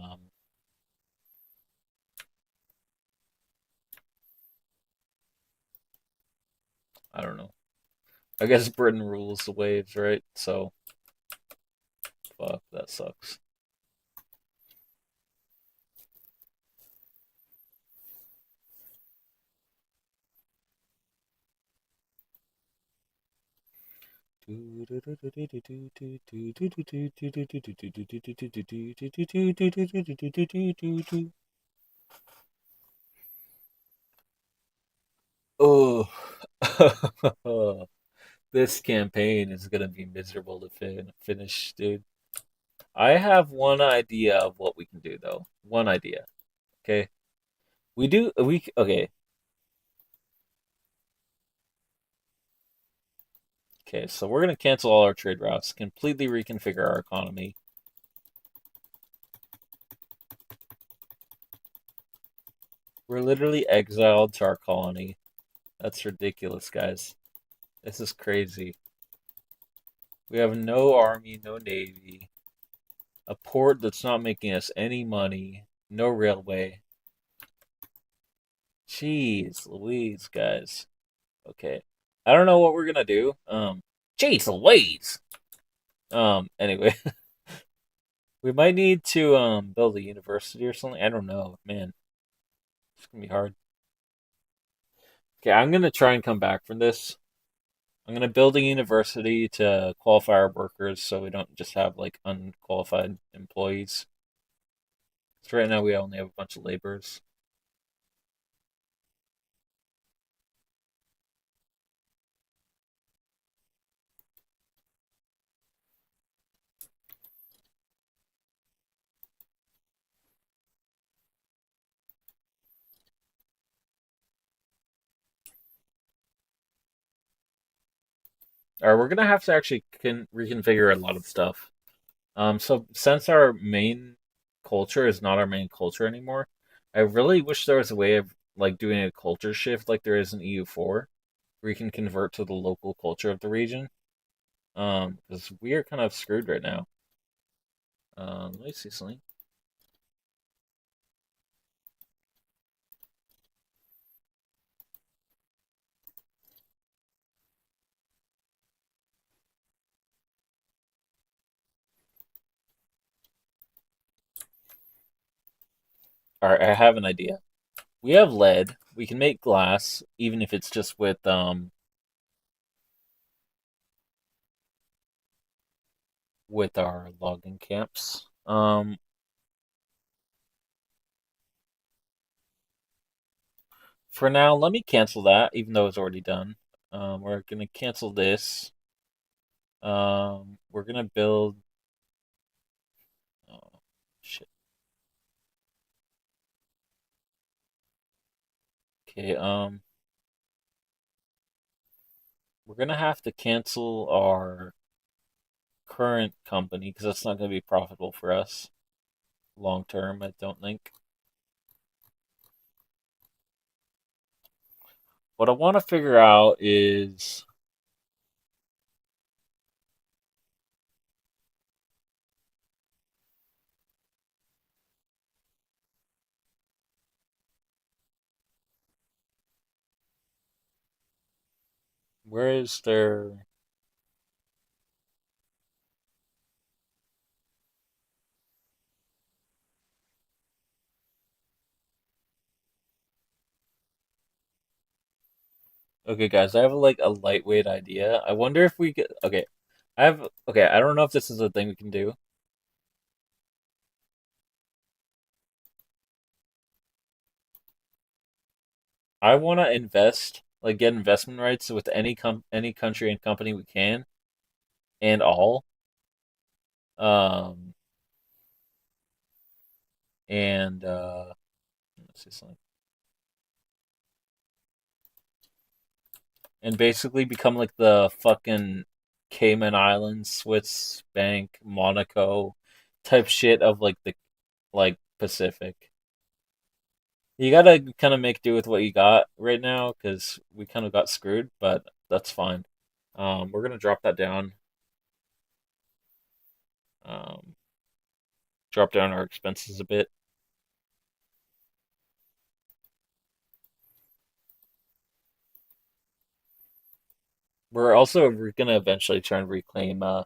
I don't know. I guess Britain rules the waves, right? So fuck. That sucks. Oh, this campaign is gonna be miserable to finish, dude. I have one idea of what we can do, though. One idea. Okay, we do. We okay. Okay, so we're gonna cancel all our trade routes, completely reconfigure our economy. We're literally exiled to our colony. That's ridiculous, guys. This is crazy. We have no army, no navy, a port that's not making us any money, no railway. Jeez Louise, guys. Okay. I don't know what we're gonna do. Jeez Louise. Anyway. We might need to build a university or something. I don't know, man. It's gonna be hard. Okay, I'm gonna try and come back from this. I'm gonna build a university to qualify our workers so we don't just have like unqualified employees. So right now we only have a bunch of laborers. All right, we're gonna have to actually reconfigure a lot of stuff. So since our main culture is not our main culture anymore, I really wish there was a way of like doing a culture shift like there is in EU4, where you can convert to the local culture of the region. Because we are kind of screwed right now. Let me see something. All right, I have an idea. We have lead. We can make glass, even if it's just with our logging camps. For now, let me cancel that, even though it's already done. We're gonna cancel this. We're gonna build. Oh, shit. Okay. We're gonna have to cancel our current company because that's not gonna be profitable for us long term. I don't think. What I want to figure out is where is their. Okay, guys, I have like a lightweight idea. I wonder if we get. Okay, I have. Okay, I don't know if this is a thing we can do. I want to invest, like get investment rights with any country and company we can, and all. Um, and let's see something. And basically become like the fucking Cayman Islands, Swiss bank, Monaco type shit of like the like Pacific. You gotta kind of make do with what you got right now because we kind of got screwed, but that's fine. We're gonna drop that down. Um, drop down our expenses a bit. We're gonna eventually try and reclaim. We're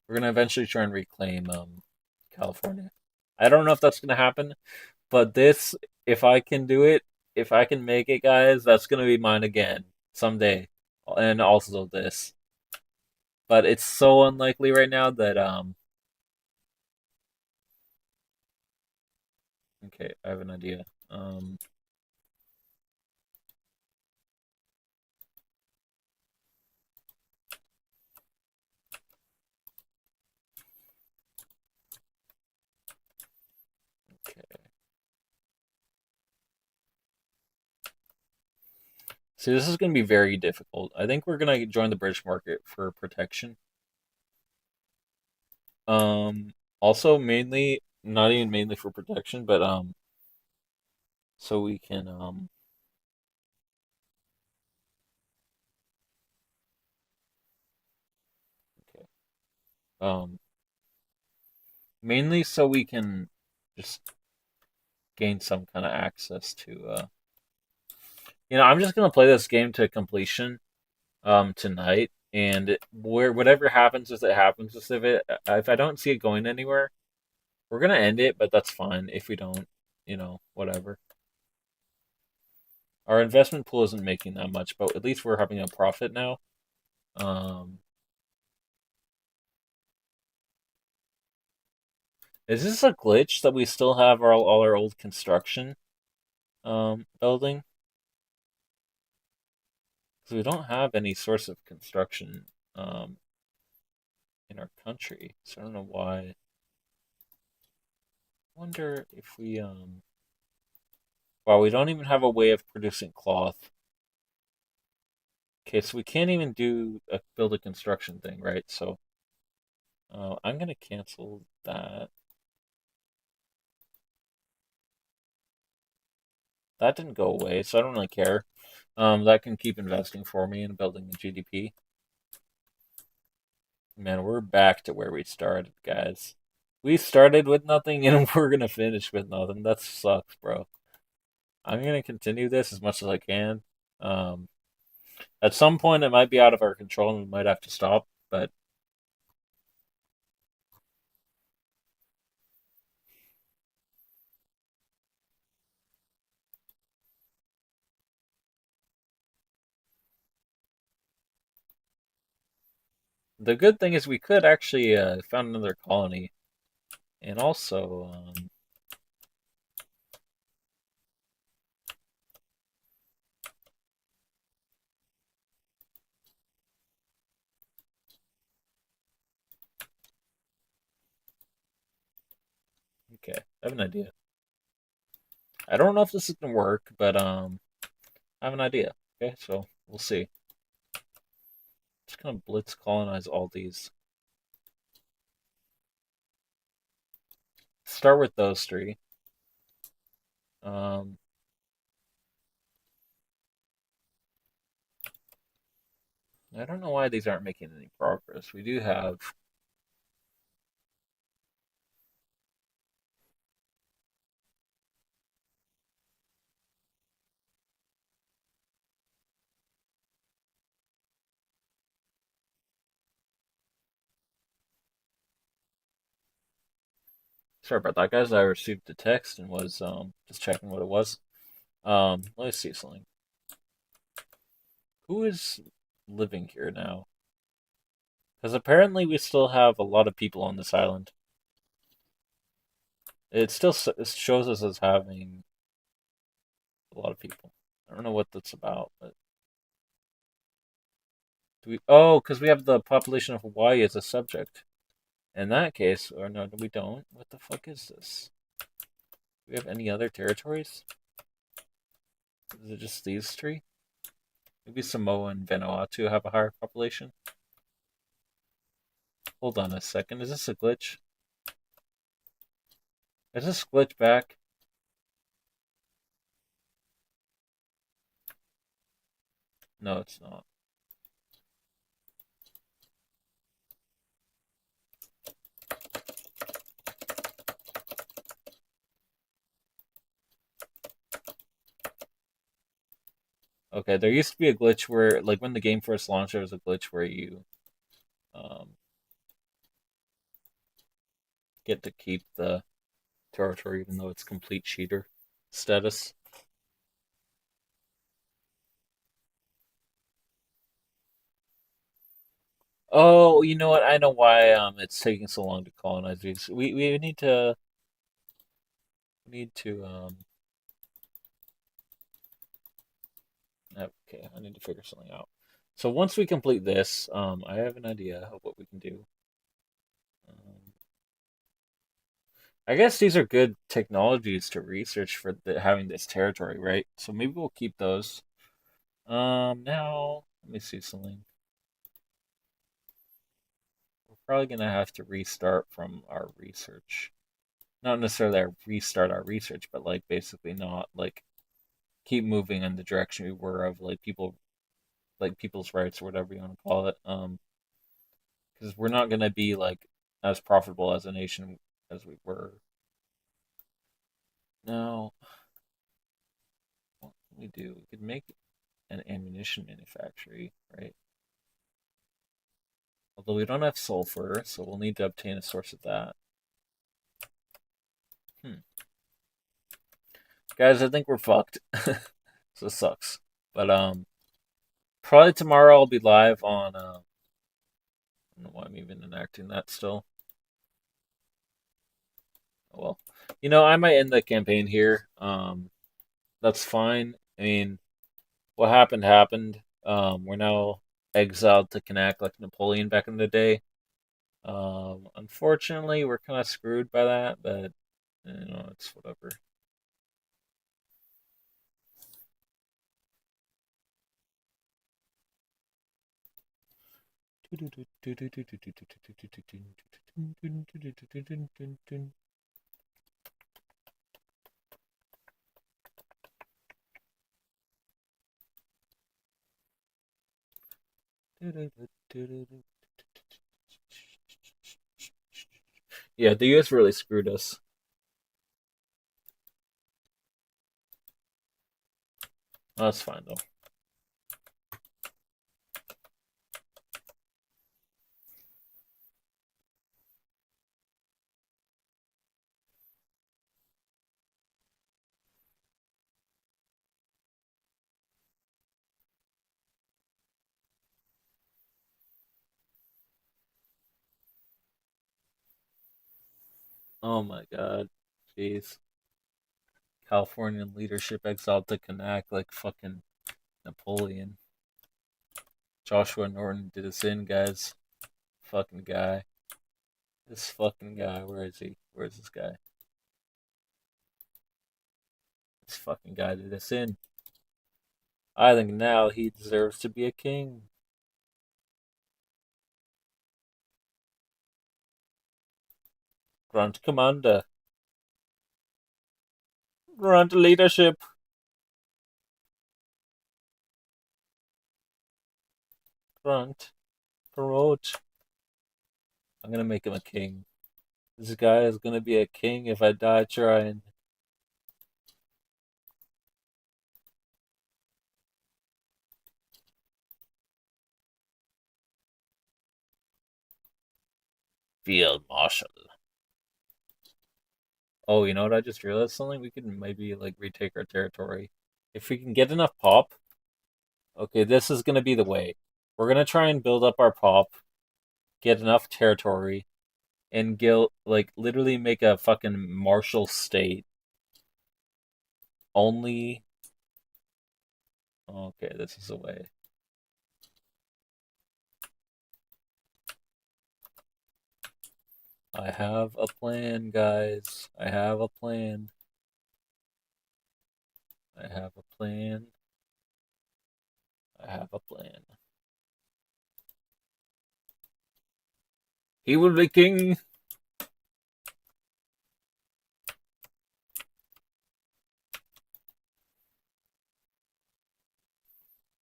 gonna eventually try and reclaim California. I don't know if that's gonna happen, but this, if I can do it, if I can make it, guys, that's gonna be mine again someday. And also this, but it's so unlikely right now that Okay, I have an idea. Okay. See, this is gonna be very difficult. I think we're gonna join the British market for protection. Also mainly, not even mainly for protection, but so we can okay. Um, mainly so we can just gain some kind of access to I'm just gonna play this game to completion tonight and where whatever happens with it happens with it. If I don't see it going anywhere, we're gonna end it, but that's fine if we don't. Whatever. Our investment pool isn't making that much, but at least we're having a profit now. Um, is this a glitch that we still have all our old construction building? Because we don't have any source of construction um, in our country, so I don't know why. I wonder if we Wow, we don't even have a way of producing cloth. Okay, so we can't even build a construction thing, right? So I'm gonna cancel that. That didn't go away, so I don't really care. That can keep investing for me and building the GDP. Man, we're back to where we started, guys. We started with nothing and we're gonna finish with nothing. That sucks, bro. I'm gonna continue this as much as I can. Um, at some point, it might be out of our control and we might have to stop. But the good thing is we could actually found another colony, and also okay, I have an idea. I don't know if this is gonna work, but I have an idea. Okay, so we'll see. Just gonna blitz colonize all these. Start with those three. Um, I don't know why these aren't making any progress. We do have. Sorry about that, guys. I received a text and was just checking what it was. Let's see something. Who is living here now? Because apparently we still have a lot of people on this island. It shows us as having a lot of people. I don't know what that's about, but do we? Oh, because we have the population of Hawaii as a subject. In that case, or no, we don't. What the fuck is this? Do we have any other territories? Is it just these three? Maybe Samoa and Vanuatu have a higher population. Hold on a second. Is this a glitch? Is this glitch back? No, it's not. Okay, there used to be a glitch where, like, when the game first launched, there was a glitch where you um, get to keep the territory even though it's complete cheater status. Oh, you know what? I know why it's taking so long to colonize these. We need to. Okay, I need to figure something out. So once we complete this, I have an idea of what we can do. Um, I guess these are good technologies to research for having this territory, right? So maybe we'll keep those. Now let me see something. We're probably gonna have to restart from our research. Not necessarily restart our research, but like basically not like keep moving in the direction we were of like people's rights or whatever you want to call it. Because we're not gonna be like as profitable as a nation as we were. Now, what can we do? We could make an ammunition manufactory, right? Although we don't have sulfur, so we'll need to obtain a source of that. Hmm. Guys, I think we're fucked. So it sucks. But probably tomorrow I'll be live on I don't know why I'm even enacting that still. Oh well. I might end the campaign here. That's fine. I mean, what happened happened. We're now exiled to Canac like Napoleon back in the day. Unfortunately, we're kind of screwed by that, but it's whatever. Yeah, the US really screwed us. That's fine though. Oh my god. Jeez. Californian leadership exiled to Canac like fucking Napoleon. Joshua Norton did us in, guys. Fucking guy. This fucking guy. Where is he? Where's this guy? This fucking guy did us in. I think now he deserves to be a king. Grant commander. Grant leadership. Grant. Promote. I'm gonna make him a king. This guy is gonna be a king if I die trying. Field Marshal. Oh, you know what? I just realized something. We could maybe like retake our territory if we can get enough pop. Okay, this is gonna be the way. We're gonna try and build up our pop, get enough territory, and like literally make a fucking martial state. Only. Okay, this is the way. I have a plan, guys. I have a plan. I have a plan. I have a plan. He will be king.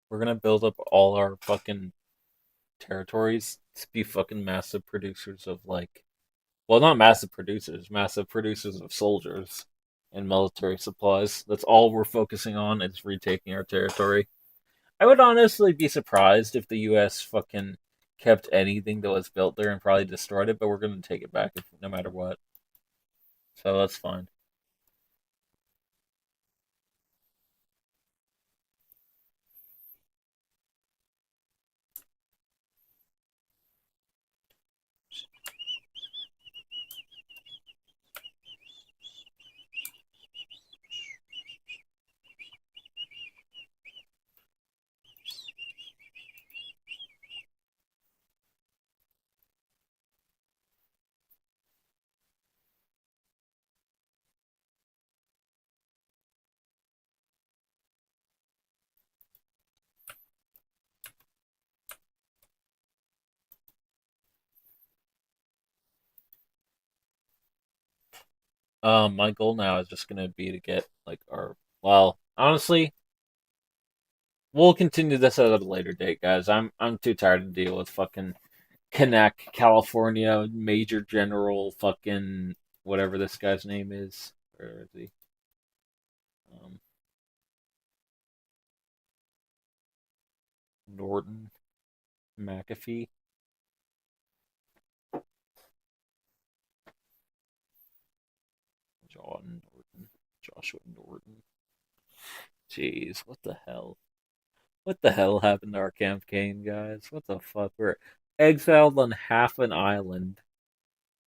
We're gonna build up all our fucking territories to be fucking massive producers of like, well, not massive producers of soldiers and military supplies. That's all we're focusing on is retaking our territory. I would honestly be surprised if the U.S. fucking kept anything that was built there and probably destroyed it, but we're gonna take it back no matter what. So that's fine. My goal now is just gonna be to get like our. Well, honestly, we'll continue this at a later date, guys. I'm too tired to deal with fucking Connect, California, Major General, fucking whatever this guy's name is. Where is he? Um, Norton McAfee. John Norton. Joshua Norton. Jeez, what the hell? What the hell happened to our campaign, guys? What the fuck? We're exiled on half an island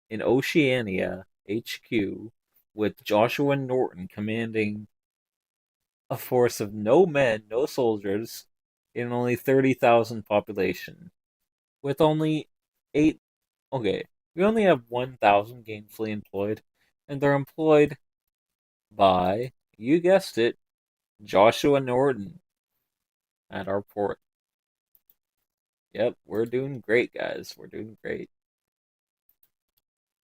in Oceania HQ with Joshua Norton commanding a force of no men, no soldiers, in only 30,000 population. With only 8. Okay, we only have 1,000 gainfully employed, and they're employed by, you guessed it, Joshua Norton at our port. Yep, we're doing great, guys. We're doing great.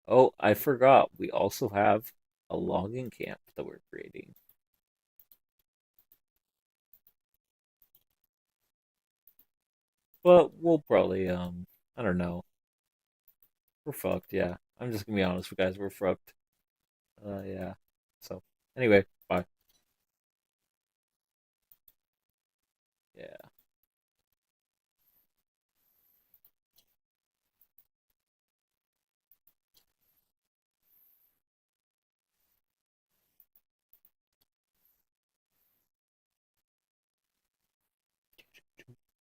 Oh, I forgot. We also have a logging camp that we're creating. But we'll probably, I don't know. We're fucked, yeah. I'm just gonna be honest with you guys. We're fucked. Yeah. So, anyway, bye. Yeah.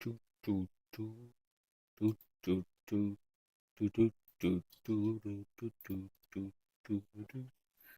Do, do, do, do, do, do, do, do, do, do, do, do, do, do, do, do.